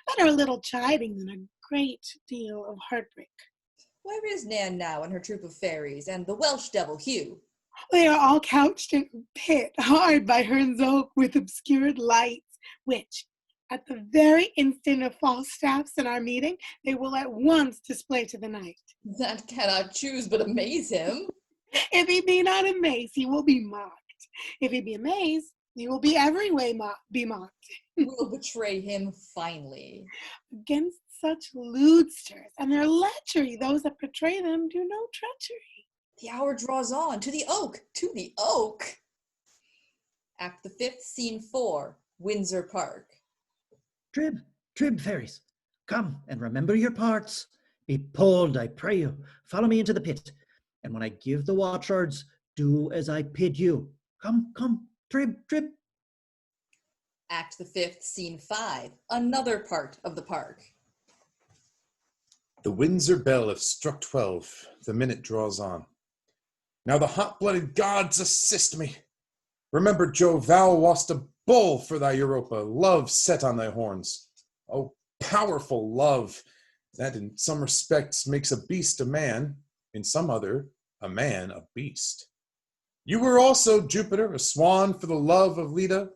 Better a little chiding than a great deal of heartbreak. Where is Nan now and her troop of fairies, and the Welsh devil Hugh? They are all couched in a pit hard by Herne's Oak with obscured lights, which, at the very instant of Falstaff's in our meeting, they will at once display to the knight. That cannot choose but amaze him. If he be not amazed, he will be mocked. If he be amazed, he will be every way be mocked. We'll betray him finely. Against such lewdsters and their lechery, those that betray them do no treachery. The hour draws on. To the oak! To the oak! Act the 5th, Scene 4, Windsor Park. Trib, trib, fairies, come and remember your parts. Be bold, I pray you. Follow me into the pit. And when I give the watchwords, do as I bid you. Come, come, trib, trib. Act the 5th, Scene 5, another part of the park. The Windsor bell hath struck 12. The minute draws on. Now the hot-blooded gods assist me. Remember, Jove, thou wast a bull for thy Europa, love set on thy horns. Oh, powerful love, that in some respects makes a beast a man, in some other, a man a beast. You were also, Jupiter, a swan for the love of Leda.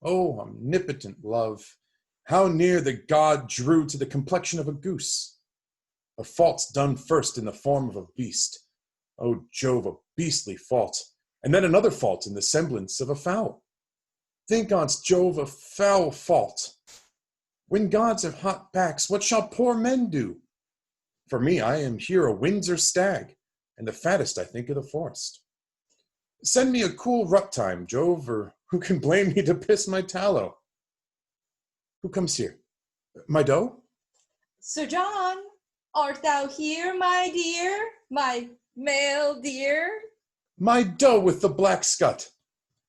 Oh, omnipotent love, how near the god drew to the complexion of a goose. A fault's done first in the form of a beast. Oh, Jove, a beastly fault, and then another fault in the semblance of a fowl. Think on's, Jove, a foul fault. When gods have hot backs, what shall poor men do? For me, I am here a Windsor stag, and the fattest, I think, of the forest. Send me a cool rut time, Jove, or who can blame me to piss my tallow? Who comes here? My doe? Sir John, art thou here, my dear? My male dear? My doe with the black scut.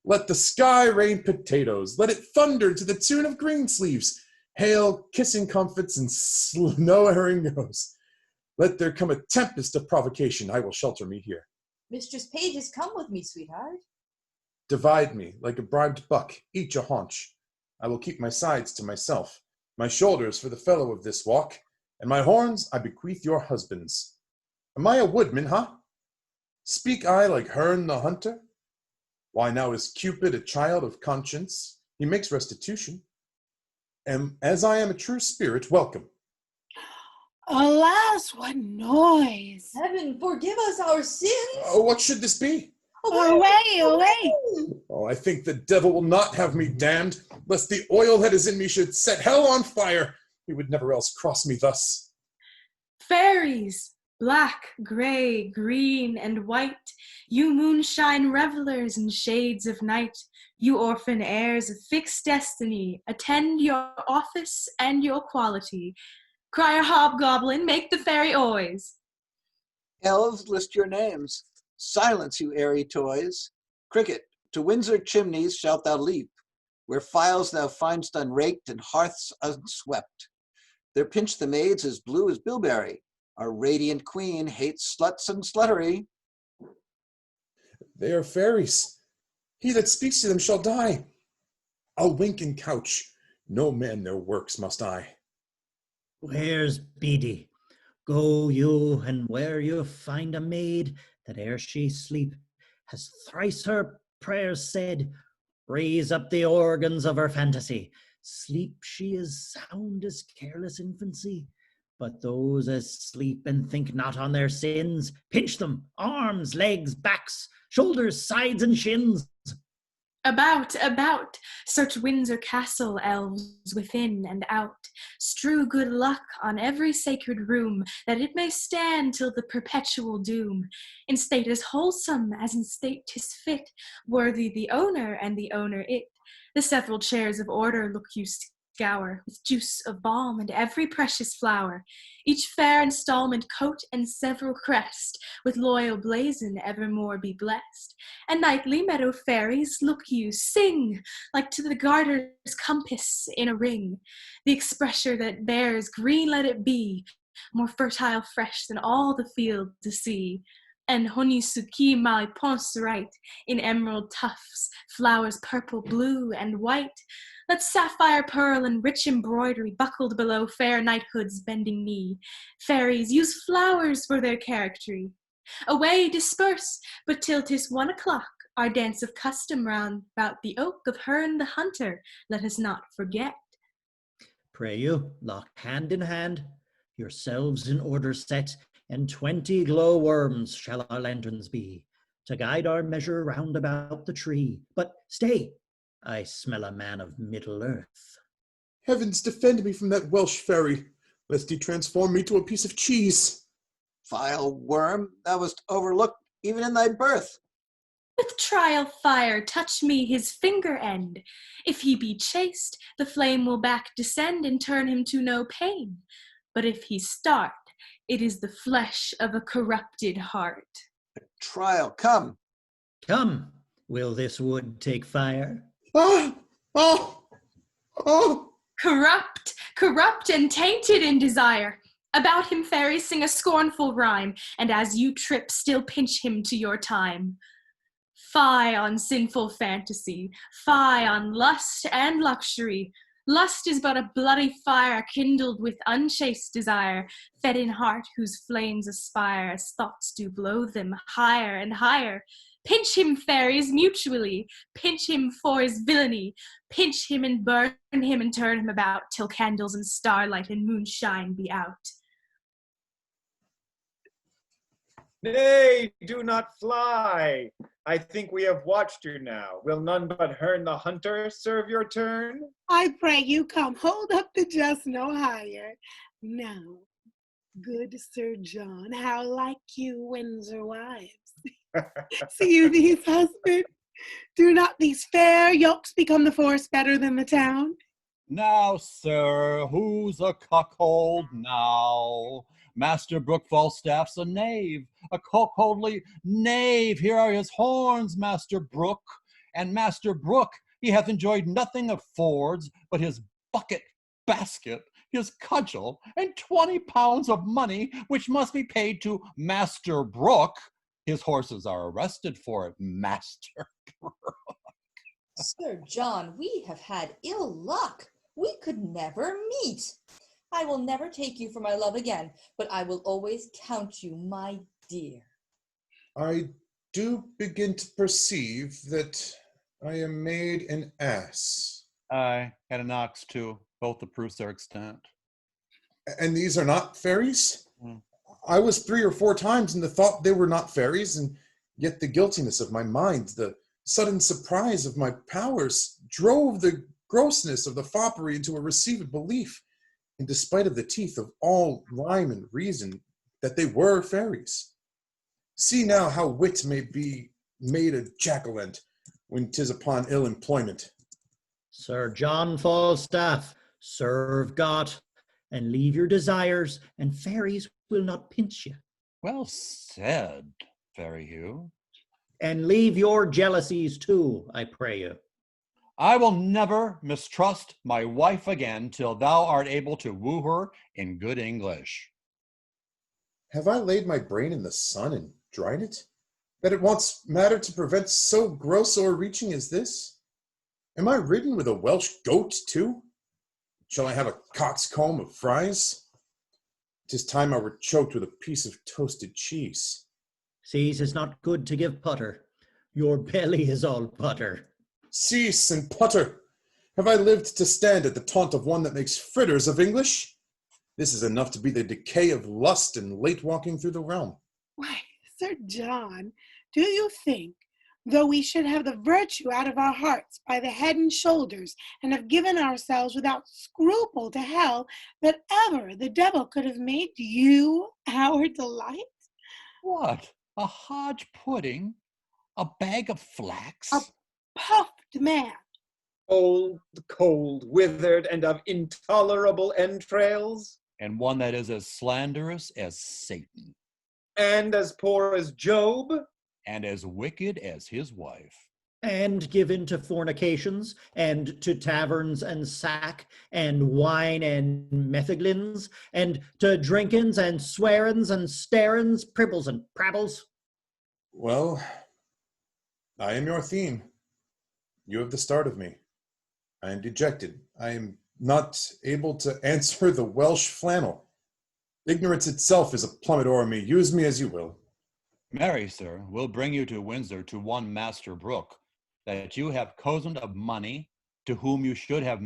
Let the sky rain potatoes. Let it thunder to the tune of Greensleeves. Hail, kissing comfits, and snow haringos. Let there come a tempest of provocation. I will shelter me here. Mistress Pages, come with me, sweetheart. Divide me like a bribed buck, each a haunch. I will keep my sides to myself, my shoulders for the fellow of this walk, and my horns I bequeath your husbands. Am I a woodman, huh? Speak I like Herne the hunter? Why, now is Cupid a child of conscience? He makes restitution. And as I am a true spirit, welcome. Alas, what noise! Heaven, forgive us our sins! Oh, what should this be? Away, away! Oh, I think the devil will not have me damned, lest the oil that is in me should set hell on fire. He would never else cross me thus. Fairies, black, gray, green, and white, you moonshine revelers in shades of night, you orphan heirs of fixed destiny, attend your office and your quality. Crier hobgoblin, make the fairy oys. Elves, list your names. Silence, you airy toys. Cricket, to Windsor chimneys shalt thou leap, where files thou find'st unraked and hearths unswept. There pinch the maids as blue as bilberry. Our radiant queen hates sluts and sluttery. They are fairies. He that speaks to them shall die. I'll wink and couch. No man their works must I. Where's Beady? Go you, and where you find a maid that ere she sleep has thrice her prayers said, raise up the organs of her fantasy. Sleep she is sound as careless infancy. But those as sleep and think not on their sins, pinch them, arms, legs, backs, shoulders, sides, and shins. About, search Windsor Castle, elves, within and out. Strew good luck on every sacred room, that it may stand till the perpetual doom. In state as wholesome as in state 'tis fit, worthy the owner and the owner it. The several chairs of order look you scour, with juice of balm and every precious flower. Each fair installment coat and several crest, with loyal blazon evermore be blessed. And nightly meadow fairies, look you, sing, like to the garter's compass in a ring. The expressure that bears green let it be, more fertile fresh than all the field to see. And honeysuki malipons right, in emerald tufts, flowers purple, blue, and white. Let sapphire, pearl, and rich embroidery buckled below fair knighthood's bending knee. Fairies, use flowers for their charactery. Away, disperse, but till 'tis 1 o'clock, our dance of custom round about the oak of Herne the Hunter, let us not forget. Pray you, lock hand in hand, yourselves in order set, and 20 glow worms shall our lanterns be, to guide our measure round about the tree. But stay, I smell a man of Middle Earth. Heavens defend me from that Welsh fairy, lest he transform me to a piece of cheese. Vile worm, thou wast overlooked even in thy birth. With trial fire touch me his finger end. If he be chaste, the flame will back descend and turn him to no pain. But if he start, it is the flesh of a corrupted heart. Trial, come. Come, will this wood take fire? Corrupt and tainted in desire. About him fairies sing a scornful rhyme, and as you trip still pinch him to your time. Fie on sinful fantasy, fie on lust and luxury. Lust is but a bloody fire kindled with unchaste desire, fed in heart whose flames aspire as thoughts do blow them higher and higher. Pinch him, fairies, mutually, pinch him for his villainy, pinch him and burn him and turn him about, till candles and starlight and moonshine be out. Nay, do not fly. I think we have watched you now. Will none but Herne the Hunter serve your turn? I pray you come, hold up the just no higher. Now, good Sir John, how like you Windsor wives? See you these husband? Do not these fair yokes become the force better than the town? Now, sir, who's a cuckold now? Master Brooke Falstaff's a knave, a cuckoldly knave. Here are his horns, Master Brooke. And Master Brooke, he hath enjoyed nothing of Ford's but his bucket basket, his cudgel, and 20 pounds of money, which must be paid to Master Brooke. His horses are arrested for it, Master Brooke. Sir John, we have had ill luck. We could never meet. I will never take you for my love again, but I will always count you my dear. I do begin to perceive that I am made an ass. I had an ox too. Both the proofs are extant. And these are not fairies? I was 3 or 4 times in the thought they were not fairies, and yet the guiltiness of my mind, the sudden surprise of my powers, drove the grossness of the foppery into a received belief, in despite of the teeth of all rhyme and reason, that they were fairies. See now how wit may be made a jackalent when 'tis upon ill employment. Sir John Falstaff, serve God, and leave your desires, and fairies will not pinch you. Well said, Fairy Hugh. And leave your jealousies too, I pray you. I will never mistrust my wife again till thou art able to woo her in good English. Have I laid my brain in the sun and dried it, that it wants matter to prevent so gross o'erreaching as this? Am I ridden with a Welsh goat too? Shall I have a coxcomb of fries? 'Tis time I were choked with a piece of toasted cheese. Cease is not good to give putter. Your belly is all butter. Cease and putter! Have I lived to stand at the taunt of one that makes fritters of English? This is enough to be the decay of lust and late walking through the realm. Why, Sir John, do you think, though we should have the virtue out of our hearts by the head and shoulders, and have given ourselves without scruple to hell, that ever the devil could have made you our delight? What? A hodge pudding? A bag of flax? A puffed man. Old, cold, withered, and of intolerable entrails. And one that is as slanderous as Satan. And as poor as Job. And as wicked as his wife. And given to fornications, and to taverns and sack, and wine and metheglins, and to drinkins and swearins and starins, pribbles and prabbles. Well, I am your theme. You have the start of me. I am dejected. I am not able to answer the Welsh flannel. Ignorance itself is a plummet o'er me. Use me as you will. Marry, sir, we'll bring you to Windsor to one Master Brooke, that you have cozened of money, to whom you should have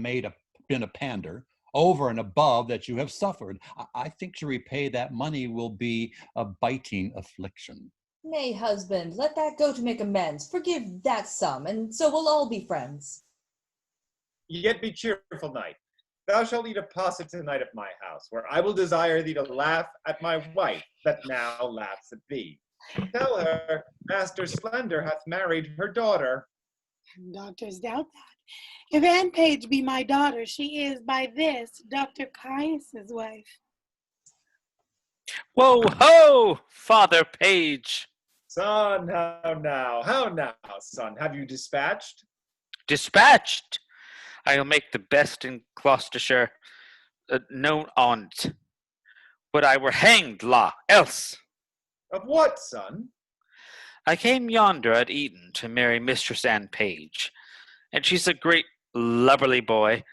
been a pander, over and above that you have suffered. I think to repay that money will be a biting affliction. Nay, husband, let that go to make amends. Forgive that sum, and so we'll all be friends. Yet be cheerful, knight. Thou shalt eat a posset tonight at my house, where I will desire thee to laugh at my wife, that now laughs at thee. Tell her, Master Slender hath married her daughter. Doctors doubt that. If Anne Page be my daughter, she is by this Dr. Caius's wife. Whoa, ho, Father Page. Son, how now, son? Have you dispatched? Dispatched? I'll make the best in Gloucestershire known on't. Would I were hanged, la, else. Of what, son? I came yonder at Eton to marry Mistress Anne Page, and she's a great lubberly boy.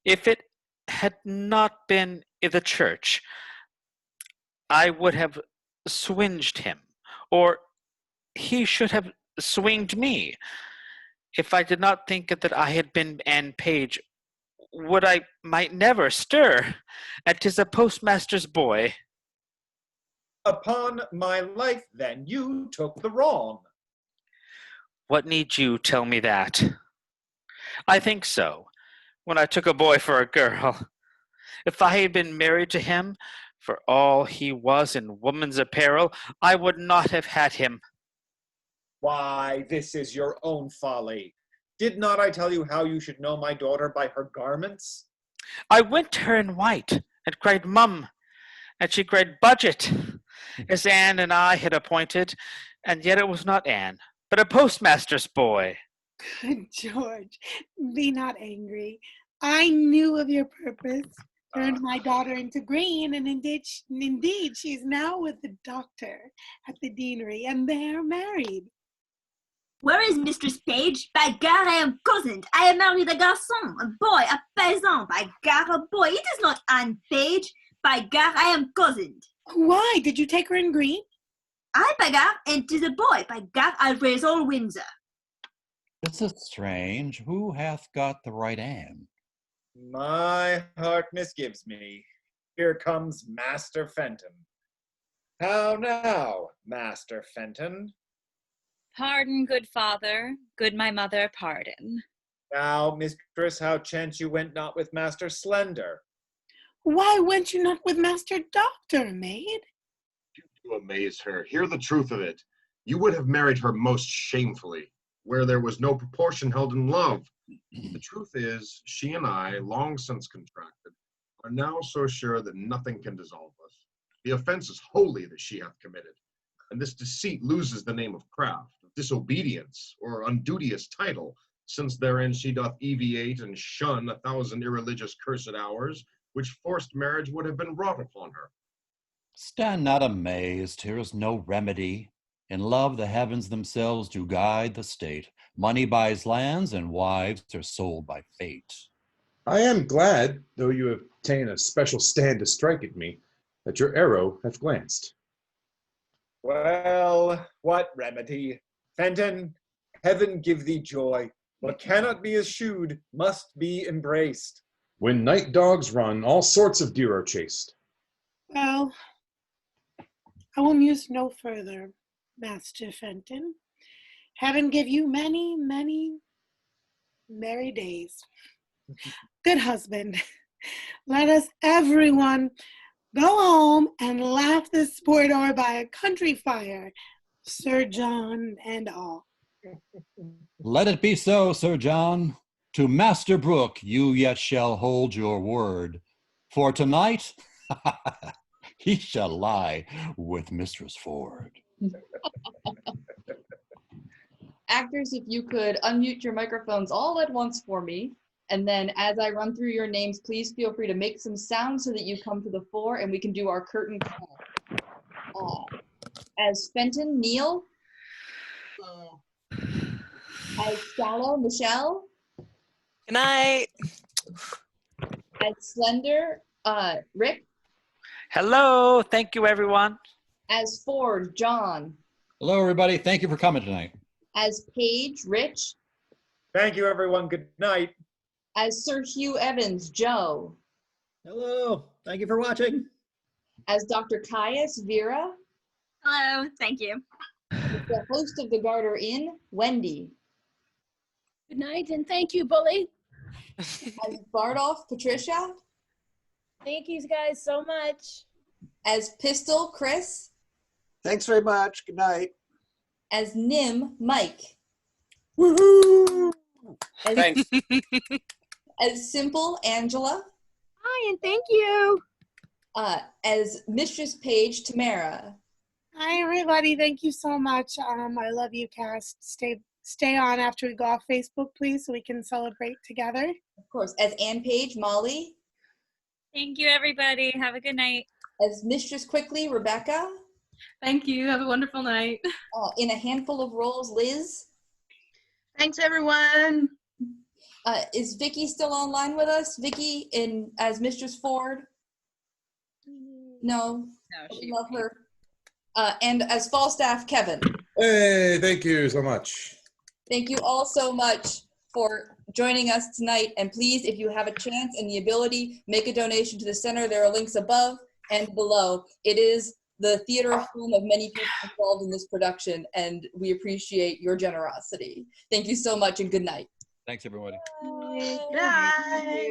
If it had not been in the church, I would have swinged him, or he should have swinged me. If I did not think that I had been Anne Page, would I might never stir, and 'tis a postmaster's boy. Upon my life, then, you took the wrong. What need you tell me that? I think so, when I took a boy for a girl. If I had been married to him, for all he was in woman's apparel, I would not have had him. Why, this is your own folly. Did not I tell you how you should know my daughter by her garments? I went to her in white, and cried, Mum, and she cried, Budget, as Anne and I had appointed, and yet it was not Anne, but a postmaster's boy. Good George, be not angry. I knew of your purpose. Turned my daughter into green, and indeed she's now with the doctor at the deanery, and they're married. Where is Mistress Page? By gare, I am cozened. I am married a garçon, a boy, a paysan. By gare, a boy. It is not Anne Page. By gare, I am cozened. Why? Did you take her in green? I, by gare, and 'tis a boy. By gare, I'll raise all Windsor. This is strange. Who hath got the right Anne? My heart misgives me. Here comes Master Fenton. How now, Master Fenton? Pardon, good father, good my mother, pardon. Now, mistress, how chance you went not with Master Slender? Why went you not with Master Doctor, maid? To amaze her, hear the truth of it. You would have married her most shamefully, where there was no proportion held in love. The truth is, she and I, long since contracted, are now so sure that nothing can dissolve us. The offense is wholly that she hath committed, and this deceit loses the name of craft, of disobedience, or unduteous title, since therein she doth eviate and shun 1,000 irreligious cursed hours, which forced marriage would have been wrought upon her. Stand not amazed, here is no remedy. In love the heavens themselves do guide the state. Money buys lands, and wives are sold by fate. I am glad, though you have ta'en a special stand to strike at me, that your arrow hath glanced. Well, what remedy? Fenton, heaven give thee joy. What cannot be eschewed must be embraced. When night dogs run, all sorts of deer are chased. Well, I will muse no further, Master Fenton. Heaven give you many, many merry days. Good husband, let us everyone go home and laugh this sport o'er by a country fire, Sir John and all. Let it be so, Sir John. To Master Brooke you yet shall hold your word. For tonight, he shall lie with Mistress Ford. Actors, if you could unmute your microphones all at once for me, and then as I run through your names, please feel free to make some sound so that you come to the fore and we can do our curtain call. As Fenton, Neil. As Shallow, Michelle. Good night. As Slender, Rick. Hello. Thank you, everyone. As Ford, John. Hello, everybody. Thank you for coming tonight. As Page, Rich. Thank you, everyone. Good night. As Sir Hugh Evans, Joe. Hello. Thank you for watching. As Dr. Caius, Vera. Hello, thank you. As the host of the Garter Inn, Wendy. Good night and thank you, Bully. As Bardolph, Patricia. Thank you guys so much. As Pistol, Chris. Thanks very much. Good night. As Nim, Mike. Woohoo! Thanks. As Simple, Angela. Hi, and thank you. As Mistress Page, Tamara. Hi, everybody. Thank you so much. I love you, cast. Stay on after we go off Facebook, please, so we can celebrate together. Of course. As Ann Page, Molly. Thank you, everybody. Have a good night. As Mistress Quickly, Rebecca. Thank you. Have a wonderful night. In a handful of roles, Liz. Thanks, everyone. Is Vicky still online with us? Vicky as Mistress Ford? No. No, We love her. And as Falstaff, Kevin. Hey, thank you so much. Thank you all so much for joining us tonight. And please, if you have a chance and the ability, make a donation to the center. There are links above and below. It is the theater home of many people involved in this production, and we appreciate your generosity. Thank you so much, and good night. Thanks, everybody. Bye.